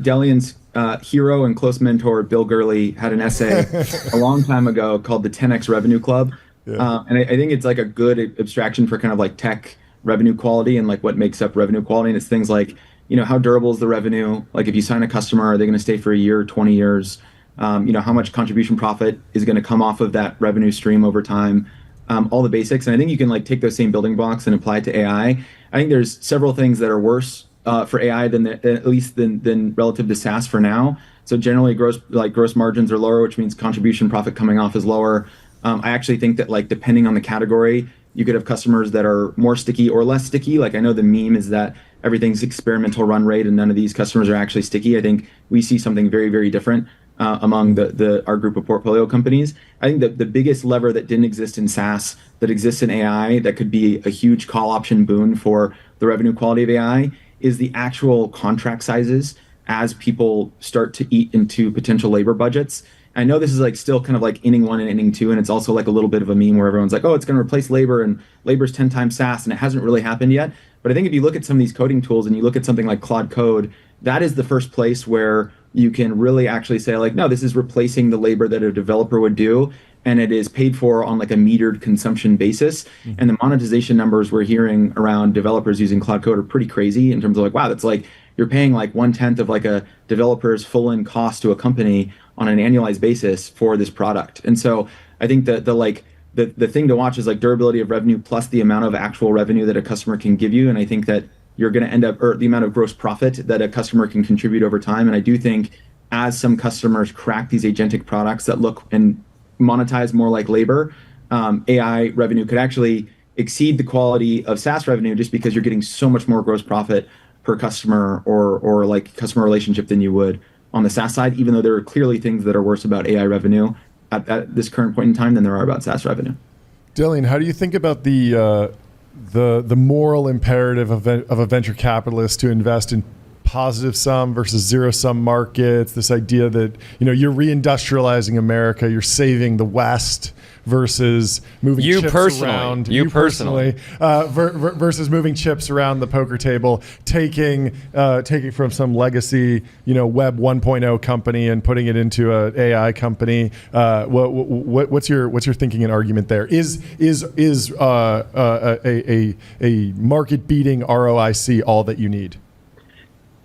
Delian's hero and close mentor, Bill Gurley, had an essay a long time ago called the 10x Revenue Club. Yeah. And I think it's like a good abstraction for kind of like tech revenue quality and like what makes up revenue quality. And it's things like, how durable is the revenue? Like if you sign a customer, are they going to stay for a year, 20 years? How much contribution profit is going to come off of that revenue stream over time? All the basics. And I think you can like take those same building blocks and apply it to AI. I think there's several things that are worse for AI than relative to SaaS for now. So generally gross margins are lower, which means contribution profit coming off is lower. I actually think that like depending on the category, you could have customers that are more sticky or less sticky. Like I know the meme is that everything's experimental run rate and none of these customers are actually sticky. I think we see something very, very different among our group of portfolio companies. I think that the biggest lever that didn't exist in SaaS that exists in AI that could be a huge call option boon for the revenue quality of AI is the actual contract sizes as people start to eat into potential labor budgets. I know this is like still kind of like inning one and inning two, and it's also like a little bit of a meme where everyone's like, oh, it's going to replace labor and labor's 10 times SaaS, and it hasn't really happened yet. But I think if you look at some of these coding tools and you look at something like Claude Code, that is the first place where you can really actually say like, no, this is replacing the labor that a developer would do, and it is paid for on like a metered consumption basis. Mm-hmm. And the monetization numbers we're hearing around developers using Claude Code are pretty crazy in terms of like, wow, that's like you're paying like 1/10 of like a developer's full in cost to a company on an annualized basis for this product. And so I think that the thing to watch is like durability of revenue plus the amount of actual revenue that a customer can give you. And I think that you're going to end up, or the amount of gross profit that a customer can contribute over time. And I do think as some customers crack these agentic products that look and monetize more like labor, AI revenue could actually exceed the quality of SaaS revenue just because you're getting so much more gross profit per customer or like customer relationship than you would on the SaaS side, even though there are clearly things that are worse about AI revenue at this current point in time than there are about SaaS revenue. Delian, how do you think about the moral imperative of a venture capitalist to invest in positive sum versus zero sum markets? This idea that you're reindustrializing America, you're saving the West versus moving chips around. You personally, versus moving chips around the poker table, taking from some legacy Web 1.0 company and putting it into an AI company. What's your thinking and argument there? Is a market beating ROIC all that you need?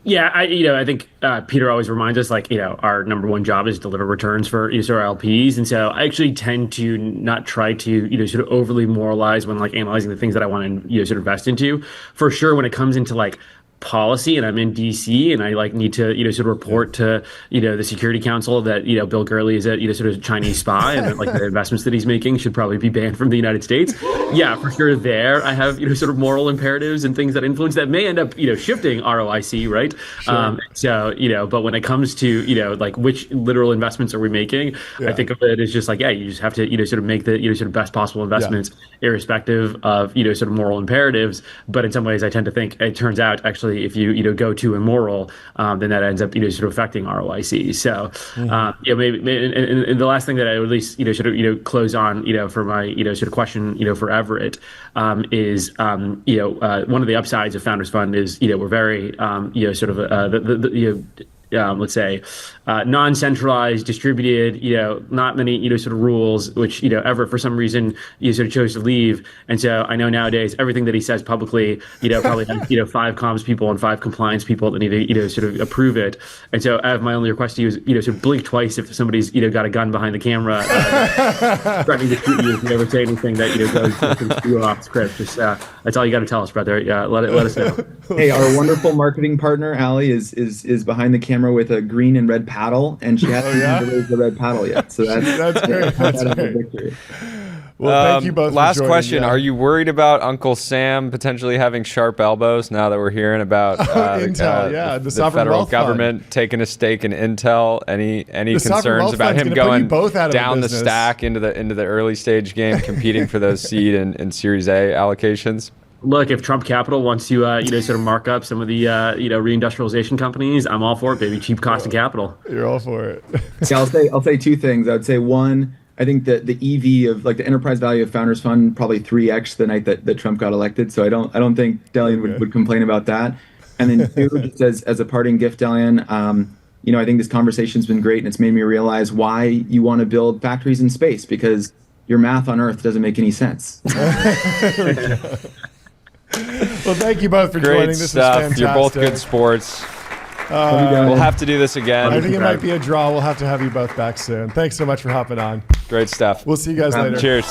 Yeah, I think Peter always reminds us, like, our number one job is deliver returns for our LPs, and so I actually tend to not try to sort of overly moralize when like analyzing the things that I want to sort of invest into. For sure, when it comes into like policy and I'm in DC and I like need to sort of report to the Security Council that Bill Gurley is a sort of Chinese spy and that like the investments that he's making should probably be banned from the United States. Yeah, for sure there I have sort of moral imperatives and things that influence that may end up shifting ROIC, right? Sure. So but when it comes to like which literal investments are we making, I think of it as just like you just have to sort of make the sort of best possible investments irrespective of sort of moral imperatives. But in some ways I tend to think it turns out actually if you go too immoral, then that ends up sort of affecting ROIC. So maybe and the last thing that I would at least sort of close on for my sort of question for Everett is one of the upsides of Founders Fund is we're very sort of let's say non-centralized, distributed, not many sort of rules, which Everett for some reason sort of chose to leave. And so I know nowadays everything that he says publicly probably has 5 comms people and 5 compliance people that need to sort of approve it. And so I have my only request to you is sort of blink twice if somebody's got a gun behind the camera threatening to shoot you if you ever say anything that goes off script. Just that's all you got to tell us, brother. Let us know. Hey, our wonderful marketing partner Allie is behind the camera with a green and red paddle, and she hasn't even raised the red paddle yet. So that's great. That's great. Well, thank you both. Last for joining, question: Are you worried about Uncle Sam potentially having sharp elbows now that we're hearing about Intel? The federal government taking a stake in Intel? Any concerns about him going down the stack into the early stage game, competing for those seed and Series A allocations? Look, if Trump Capital wants to, sort of mark up some of the, reindustrialization companies, I'm all for it, baby. Cheap cost of capital. You're all for it. Yeah, I'll say 2 things. I would say one, I think that the EV of like the enterprise value of Founders Fund probably 3x the night that Trump got elected. So I don't think Delian would complain about that. And then 2, just as a parting gift, Delian, I think this conversation's been great and it's made me realize why you want to build factories in space, because your math on Earth doesn't make any sense. Well, thank you both for joining. This stuff. is fantastic. You're both good sports. We'll have to do this again. I think it might be a draw. We'll have to have you both back soon. Thanks so much for hopping on. Great stuff. We'll see you guys later. Cheers.